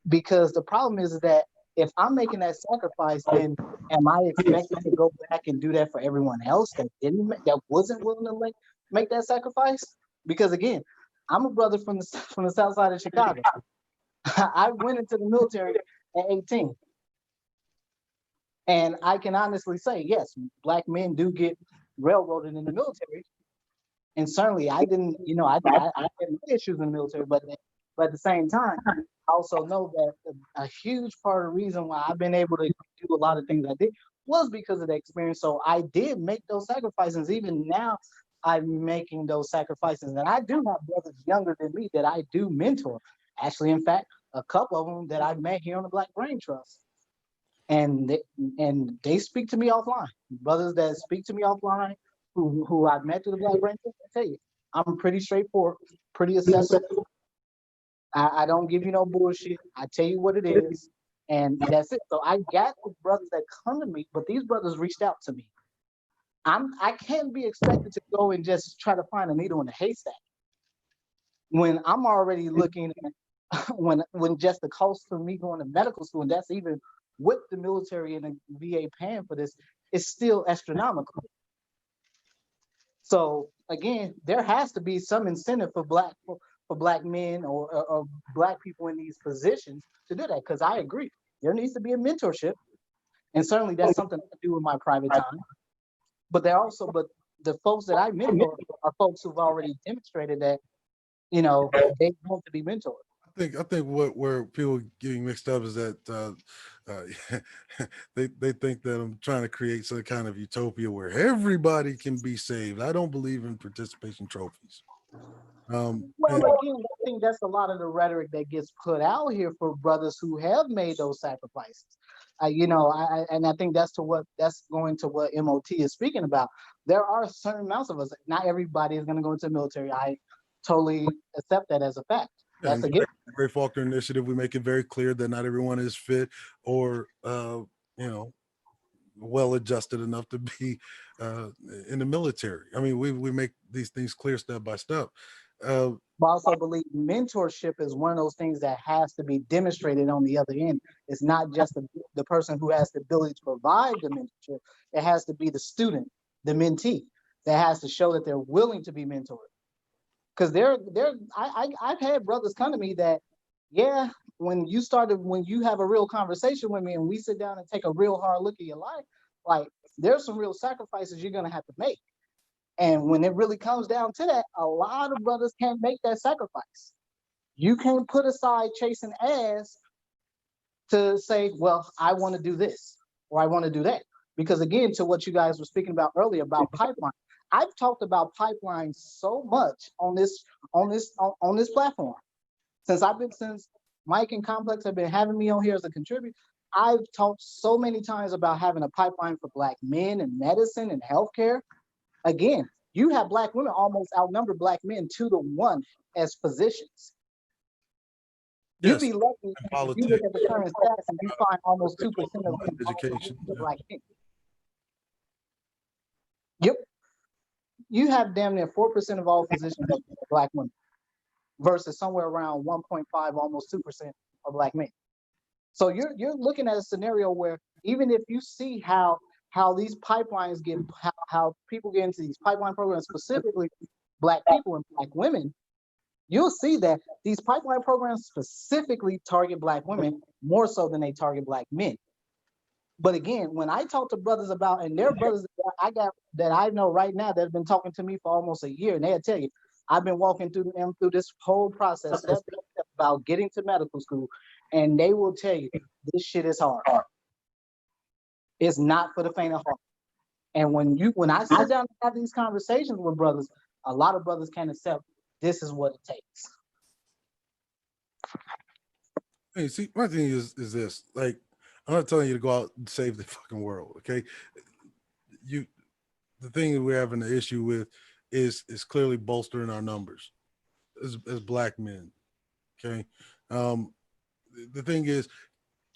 Because the problem is that if I'm making that sacrifice, then am I expected to go back and do that for everyone else that wasn't willing to make that sacrifice? Because again, I'm a brother from the south side of Chicago. I went into the military at 18. And I can honestly say, yes, black men do get railroaded in the military. And certainly I didn't, I had issues in the military, but at the same time, I also know that a huge part of the reason why I've been able to do a lot of things I did was because of the experience. So I did make those sacrifices. Even now, I'm making those sacrifices. And I do have brothers younger than me that I do mentor. Actually, in fact, a couple of them that I met here on the Black Brain Trust. And they speak to me offline. Brothers that speak to me offline, who I've met through the Black Brain Trust, I tell you, I'm pretty straightforward, pretty accessible. I don't give you no bullshit. I tell you what it is, and that's it. So I got the brothers that come to me, but these brothers reached out to me. I can't be expected to go and just try to find a needle in a haystack when I'm already looking at when just the cost for me going to medical school, and that's even with the military and the VA paying for this, is still astronomical. So again, there has to be some incentive for black men or black people in these positions to do that. Because I agree, there needs to be a mentorship, and certainly that's something I do in my private time. But the folks that I mentor are folks who've already demonstrated that, you know, they want to be mentored. I think where people getting mixed up is that they think that I'm trying to create some kind of utopia where everybody can be saved. I don't believe in participation trophies. Well, again, I think that's a lot of the rhetoric that gets put out here for brothers who have made those sacrifices. You know, and I think that's going to what MOT is speaking about. There are certain amounts of us. Not everybody is going to go into the military. I totally accept that as a fact. That's a given. The Great Faulkner Initiative, we make it very clear that not everyone is fit or well adjusted enough to be in the military. I mean, we make these things clear step by step. I also believe mentorship is one of those things that has to be demonstrated on the other end. It's not just the person who has the ability to provide the mentorship. It has to be the student, the mentee, that has to show that they're willing to be mentored. Because I've had brothers come to me that, yeah, when you have a real conversation with me and we sit down and take a real hard look at your life, like there's some real sacrifices you're gonna have to make. And when it really comes down to that, a lot of brothers can't make that sacrifice. You can't put aside chasing ass to say, well, I want to do this or I want to do that. Because again, to what you guys were speaking about earlier about pipeline, I've talked about pipelines so much on this platform. Since Mike and Complex have been having me on here as a contributor, I've talked so many times about having a pipeline for Black men in medicine and healthcare. Again, you have Black women almost outnumber Black men 2-to-1 as physicians. Yes. You'd be lucky if you look at the current stats and you find almost 2% of education, Black men. Yep. You have damn near 4% of all physicians are Black women versus somewhere around 1.5, almost 2% of Black men. So you're looking at a scenario where even if you see how these pipelines how people get into these pipeline programs, specifically Black people and Black women, you'll see that these pipeline programs specifically target Black women more so than they target Black men. But again, when I talk to brothers about, and they're brothers that I know right now that have been talking to me for almost a year, and they'll tell you, I've been walking through them through this whole process step by step about getting to medical school, and they will tell you this shit is hard. It's not for the faint of heart. And when I sit down and have these conversations with brothers, a lot of brothers can't accept this is what it takes. Hey, see, my thing is this: like, I'm not telling you to go out and save the fucking world, okay? The thing that we're having an issue with is clearly bolstering our numbers as Black men, okay? The thing is,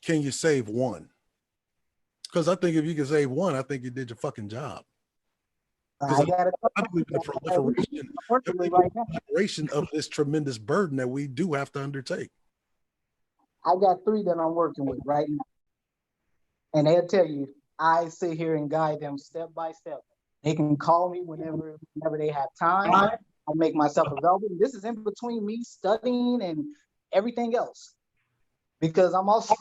can you save one? Because I think if you can save one, I think you did your fucking job. I believe the proliferation of this tremendous burden that we do have to undertake. I got 3 that I'm working with right now. And they'll tell you, I sit here and guide them step by step. They can call me whenever they have time. I make myself available. This is in between me studying and everything else. Because I'm also,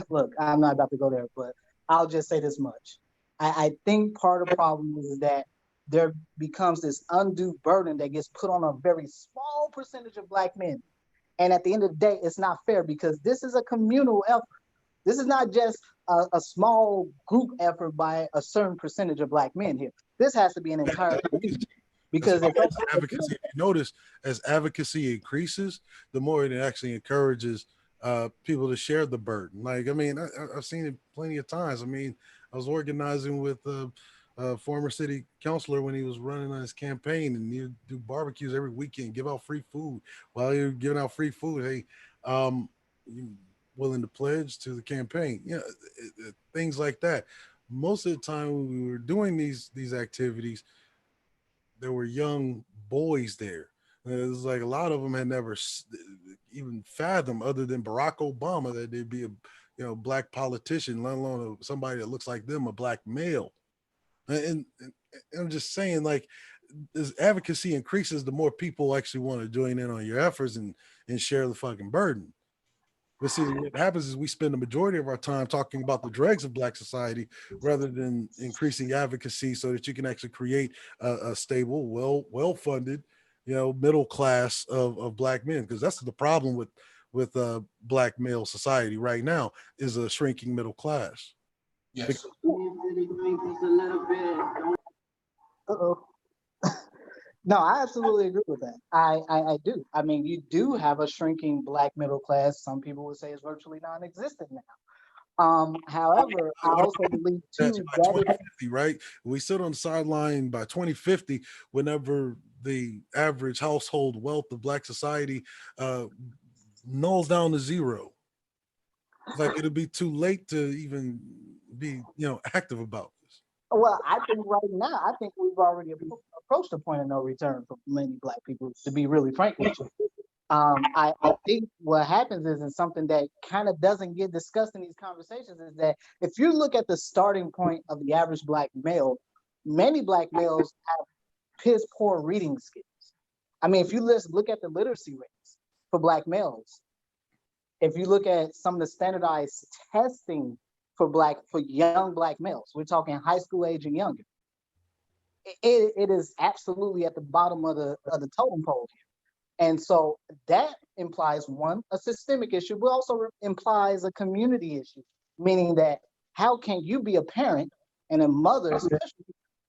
look, I'm not about to go there, but I'll just say this much. I think part of the problem is that there becomes this undue burden that gets put on a very small percentage of Black men. And at the end of the day, it's not fair because this is a communal effort. This is not just a small group effort by a certain percentage of Black men here. This has to be an entire community. Because if advocacy, if you notice, as advocacy increases, the more it actually encourages people to share the burden. Like, I mean, I've seen it plenty of times. I mean, I was organizing with a former city councilor when he was running on his campaign, and he'd do barbecues every weekend, give out free food. While you're giving out free food, hey, you willing to pledge to the campaign? You know, things like that. Most of the time when we were doing these activities, there were young boys there. It was like a lot of them had never even fathomed, other than Barack Obama, that there'd be black politician, let alone somebody that looks like them, a black male. And I'm just saying, like, as advocacy increases, the more people actually want to join in on your efforts and share the fucking burden. But see, what happens is we spend the majority of our time talking about the dregs of Black society rather than increasing advocacy so that you can actually create a stable, well-funded, middle class of Black men. Because that's the problem with Black male society right now, is a shrinking middle class. Yes. Uh-oh. No, I absolutely agree with that. I do. I mean, you do have a shrinking Black middle class. Some people would say it's virtually non-existent now. However, I also believe too By that 2050, right? We sit on the sideline by 2050, whenever the average household wealth of Black society nulls down to zero. Like, it'll be too late to even be, active about this. well, I think right now, I think we've already approached the point of no return for many Black people, to be really frank with you. I think what happens is something that kind of doesn't get discussed in these conversations, is that if you look at the starting point of the average Black male, many Black males have piss poor reading skills. I mean, if you look at the literacy rates for Black males, if you look at some of the standardized testing for young Black males, we're talking high school age and younger, it is absolutely at the bottom of the totem pole here. And so that implies, one, a systemic issue, but also implies a community issue, meaning that how can you be a parent and a mother, especially,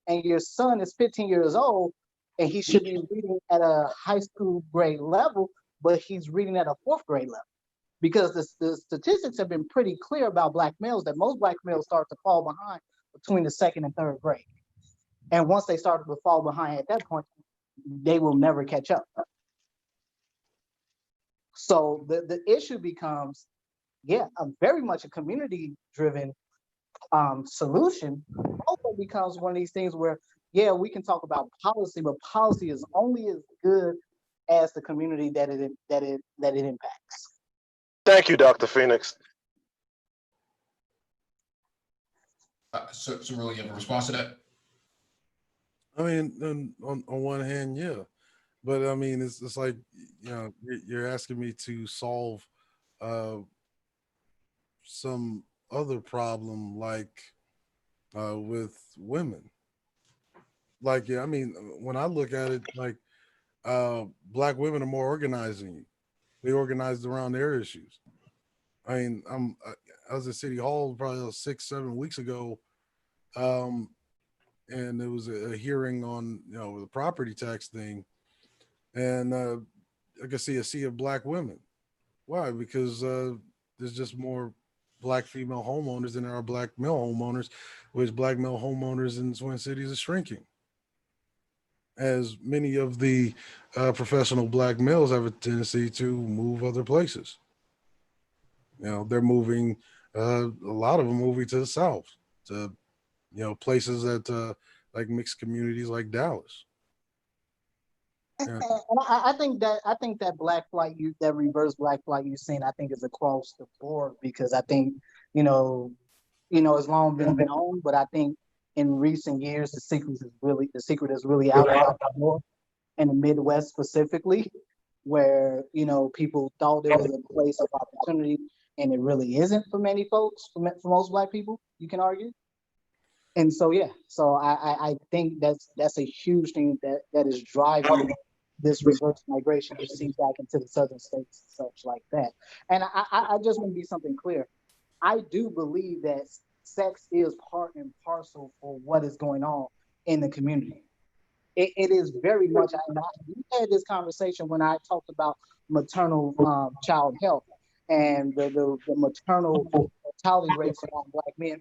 and your son is 15 years old and he should be reading at a high school grade level, but he's reading at a fourth grade level? Because the statistics have been pretty clear about Black males, that most Black males start to fall behind between the second and third grade. And once they start to fall behind at that point, they will never catch up. So the issue becomes, very much a community-driven solution. Also becomes one of these things where, we can talk about policy, but policy is only as good as the community that it impacts. Thank you, Dr. Phoenix. So really, you have a response to that? I mean, on one hand, yeah. But I mean, it's like, you're asking me to solve some other problem, like with women. Like, I mean, when I look at it, like, Black women are more organized than you. They organized around their issues. I mean, I was at City Hall probably 6-7 weeks ago, and there was a hearing on the property tax thing, and I could see a sea of Black women. Why? Because there's just more Black female homeowners than there are Black male homeowners, which Black male homeowners in Twin Cities is shrinking, as many of the professional Black males have a tendency to move other places. They're moving, a lot of them moving to the South, to, places that like mixed communities like Dallas. Yeah. And I think that Black flight, that reverse Black flight you've seen, I think is across the board, because I think, it's long been known, but I think in recent years, the secret is really out the north and the Midwest specifically, where, people thought there was a place of opportunity, and it really isn't for many folks, for most Black people, you can argue. And so, I think that's a huge thing that is driving this reverse migration you see back into the southern states and such like that. And I just want to be something clear. I do believe that sex is part and parcel for what is going on in the community. It is very much, we had this conversation when I talked about maternal child health and the maternal mortality rates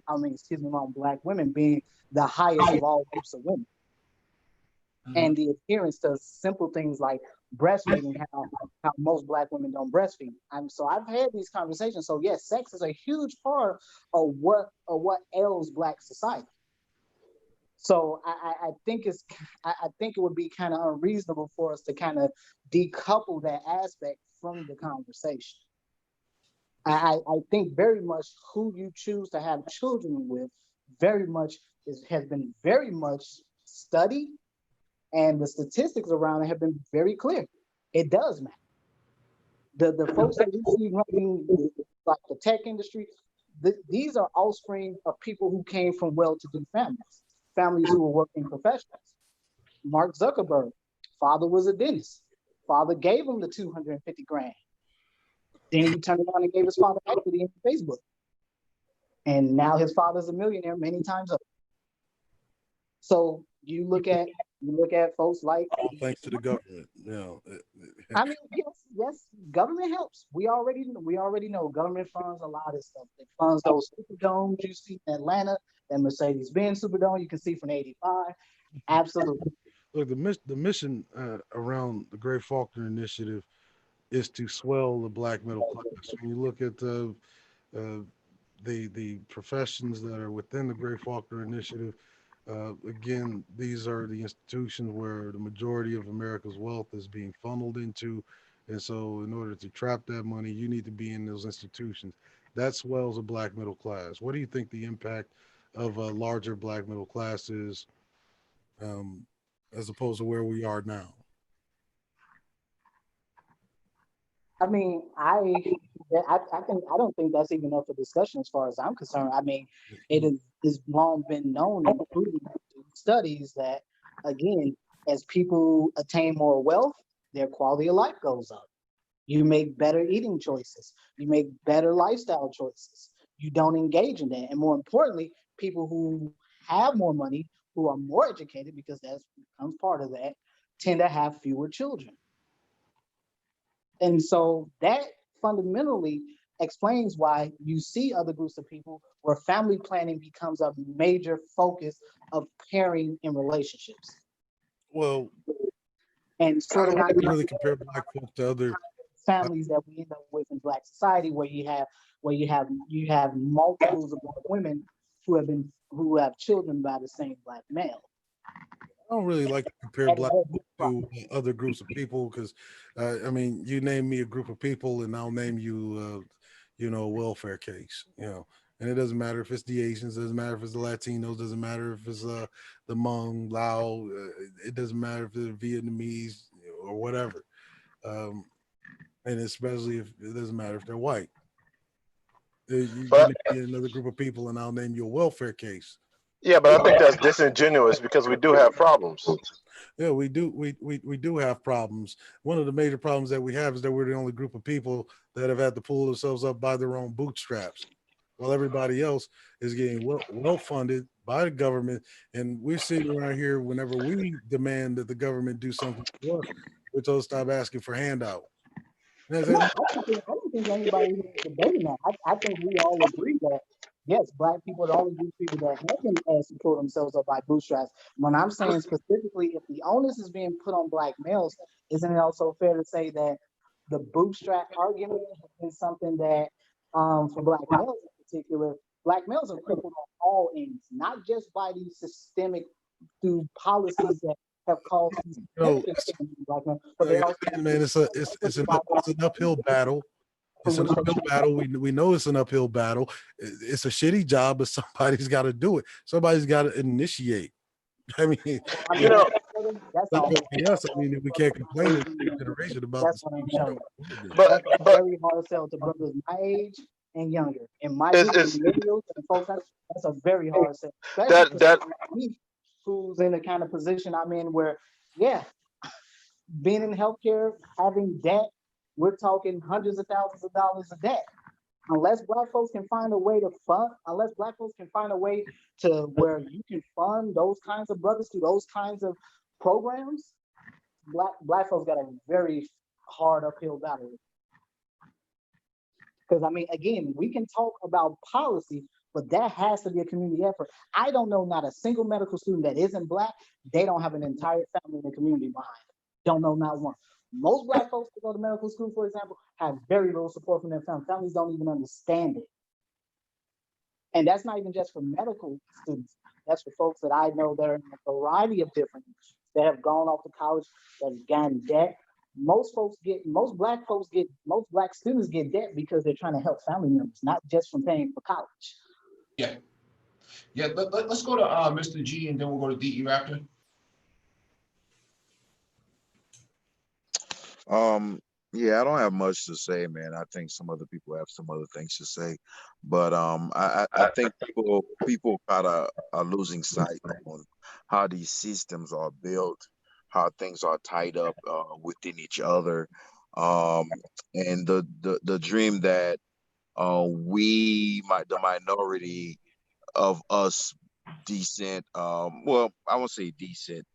among among Black women being the highest of all groups of women. Mm-hmm. And the adherence to simple things like breastfeeding, how most Black women don't breastfeed. So I've had these conversations. So yes, sex is a huge part of what ails Black society. So I think it would be kind of unreasonable for us to kind of decouple that aspect from the conversation. I think very much who you choose to have children with very much has been very much studied, and the statistics around it have been very clear. It does matter. The folks that we see running like the tech industry, these are offspring of people who came from well-to-do families who were working professionals. Mark Zuckerberg, father was a dentist. Father gave him the 250 grand. Then he turned around and gave his father equity in Facebook. And now his father's a millionaire many times over. So you look at folks like, all thanks to the government. I mean, yes, government helps. We already know government funds a lot of stuff. It funds those Superdomes you see in Atlanta, that Mercedes-Benz Superdome you can see from 85. Absolutely. Look, the mission around the Great Faulkner Initiative is to swell the black middle class. When you look at the professions that are within the Great Faulkner Initiative, again, these are the institutions where the majority of America's wealth is being funneled into. And so in order to trap that money, you need to be in those institutions. That swells a black middle class. What do you think the impact of a larger black middle class is, as opposed to where we are now? I mean, I don't think that's even up for discussion as far as I'm concerned. I mean, is long been known and proven through studies that, again, as people attain more wealth, their quality of life goes up. You make better eating choices. You make better lifestyle choices. You don't engage in that. And more importantly, people who have more money, who are more educated, because that becomes part of that, tend to have fewer children. And so that fundamentally explains why you see other groups of people where family planning becomes a major focus of pairing in relationships. Well, and sort of I really compare black folks to other families that we end up with in black society, where you have multiples of black women who have children by the same black male. I don't really like to compare black people to other groups of people because, I mean, you name me a group of people and I'll name you, a welfare case, and it doesn't matter if it's the Asians, doesn't matter if it's the Latinos, doesn't matter if it's the Hmong, Lao, it doesn't matter if it's Vietnamese or whatever, and especially if it doesn't matter if they're white. You name me another group of people and I'll name you a welfare case. Yeah, but I think that's disingenuous because we do have problems. Yeah, we do. We do have problems. One of the major problems that we have is that we're the only group of people that have had to pull themselves up by their own bootstraps, while everybody else is getting well funded by the government. And we're sitting around here whenever we demand that the government do something for us, we're told to stop asking for handouts. I don't think anybody is debating that. I think we all agree that, yes, black people are the only group of people that have been asked to pull themselves up by bootstraps. When I'm saying specifically, if the onus is being put on black males, isn't it also fair to say that the bootstrap argument has been something that, for black males in particular, black males are crippled on all ends, not just by these systemic through policies that have caused these black men, but they also, man, it's an uphill battle. It's an uphill battle. We know it's an uphill battle. It's a shitty job, but somebody's got to do it. Somebody's got to initiate. I mean, that's all. Yes, I mean, we can't complain in this generation about that's this. what I'm saying. But that's a very hard sell to brothers my age and younger. In my group, millennials and folks, that's a very hard sell. Especially me, who's in the kind of position I'm in, where, yeah, being in healthcare, having debt, we're talking hundreds of thousands of dollars of debt. Unless black folks can find a way to where you can fund those kinds of brothers through those kinds of programs, black folks got a very hard uphill battle. Because I mean, again, we can talk about policy, but that has to be a community effort. I don't know not a single medical student that isn't black. They don't have an entire family in the community behind them. Don't know not one. Most black folks that go to medical school, for example, have very little support from their family. Families don't even understand it. And that's not even just for medical students. That's for folks that I know that are in a variety of different, that have gone off to college, that have gotten debt, most black students get debt because they're trying to help family members, not just from paying for college. Yeah. Yeah, let's go to Mr. G, and then we'll go to DE Raptor. Yeah, I don't have much to say, man. I think some other people have some other things to say, but I think people kind of are losing sight on how these systems are built, how things are tied up within each other, and the dream that the minority of us decent, well, I won't say decent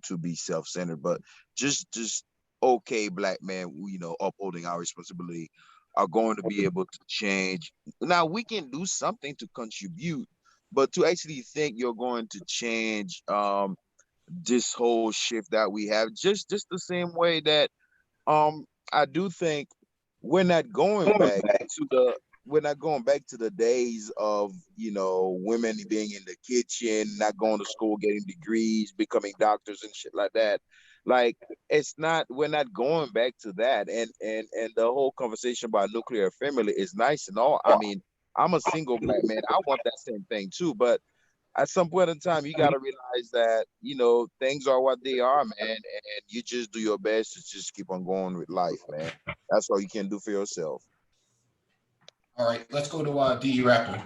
to be self-centered, but just okay black men, upholding our responsibility, are going to be able to change. Now we can do something to contribute, but to actually think you're going to change this whole shift that we have, just the same way that I do think we're not going back to the days of women being in the kitchen, not going to school, getting degrees, becoming doctors and shit like that. Like, we're not going back to that. And the whole conversation about nuclear family is nice and all. I mean, I'm a single black man. I want that same thing too, but at some point in time, you got to realize that, things are what they are, man. And you just do your best to just keep on going with life, man. That's all you can do for yourself. All right, let's go to DE Raptor.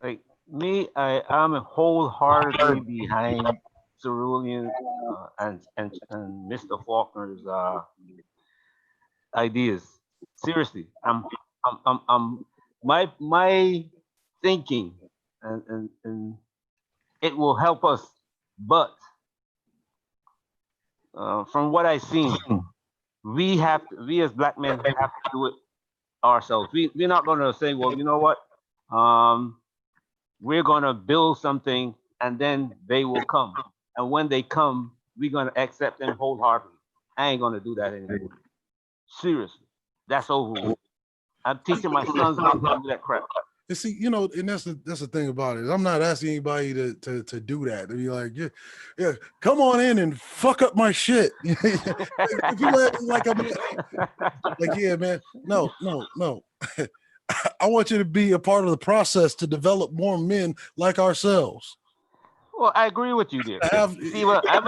Like me, I'm wholeheartedly behind Cerulean and Mr. Faulkner's ideas. Seriously, I'm my thinking, and it will help us. But from what I've seen, we as black men have to do it ourselves. We're not going to say, well, you know what, we're going to build something and then they will come. And when they come, we're going to accept them wholeheartedly. I ain't going to do that anymore. Seriously, that's over with. I'm teaching my sons not to do that crap. You see, and that's the thing about it. I'm not asking anybody to do that. To be like, yeah, come on in and fuck up my shit. If you let me like yeah, man. No. I want you to be a part of the process to develop more men like ourselves. Well, I agree with you there. See, well, I'd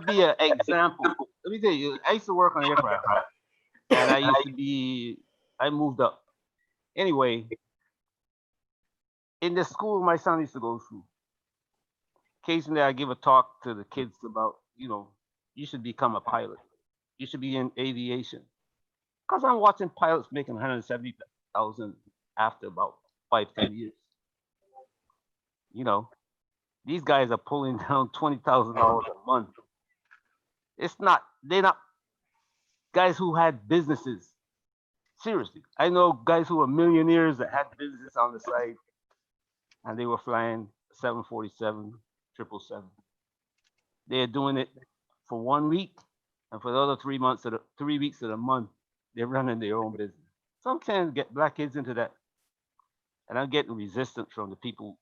be an example. Let me tell you, I used to work on aircraft, and I moved up. Anyway, in the school my son used to go to, occasionally I give a talk to the kids about, you should become a pilot. You should be in aviation. Because I'm watching pilots making $170,000 after about 5-10 years. These guys are pulling down $20,000 a month. They're not guys who had businesses. Seriously, I know guys who are millionaires that had businesses on the side, and they were flying 747, 777. They're doing it for 1 week, and for the other 3 weeks of the month, they're running their own business. Sometimes get black kids into that, and I'm getting resistance from the people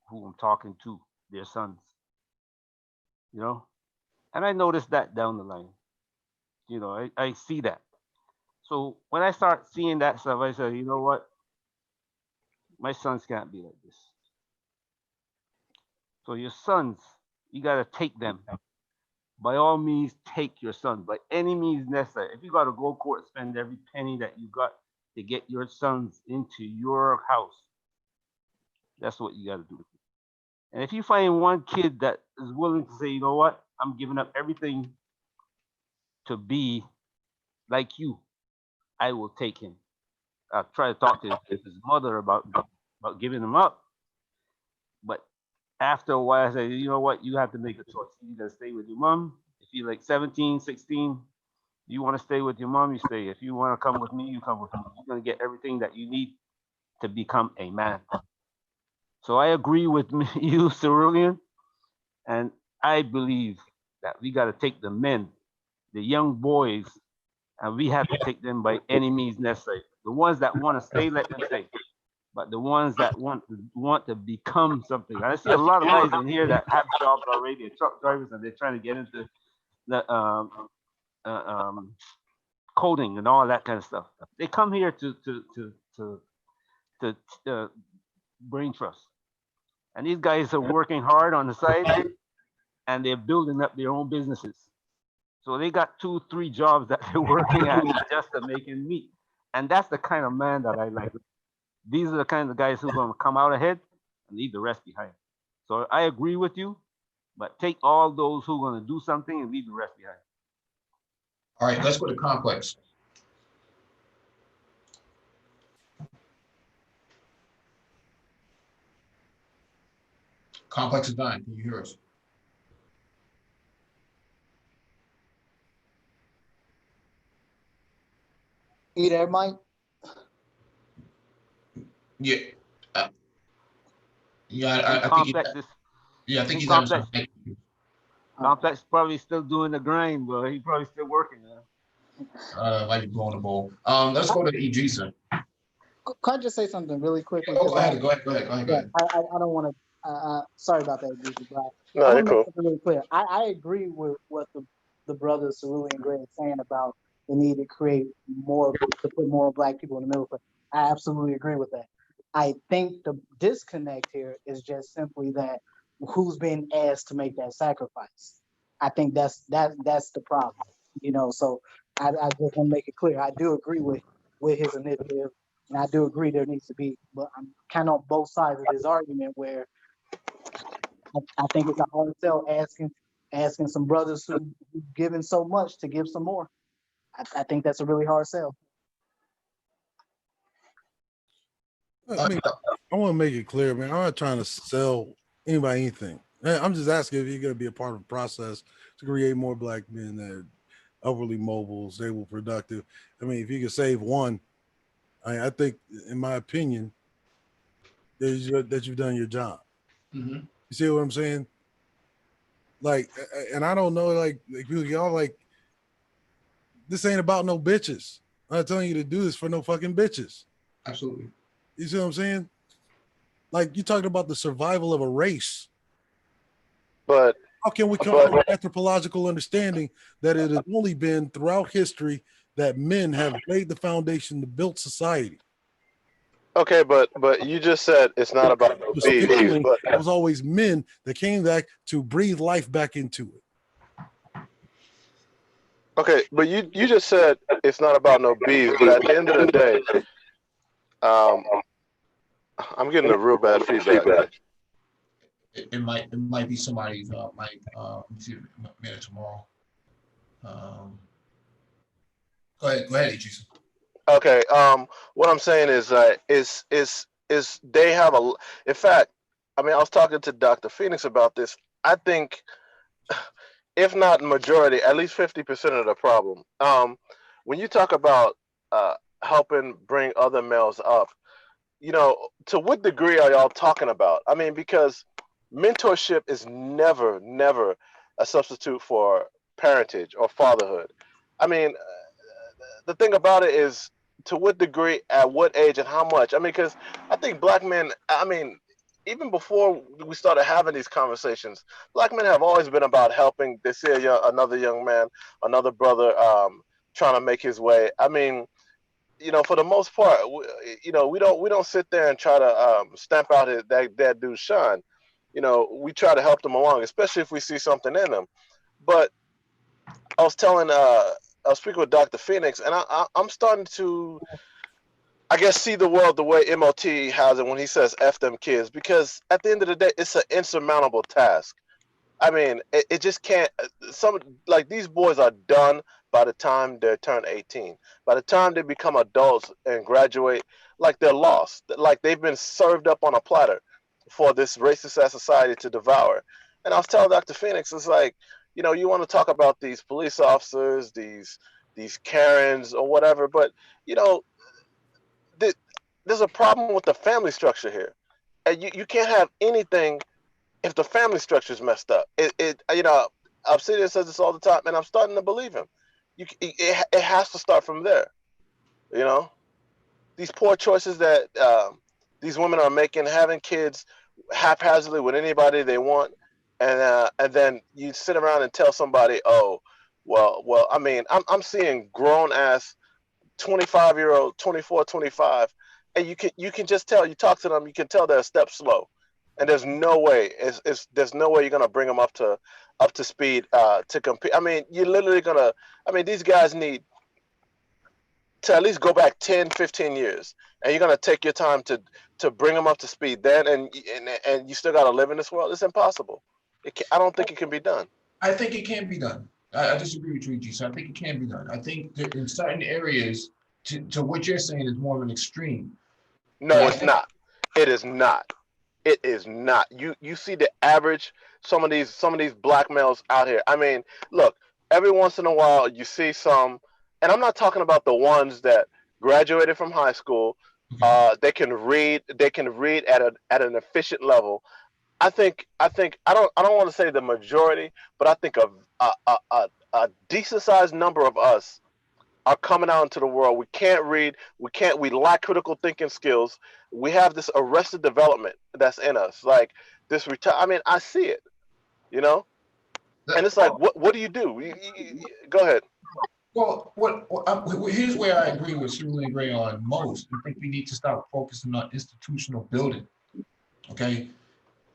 who I'm talking to, their sons. And I noticed that down the line. I see that. So when I start seeing that stuff, I say, you know what? My sons can't be like this. So your sons, you got to take them. By all means, take your sons. By any means necessary. If you got to go to court, spend every penny that you got to get your sons into your house, that's what you got to do. And if you find one kid that is willing to say, you know what, I'm giving up everything to be like you, I will take him. I'll try to talk to his mother about giving him up. But after a while, I say, you know what, you have to make a choice. You either stay with your mom. If you're like 17, 16, you want to stay with your mom, you stay. If you want to come with me, you come with me. You're going to get everything that you need to become a man. So I agree with you, Cerulean, and I believe that we got to take the men, the young boys, and we have to take them by any means necessary. The ones that want to stay, let them stay. But the ones that want to become something. I see a lot of guys in here that have jobs already, truck drivers, and they're trying to get into the coding and all that kind of stuff. They come here to brain trust, and these guys are working hard on the side, and they're building up their own businesses. So they got 2, 3 jobs that they're working at just to make ends meet, and that's the kind of man that I like. These are the kinds of guys who are going to come out ahead and leave the rest behind. So I agree with you, but take all those who are going to do something and leave the rest behind. All right, let's go to Complex. Complex is dying. Can you hear us? You there, Mike? Yeah. I think Complex is, I think he's having some. Complex probably still doing the grind, but he's probably still working. Might be blowing the ball. Let's go to Idrissa. Could I just say something really quickly? Oh, go ahead. I don't want to. Sorry about that, Idrissa, but No, I you're want to make cool. something really clear. I agree with what the brothers Cerulean Grey is saying about the need to create more, to put more Black people in the middle. I absolutely agree with that. I think the disconnect here is just simply that who's being asked to make that sacrifice. I think that's the problem. So I just want to make it clear. I do agree with his initiative, and I do agree there needs to be, but I'm kind of on both sides of this argument where I think it's a hard sell asking some brothers who've given so much to give some more. I think that's a really hard sell. I mean, I want to make it clear, man. I'm not trying to sell anybody anything. I'm just asking if you're going to be a part of the process to create more Black men that are overly mobile, stable, productive. I mean, if you could save one, I think, in my opinion, that you've done your job. Mm-hmm. You see what I'm saying? Like, and I don't know, like y'all, like, this ain't about no bitches. I'm not telling you to do this for no fucking bitches. Absolutely. You see what I'm saying? Like, you talked about the survival of a race. But how can we come to an anthropological understanding that it has only been throughout history that men have laid the foundation to build society? Okay, but you just said it's not about no bees. It was always men that came back to breathe life back into it. Okay, but you just said it's not about no bees, but at the end of the day, I'm getting a real bad feedback. It might be somebody's mic. Let me see if maybe tomorrow. Go ahead, Idrissa. Okay. What I'm saying is is they have a. In fact, I mean, I was talking to Dr. Phoenix about this. I think, if not majority, at least 50% of the problem. When you talk about helping bring other males up, to what degree are y'all talking about? I mean, because mentorship is never a substitute for parentage or fatherhood. I mean, the thing about it is, to what degree, at what age, and how much? I mean, because I think Black men, I mean, even before we started having these conversations, Black men have always been about helping. They see another young man, another brother, trying to make his way. I mean, for the most part, we don't sit there and try to stamp out that dude's shine. We try to help them along, especially if we see something in them. But I was speaking with Dr. Phoenix, and I'm starting to, I guess, see the world the way MOT has it when he says "F them kids," because at the end of the day, it's an insurmountable task. I mean, it just can't. Like, these boys are done by the time they turn 18. By the time they become adults and graduate, like, they're lost. Like, they've been served up on a platter for this racist ass society to devour. And I was telling Dr. Phoenix, it's like, you want to talk about these police officers, these Karens or whatever, but there's a problem with the family structure here, and you can't have anything if the family structure is messed up. Obsidian says this all the time, and I'm starting to believe him. It has to start from there. These poor choices that these women are making, having kids haphazardly with anybody they want, and then you sit around and tell somebody, oh, Well, I mean, I'm seeing grown ass 25-year-old, 24, 25, and you can just tell. You talk to them, you can tell they're a step slow, and there's no way there's no way you're gonna bring them up to speed to compete. I mean, you're literally gonna. I mean, these guys need to at least go back 10, 15 years, and you're gonna take your time to bring them up to speed then, and you still gotta live in this world. It's impossible. I don't think it can be done. I think it can be done. I disagree with you, G. So I think it can be done. I think that in certain areas, to what you're saying is more of an extreme. No, it's not. It is not. It is not. You see the average some of these black males out here. I mean, look, every once in a while you see some, and I'm not talking about the ones that graduated from high school. They can read. They can read at an efficient level. I don't want to say the majority, but I think a decent sized number of us are coming out into the world. We can't read. We lack critical thinking skills. We have this arrested development that's in us. Like this I mean, I see it, you know? And it's like, what do you do? Go ahead. Well, here's where I agree with Cerulean Grey on most. I think we need to start focusing on institutional building. Okay.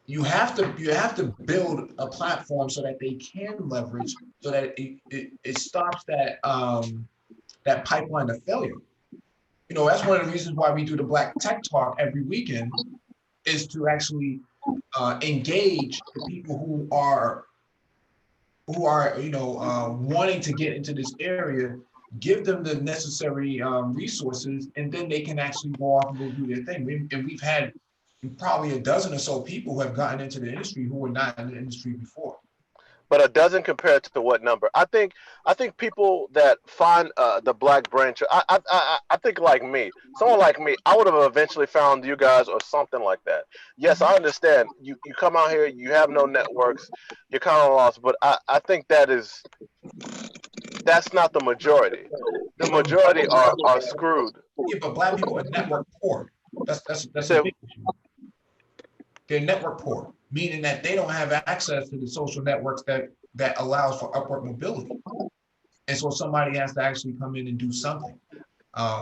You have to build a platform so that they can leverage, so that it stops that that pipeline of failure. You know, that's one of the reasons why we do the Black Tech Talk every weekend, is to actually engage the people who are wanting to get into this area, give them the necessary resources, and then they can actually go off and go do their thing. And we've had probably a dozen or so people who have gotten into the industry who were not in the industry before. But a dozen compared to what number? I think people that find the black branch. I think like me, someone like me, I would have eventually found you guys or something like that. Yes, I understand. You come out here, you have no networks, you're kind of lost. But I think that's not the majority. The majority are screwed. Yeah, but black people are network poor. That's So, a big issue. They're network poor, meaning that they don't have access to the social networks that allows for upward mobility. And so somebody has to actually come in and do something.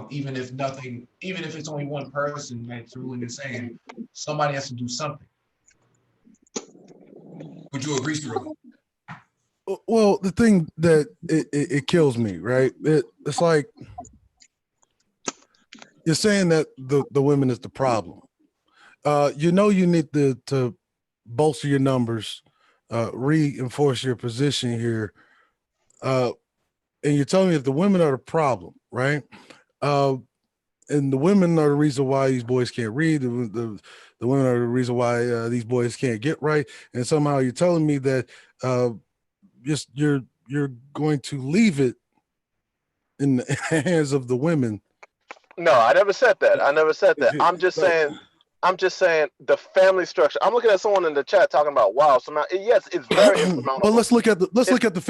Even if it's only one person, like Cerulean is saying, somebody has to do something. Would you agree, Cerulean? Well, the thing that it kills me, right? It's like you're saying that the women is the problem. You need to bolster your numbers, reinforce your position here. And you're telling me that the women are the problem, right? And the women are the reason why these boys can't read. The women are the reason why these boys can't get right. And somehow you're telling me that you're going to leave it in the hands of the women. no, I never said that. I never said that. I'm just saying the family structure. I'm looking at someone in the chat talking about wow. So now, yes, it's very insurmountable. But let's look at the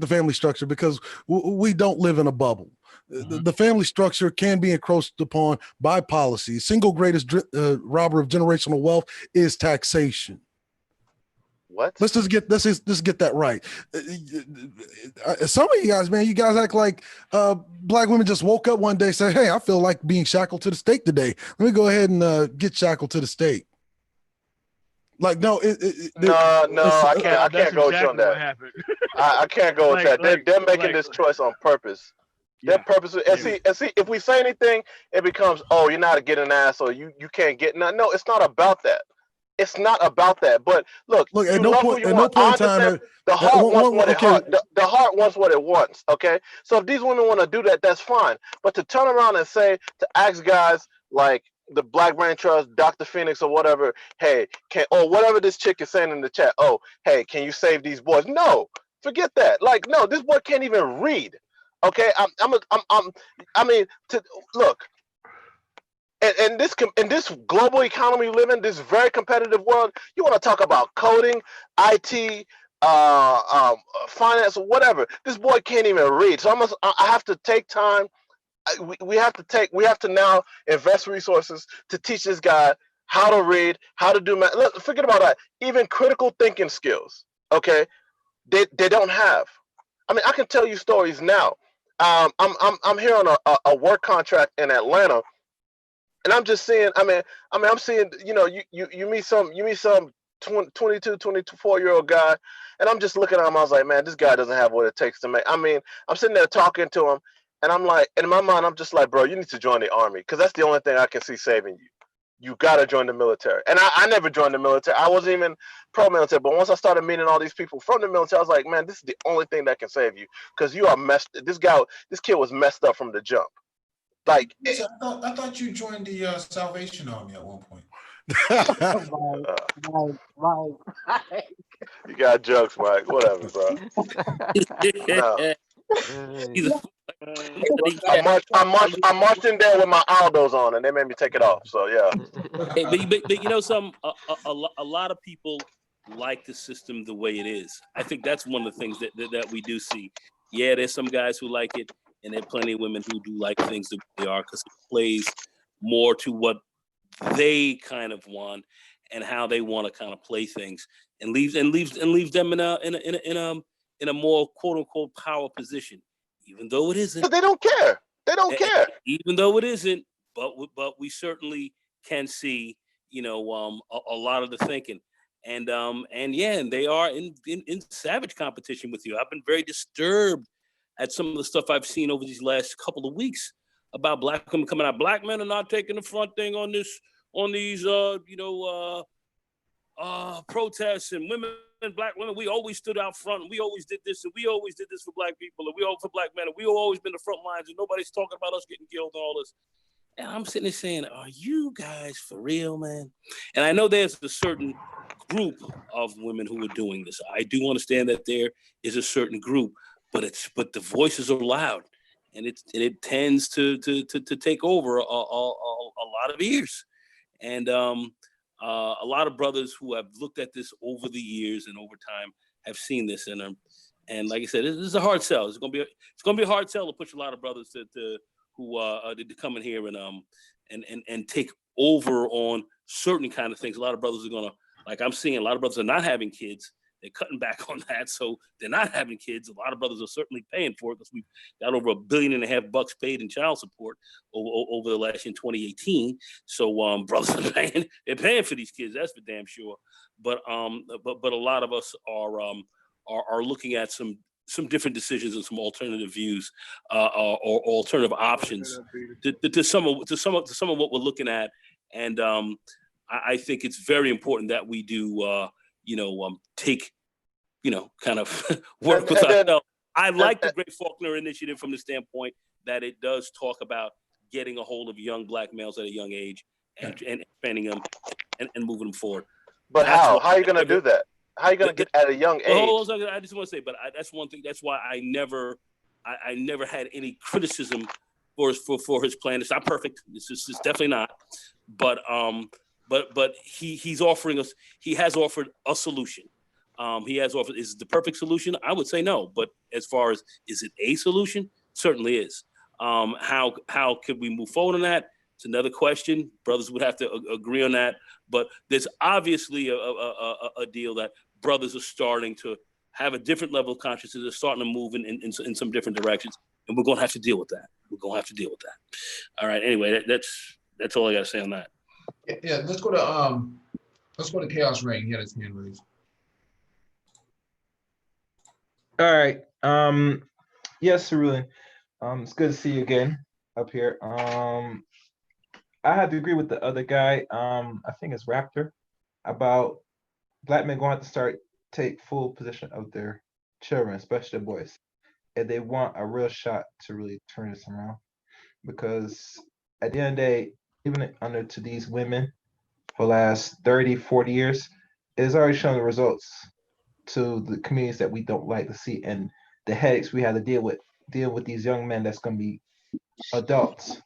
family structure, because we don't live in a bubble. The family structure can be encroached upon by policy. Single greatest robber of generational wealth is taxation. What? Let's just get that right. Some of you guys, man, you guys act like black women just woke up one day and said, "Hey, I feel like being shackled to the stake today. Let me go ahead and get shackled to the stake." Like, no, I can't go with you on that. I can't go with that. They're making this choice on purpose. They're purposely, and see, if we say anything, it becomes, oh, you're not getting ass, or you can't get none. No, it's not about that. It's not about that. But look, at no point in time, the heart wants what the heart wants what it wants. Okay, so if these women want to do that, that's fine. But to turn around and to ask guys like the Black Brain Trust, Dr. Phoenix, or whatever, hey, or whatever this chick is saying in the chat, oh, hey, can you save these boys? No, forget that. Like, no, this boy can't even read. Okay, look. In this global economy we live in, this very competitive world, you want to talk about coding, IT, finance, whatever. This boy can't even read. So I have to take time. We have to now invest resources to teach this guy how to read, how to do math. Look, forget about that. Even critical thinking skills, okay, they don't have. I mean, I can tell you stories now. I'm here on a work contract in Atlanta, and I'm just seeing. I'm seeing. You meet some 22, 24-year-old guy, and I'm just looking at him. I was like, man, this guy doesn't have what it takes to make. I mean, I'm sitting there talking to him, and I'm like, in my mind, I'm just like, bro, you need to join the army because that's the only thing I can see saving you. You gotta join the military. And I never joined the military. I wasn't even pro-military. But once I started meeting all these people from the military, I was like, man, this is the only thing that can save you because you are messed. This kid was messed up from the jump. Like, So I thought you joined the Salvation Army at one point. Right. you got jokes, Mike. Whatever, bro. No. He's a- I marched in there with my Aldos on, and they made me take it off. So yeah. Hey, but you know, a lot of people like the system the way it is. I think that's one of the things that we do see. Yeah, there's some guys who like it, and there are plenty of women who do like things the way they are because it plays more to what they kind of want and how they want to kind of play things, and leaves them in a more quote unquote power position, even though it isn't. But they don't care. They don't care. Even though it isn't, but we certainly can see, a lot of the thinking, and they are in savage competition with you. I've been very disturbed at some of the stuff I've seen over these last couple of weeks about black women coming out. Black men are not taking the front thing on these protests, and women and black women, we always stood out front, and we always did this, and we always did this for black people, and we all for black men, and we always been the front lines, and nobody's talking about us getting killed and all this. And I'm sitting there saying, are you guys for real, man? And I know there's a certain group of women who are doing this. I do understand that there is a certain group, but the voices are loud, and it tends to take over a lot of ears. And a lot of brothers who have looked at this over the years and over time have seen this in them. And like I said, this is a hard sell. It's gonna be a hard sell to push a lot of brothers to come in here and take over on certain kind of things. A lot of brothers are gonna, like I'm seeing, a lot of brothers are not having kids. They're cutting back on that, so they're not having kids. A lot of brothers are certainly paying for it because we've got over $1.5 billion paid in child support over the last in 2018. So brothers are paying. They're paying for these kids. That's for damn sure. But a lot of us are looking at some different decisions and some alternative views or alternative options to some of what we're looking at. And I think it's very important that we do. Take, kind of work with ourselves. I like the Great Faulkner Initiative from the standpoint that it does talk about getting a hold of young black males at a young age and training them and moving them forward. But how are you going to do that? How are you going to get at a young age? I just want to say, but that's one thing. That's why I never had any criticism for his plan. It's not perfect. It's definitely not. But he's offering us. He has offered a solution. He has offered. Is it the perfect solution? I would say no. But as far as is it a solution? Certainly is. How could we move forward on that? It's another question. Brothers would have to agree on that. But there's obviously a deal that brothers are starting to have a different level of consciousness. They're starting to move in some different directions, and we're going to have to deal with that. All right. Anyway, that's all I got to say on that. Yeah, let's go to Chaos Reign. He had his hand raised. All right. Yes, Cerulean. It's good to see you again up here. I have to agree with the other guy. I think it's Raptor about black men going to have to take full possession of their children, especially the boys, if they want a real shot to really turn this around. Because at the end of the day, even under to these women for the last 30, 40 years, it has already shown the results to the communities that we don't like to see and the headaches we have to deal with these young men that's going to be adults.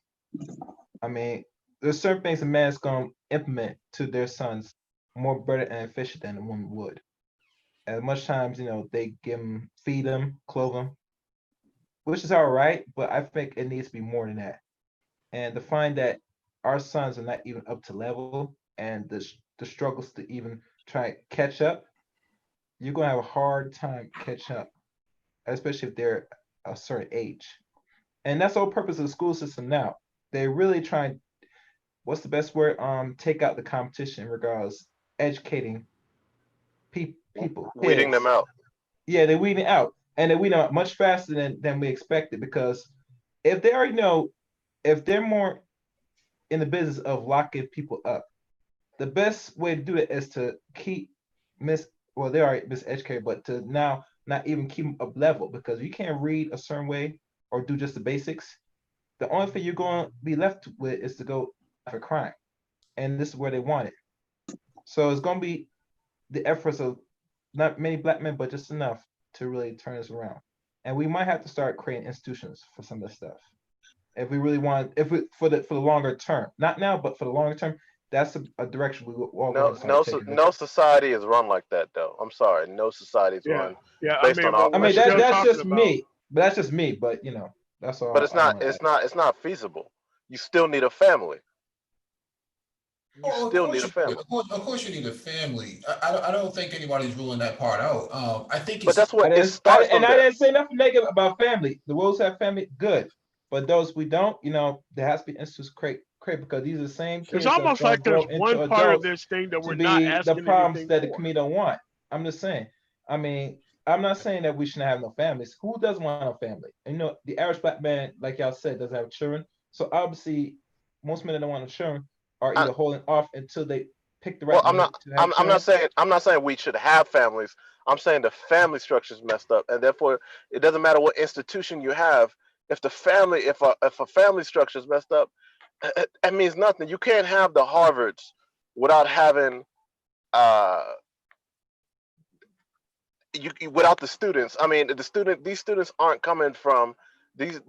I mean, there's certain things a man's going to implement to their sons more better and efficient than a woman would. As much times, they feed them, clothe them, which is all right, but I think it needs to be more than that. And to find that our sons are not even up to level and the struggles to even try to catch up, you're going to have a hard time catching up especially if they're a certain age. And that's the whole purpose of the school system now. They're really trying, what's the best word? Take out the competition in regards educating people, Weeding kids. them out. Yeah, they're weeding out. And they're weeding out much faster than we expected, because if they already know, if they're more in the business of locking people up, the best way to do it is to keep they are miseducated, but to now not even keep them up level, because you can't read a certain way or do just the basics. The only thing you're going to be left with is to go for crime. And this is where they want it. So it's going to be the efforts of not many black men, but just enough to really turn this around. And we might have to start creating institutions for some of this stuff. If we really want, if we for the longer term, not now, but for the longer term, that's a direction we all going to start taking. No society is run like that, though. I'm sorry, no society is run based on but I mean, we're that's still just talking about- me. But that's just me. But you know, that's all. But it's not feasible. You still need a family. You still need a family. Of course, you need a family. I don't think anybody's ruling that part out. I think But it's. that's what it starts from. I didn't say nothing negative about family. The Wolves have family, good. But those we don't, you know, there has to be institutes create because these are the same kids. It's almost like there's one part of this thing that we're not asking the problems anything that the for. community don't want. I'm just saying. I mean, I'm not saying that we shouldn't have no families. Who doesn't want a family? And, you know, the average black man, like y'all said, doesn't have children. So obviously, most men that don't want children are either holding off until they pick the right. Well, I'm not saying we should have families. I'm saying the family structure is messed up, and therefore it doesn't matter what institution you have. If a family structure is messed up, it means nothing. You can't have the Harvards without having without the students. I mean, these students aren't coming from these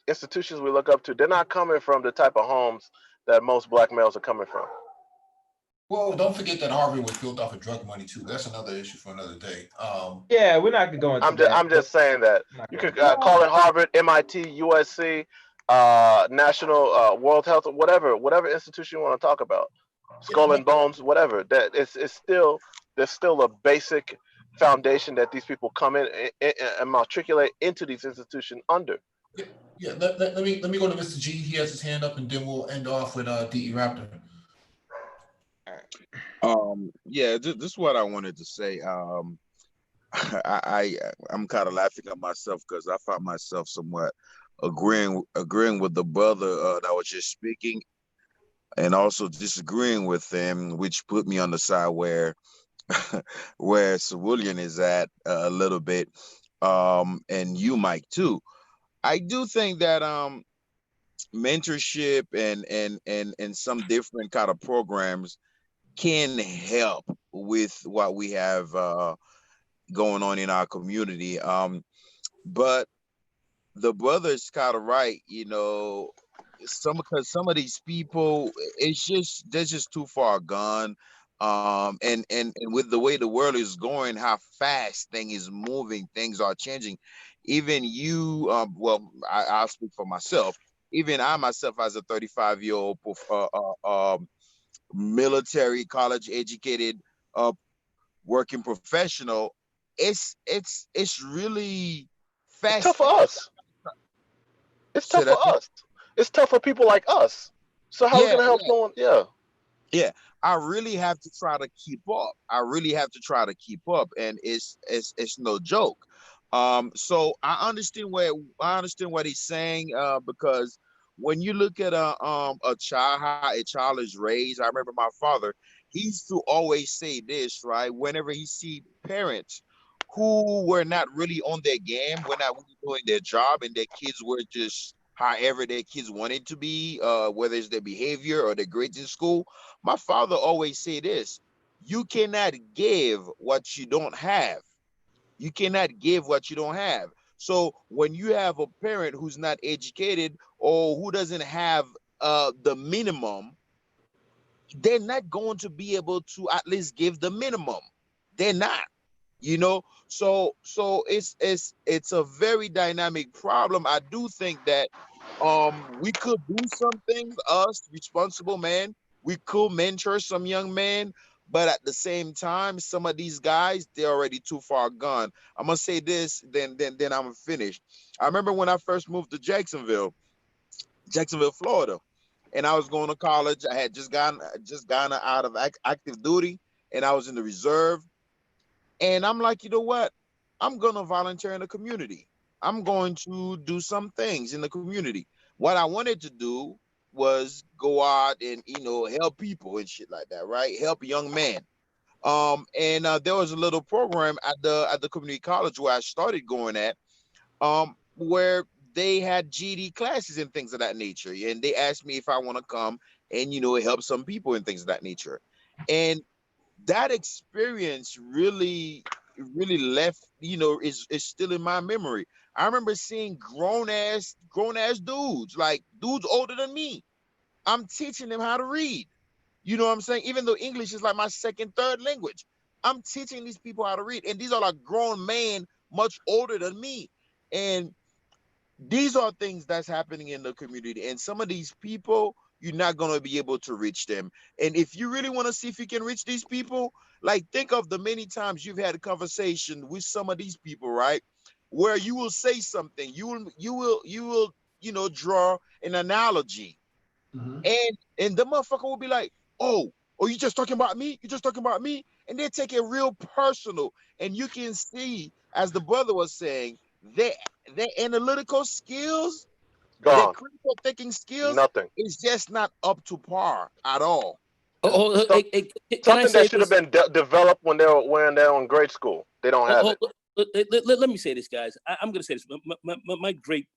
institutions we look up to. They're not coming from the type of homes that most black males are coming from. Well, don't forget that Harvard was built off of drug money too. That's another issue for another day. Yeah, we're not going into that. I'm just saying that you could call it Harvard, MIT, USC, National World Health, whatever institution you want to talk about, Skull and Bones, whatever. That it's still there's still a basic foundation that these people come in and matriculate into these institutions under. Yeah. Let me go to Mr. G. He has his hand up, and then we'll end off with DE Raptor. Yeah, this is what I wanted to say. I'm kind of laughing at myself because I found myself somewhat agreeing with the brother that was just speaking, and also disagreeing with him, which put me on the side where where Cerulean is at a little bit, and you, Mike, too. I do think that mentorship and some different kind of programs can help with what we have going on in our community. But the brother is kind of right, you know, because some of these people, they're just too far gone. And with the way the world is going, how fast things is moving, things are changing. Even you, I'll speak for myself. Even I myself, as a 35-year-old military, college educated, working professional, it's really fast. It's tough for us. It's tough for us. It's tough for people like us. So how are we gonna help no one? Yeah, I really have to try to keep up. And it's no joke. So I understand what he's saying, because when you look at a child, how a child is raised, I remember my father, he used to always say this, right? Whenever he see parents who were not really on their game, were not really doing their job, and their kids were just however their kids wanted to be, whether it's their behavior or their grades in school, my father always say this: you cannot give what you don't have. You cannot give what you don't have. So when you have a parent who's not educated or who doesn't have the minimum, they're not going to be able to at least give the minimum. They're not, you know. So it's a very dynamic problem. I do think that we could do some things, us responsible men, we could mentor some young men, But at the same time, some of these guys, they're already too far gone. I'm gonna say this, then I'm finished. I remember when I first moved to Jacksonville, Florida, and I was going to college. I had just gotten out of active duty, and I was in the reserve. And I'm like, you know what? I'm gonna volunteer in the community. I'm going to do some things in the community. What I wanted to do was go out and help people and shit like that, right? Help young men. And there was a little program at the community college where I started going at, where they had GD classes and things of that nature. And they asked me if I want to come and help some people and things of that nature. And that experience really left, is still in my memory. I remember seeing grown ass dudes, like dudes older than me. I'm teaching them how to read. You know what I'm saying? Even though English is like my second, third language, I'm teaching these people how to read. And these are like grown men, much older than me. And these are things that's happening in the community. And some of these people, you're not going to be able to reach them. And if you really want to see if you can reach these people, like think of the many times you've had a conversation with some of these people, right? Where you will say something, you will draw an analogy. And the motherfucker will be like, oh, you just talking about me? You just talking about me? And they take it real personal. And you can see, as the brother was saying, their analytical skills, their Gone. critical thinking skills Nothing. is just not up to par at all. Can I Something say that should have this? been developed when they're in grade school. They don't have it. Let me say this, guys. I'm going to say this. My great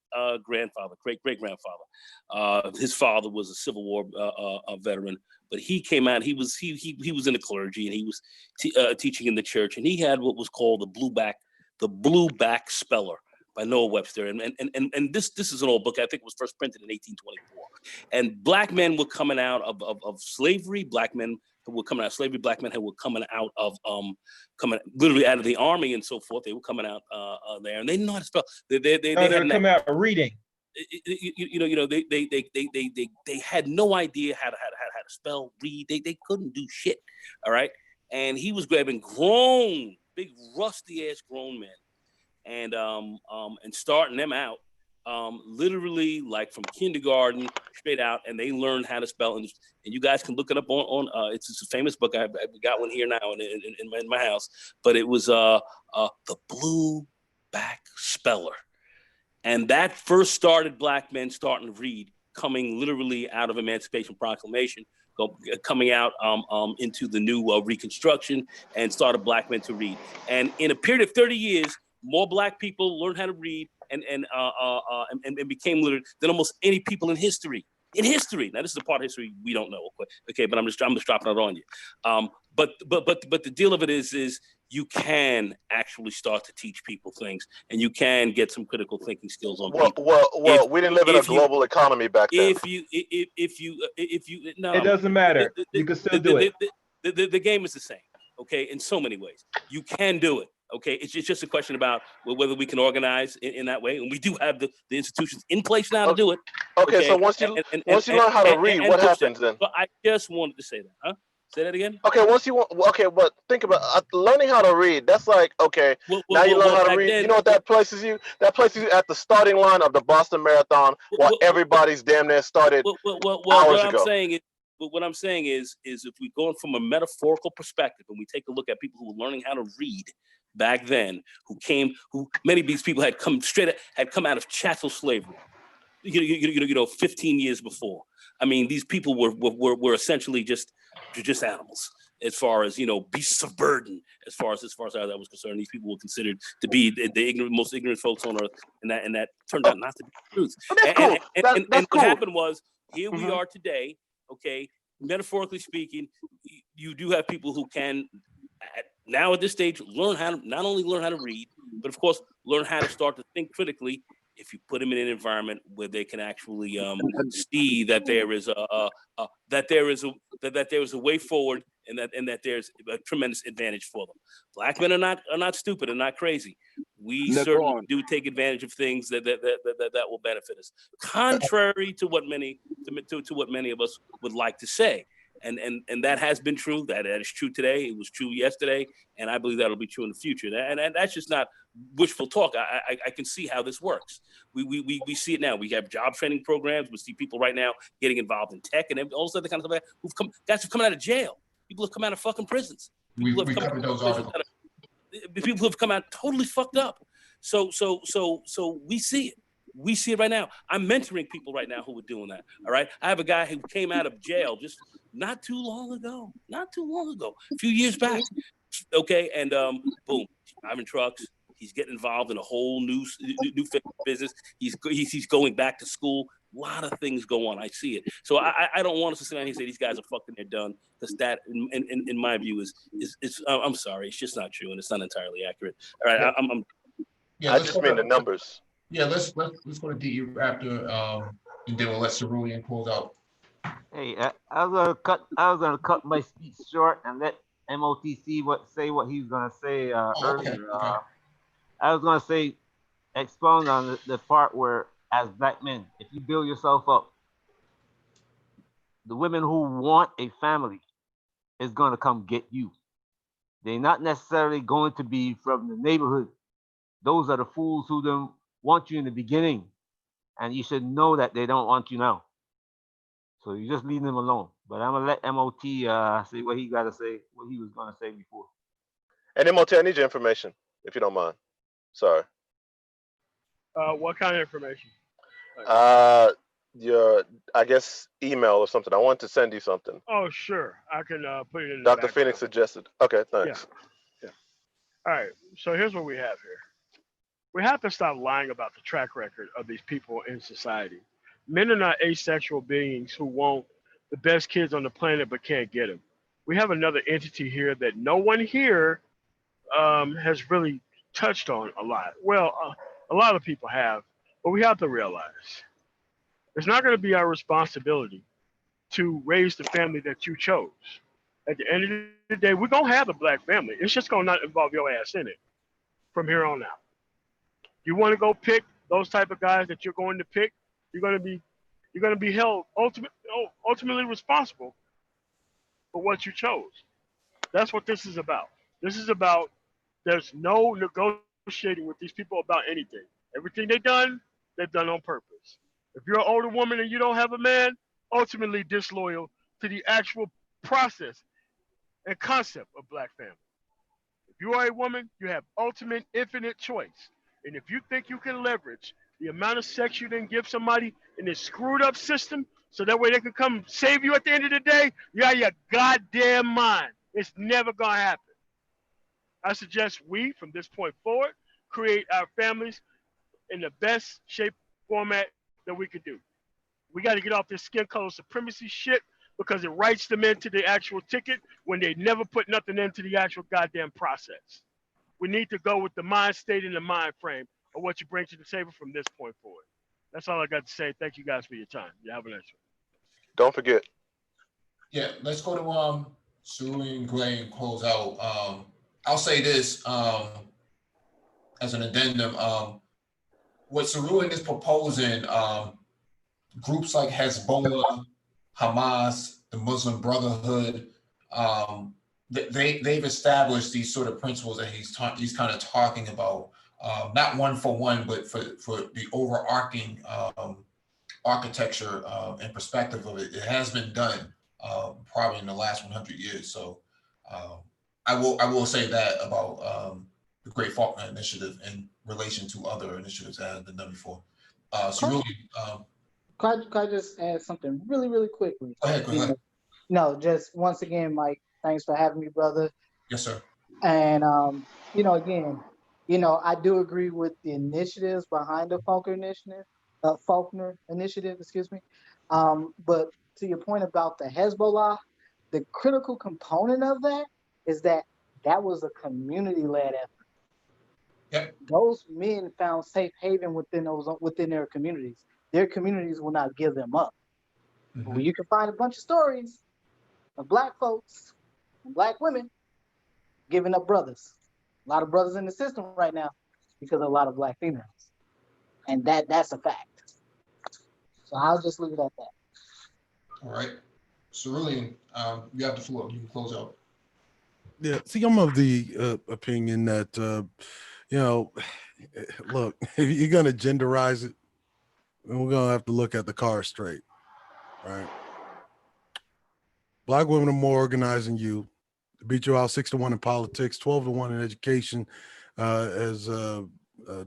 grandfather, great grandfather, his father was a Civil War veteran, but he came out. He was in the clergy, and he was teaching in the church, and he had what was called the blueback speller by Noah Webster, and this is an old book. I think it was first printed in 1824. And black men were coming out of slavery. Black men who were coming out of slavery. Black men who were coming out of coming literally out of the army and so forth. They were coming out there, and they didn't know how to spell. They were coming out reading. They had no idea how to spell, read. They couldn't do shit. All right, and he was grabbing grown, big, rusty ass grown men, and starting them out, literally like from kindergarten straight out, and they learned how to spell. And you guys can look it up on it's a famous book. I've got one here now in my house, but it was the Blueback Speller, and that first started black men starting to read, coming literally out of Emancipation Proclamation, coming out into the new Reconstruction, and started black men to read. And in a period of 30 years, more black people learned how to read and became literate than almost any people in history. Now, this is a part of history we don't know. Okay, but I'm just dropping it on you. But the deal of it is you can actually start to teach people things, and you can get some critical thinking skills on people. Well, we didn't live in a global economy back then. If you no, it doesn't matter. You can still do it. The game is the same. Okay, in so many ways, you can do it. Okay, it's just a question about whether we can organize in that way, and we do have the institutions in place now to do it. Okay, so once you learn how to read, what happens then? But I just wanted to say that, huh? Say that again. Okay, but think about learning how to read. That's like, okay, now you learn how to read. You know what that places you? That places you at the starting line of the Boston Marathon, while everybody's damn near started hours ago. What I'm saying is if we go from a metaphorical perspective and we take a look at people who were learning how to read back then, who many of these people had come out of chattel slavery, 15 years before. I mean, these people were essentially just animals, as far as beasts of burden. As far as that was concerned, these people were considered to be the most ignorant folks on earth, and that turned out not to be the truth. And what happened was, here we are today. Okay, metaphorically speaking, you do have people who can now at this stage not only learn how to read, but of course learn how to start to think critically. If you put them in an environment where they can actually see that there is a way forward, and that there's a tremendous advantage for them. Black men are not stupid and not crazy. We certainly do take advantage of things that will benefit us, contrary to what many of us would like to say. And that has been true. That is true today. It was true yesterday, and I believe that'll be true in the future. And that's just not wishful talk. I can see how this works. We see it now. We have job training programs. We see people right now getting involved in tech and all this other kind of stuff. Guys who've come out of jail. People have come out of fucking prisons. We covered those articles. People who have come out totally fucked up. So we see it. We see it right now. I'm mentoring people right now who are doing that. All right. I have a guy who came out of jail just not too long ago, a few years back. Okay. And boom, driving trucks. He's getting involved in a whole new business. He's going back to school. A lot of things go on. I see it. So I don't want us to sit down here and say these guys are fucking, they're done. Because that, in my view, is I'm sorry, it's just not true, and it's not entirely accurate. All right, I just mean the numbers. Yeah, let's go to DE after, and then we'll let Cerulean close out. Hey, I was gonna cut my speech short and let MOTC say what he was gonna say earlier. Okay. I was gonna say, expound on the part where, as black men, if you build yourself up, the women who want a family is gonna come get you. They're not necessarily going to be from the neighborhood. Those are the fools who don't want you in the beginning, and you should know that they don't want you now. So you just leave them alone. But I'm gonna let MOT say what he gotta say, what he was gonna say before. And MOT, I need your information, if you don't mind. Sorry. What kind of information? Your, I guess, email or something. I want to send you something. Oh, sure. I can put it in the Dr. Phoenix suggested. Okay, thanks. Yeah. All right. So here's what we have here. We have to stop lying about the track record of these people in society. Men are not asexual beings who want the best kids on the planet but can't get them. We have another entity here that no one here has really touched on a lot. Well, a lot of people have, but we have to realize it's not going to be our responsibility to raise the family that you chose. At the end of the day, we're going to have a black family. It's just going to not involve your ass in it from here on out. You want to go pick those type of guys that you're going to pick, you're going to be held ultimately responsible for what you chose. That's what this is about. This is about, there's no negotiating with these people about anything. Everything they've done on purpose. If you're an older woman and you don't have a man, ultimately disloyal to the actual process and concept of black family. If you are a woman, you have ultimate infinite choice. And if you think you can leverage the amount of sex you didn't give somebody in this screwed up system so that way they can come save you at the end of the day, you're out of your goddamn mind. It's never gonna happen. I suggest we, from this point forward, create our families in the best shape format that we could do. We got to get off this skin color supremacy shit because it writes them into the actual ticket when they never put nothing into the actual goddamn process. We need to go with the mind state and the mind frame of what you bring to the table from this point forward. That's all I got to say. Thank you guys for your time. You have a nice one. Don't forget. Yeah, let's go to Cerulean Grey and close out. I'll say this as an addendum. What Cerulean is proposing, groups like Hezbollah, Hamas, the Muslim Brotherhood, they've established these sort of principles that he's kind of talking about, not one for one, but for the overarching architecture and perspective of it. It has been done probably in the last 100 years. So I will say that about the Great Faulkner Initiative in relation to other initiatives that have been done before. Cerulean, Could I just add something really, really quickly? Go ahead. No, just once again, Mike, thanks for having me, brother. Yes, sir. And, again, I do agree with the initiatives behind the Faulkner initiative, excuse me. But to your point about the Hezbollah, the critical component of that is that was a community-led effort. Yep. Those men found safe haven within their communities. Their communities will not give them up. Mm-hmm. Well, you can find a bunch of stories of black folks and black women giving up brothers. A lot of brothers in the system right now because of a lot of black females. And that's a fact. So I'll just leave it at that. All right. Cerulean, you have the floor. You can close out. Yeah, see, I'm of the opinion that you know, look, if you're gonna genderize it, then we're gonna have to look at the card straight, right? Black women are more organized than you. They beat you out 6-1 in politics, 12-1 in education. As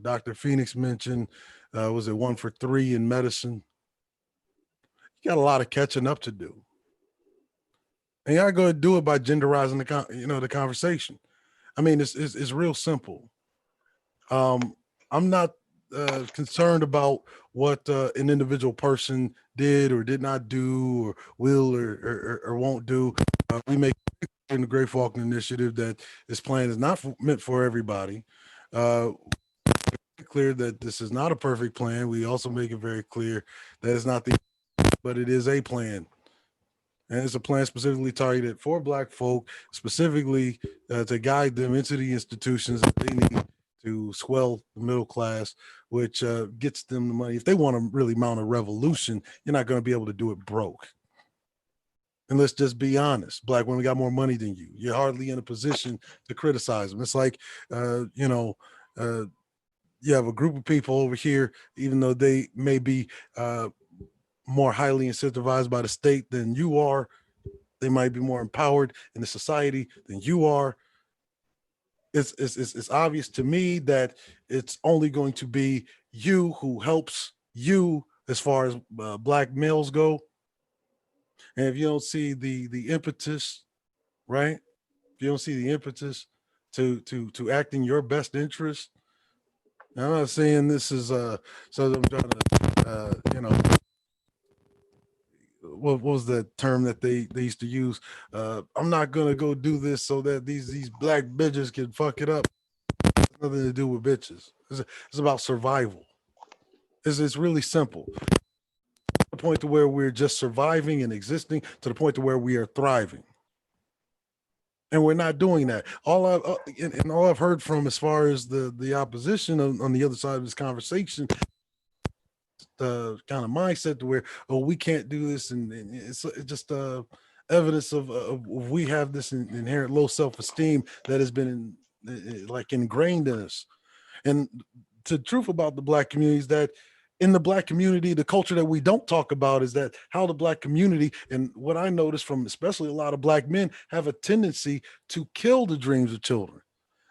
Dr. Phoenix mentioned, was it 1 for 3 in medicine? You got a lot of catching up to do. And you're not going to do it by genderizing the conversation. I mean, it's real simple. I'm not concerned about what an individual person did or did not do or will or won't do. We make in the Great Faulkner Initiative that this plan is not meant for everybody. Clear that this is not a perfect plan. We also make it very clear that it's not but it is a plan. And it's a plan specifically targeted for Black folk, specifically to guide them into the institutions that they need to swell the middle class, which gets them the money. If they want to really mount a revolution, you're not going to be able to do it broke. And let's just be honest, Black women got more money than you. You're hardly in a position to criticize them. It's like, you have a group of people over here, even though they may be more highly incentivized by the state than you are, they might be more empowered in the society than you are. It's obvious to me that it's only going to be you who helps you as far as Black males go. And if you don't see the impetus, right? If you don't see the impetus to act in your best interest, I'm not saying this is so I'm trying to what was the term that they used to use? I'm not gonna go do this so that these Black bitches can fuck it up. It's nothing to do with bitches. It's about survival. It's really simple. To the point to where we're just surviving and existing, to the point to where we are thriving. And we're not doing that. All I've heard from as far as the opposition on the other side of this conversation, the kind of mindset to where, oh, we can't do this, and it's just evidence of we have this inherent low self-esteem that has been like ingrained in us. And the truth about the Black community is that in the Black community, the culture that we don't talk about is that how the Black community, and what I noticed from especially a lot of Black men, have a tendency to kill the dreams of children.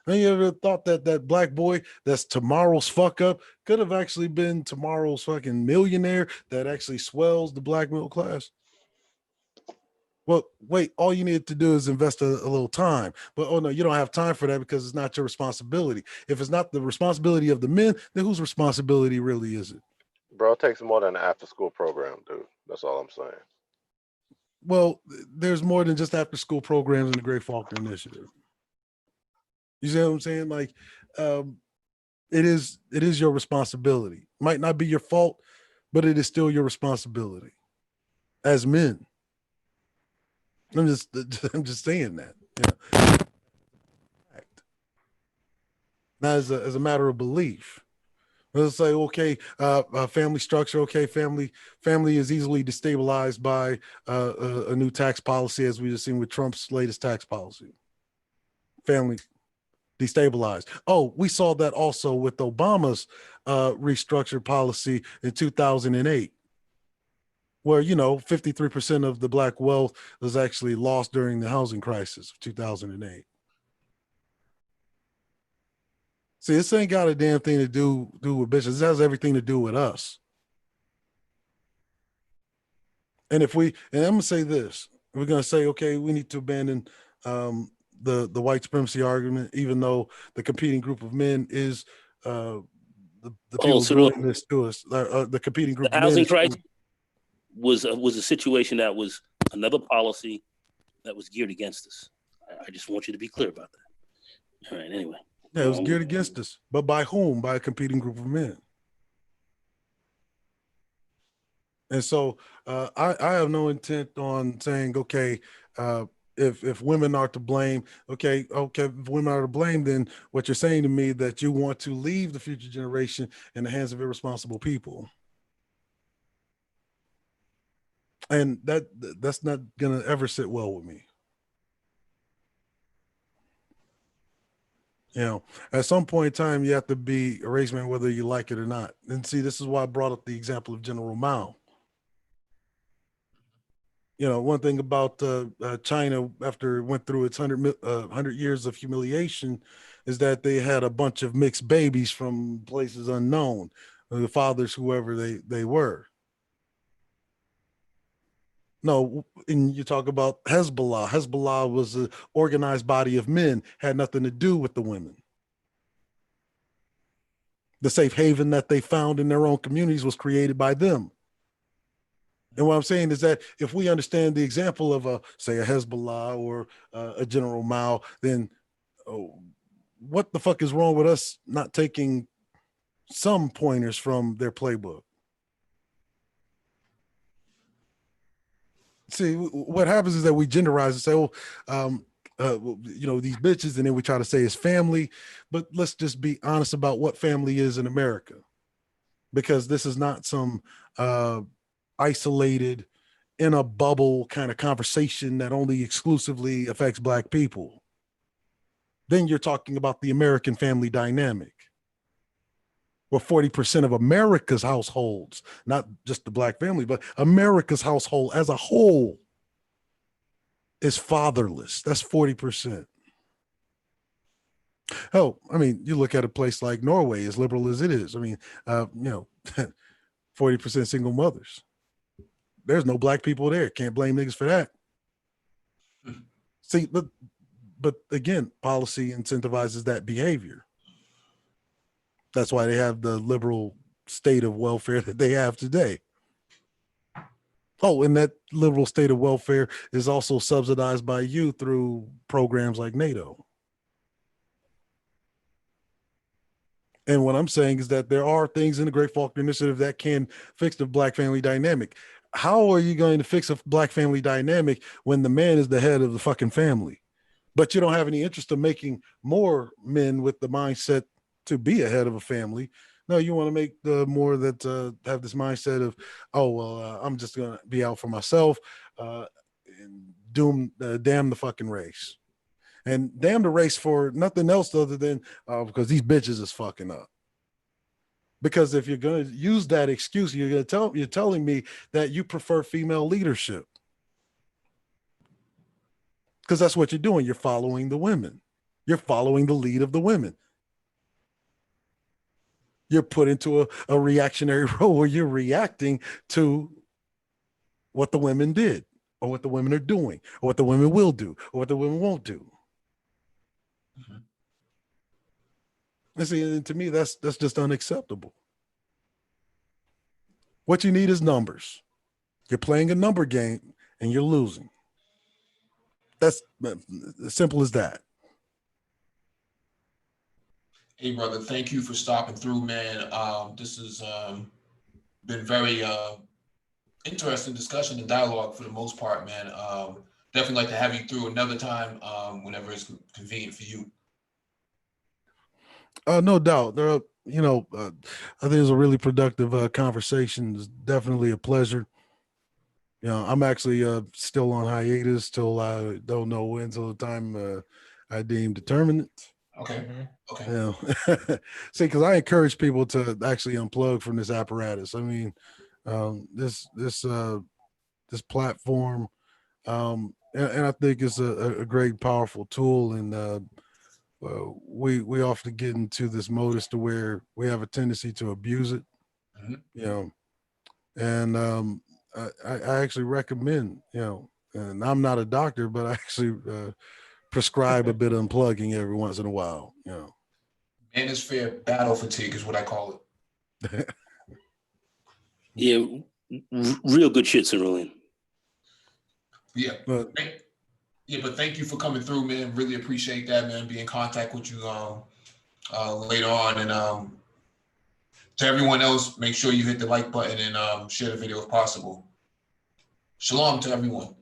And you ever thought that Black boy that's tomorrow's fuck up could have actually been tomorrow's fucking millionaire that actually swells the Black middle class? Well, wait, all you need to do is invest a little time. But oh no, you don't have time for that because it's not your responsibility. If it's not the responsibility of the men, then whose responsibility really is it? Bro, it takes more than an after school program, dude. That's all I'm saying. Well, there's more than just after school programs in the Great Faulkner Initiative. You see what I'm saying? Like, it is your responsibility. Might not be your fault, but it is still your responsibility as men. I'm just saying that. Yeah. Now, as a matter of belief, let's say, okay, family structure. Okay, family is easily destabilized by a new tax policy, as we just seen with Trump's latest tax policy. Family destabilized. Oh, we saw that also with Obama's restructured policy in 2008. Where 53% of the Black wealth was actually lost during the housing crisis of 2008. See, this ain't got a damn thing to do with bitches. This has everything to do with us. And I'm gonna say this, we're gonna say, okay, we need to abandon the white supremacy argument, even though the competing group of men is the people doing this to us. The competing group the of men housing crisis was a situation that was another policy that was geared against us. I just want you to be clear about that. All right, anyway. Yeah, it was geared against us. But by whom? By a competing group of men. And so I have no intent on saying, okay, if women are to blame, okay, if women are to blame, then what you're saying to me that you want to leave the future generation in the hands of irresponsible people. And that's not gonna ever sit well with me. You know, at some point in time, you have to be a race man, whether you like it or not. And see, this is why I brought up the example of General Mao. You know, one thing about China after it went through its 100 years of humiliation is that they had a bunch of mixed babies from places unknown, the fathers, whoever they were. No, and you talk about Hezbollah. Hezbollah was an organized body of men, had nothing to do with the women. The safe haven that they found in their own communities was created by them. And what I'm saying is that if we understand the example of say a Hezbollah or a General Mao, then what the fuck is wrong with us not taking some pointers from their playbook? See, what happens is that we genderize and say, you know, these bitches, and then we try to say it's family. But let's just be honest about what family is in America, because this is not some isolated, in a bubble kind of conversation that only exclusively affects Black people. Then you're talking about the American family dynamic, where 40% of America's households, not just the Black family, but America's household as a whole is fatherless. That's 40%. Oh, I mean, you look at a place like Norway, as liberal as it is. I mean, you know, 40% single mothers. There's no Black people there. Can't blame niggas for that. See, but again, policy incentivizes that behavior. That's why they have the liberal state of welfare that they have today. Oh, and that liberal state of welfare is also subsidized by you through programs like NATO. And what I'm saying is that there are things in the Great Faulkner Initiative that can fix the Black family dynamic. How are you going to fix a Black family dynamic when the man is the head of the fucking family, but you don't have any interest in making more men with the mindset to be a head of a family? No, you want to make the more that have this mindset of, oh, well, I'm just going to be out for myself, and damn the fucking race. And damn the race for nothing else other than because these bitches is fucking up. Because if you're going to use that excuse, you're telling me that you prefer female leadership. Because that's what you're doing. You're following the women. You're following the lead of the women. You're put into a reactionary role where you're reacting to what the women did, or what the women are doing, or what the women will do, or what the women won't do. Mm-hmm. And see, and to me, that's just unacceptable. What you need is numbers. You're playing a number game and you're losing. That's as simple as that. Hey, brother, thank you for stopping through, man. This has been very interesting discussion and dialogue for the most part, man. Definitely like to have you through another time whenever it's convenient for you. No doubt. I think it was a really productive conversation. It's definitely a pleasure. You know, I'm actually still on hiatus till I don't know when, till the time I deem determinate. Okay. Okay. You know, see, because I encourage people to actually unplug from this apparatus. I mean, this platform, and I think it's a great, powerful tool. And we often get into this modus to where we have a tendency to abuse it. Mm-hmm. You know, and I actually recommend, you know, and I'm not a doctor, but I actually prescribe a bit of unplugging every once in a while, you know. Manosphere battle fatigue is what I call it. Yeah, real good shit, Cerulean. Yeah. But thank you for coming through, man. Really appreciate that, man. Be in contact with you later on. And to everyone else, make sure you hit the like button and share the video if possible. Shalom to everyone.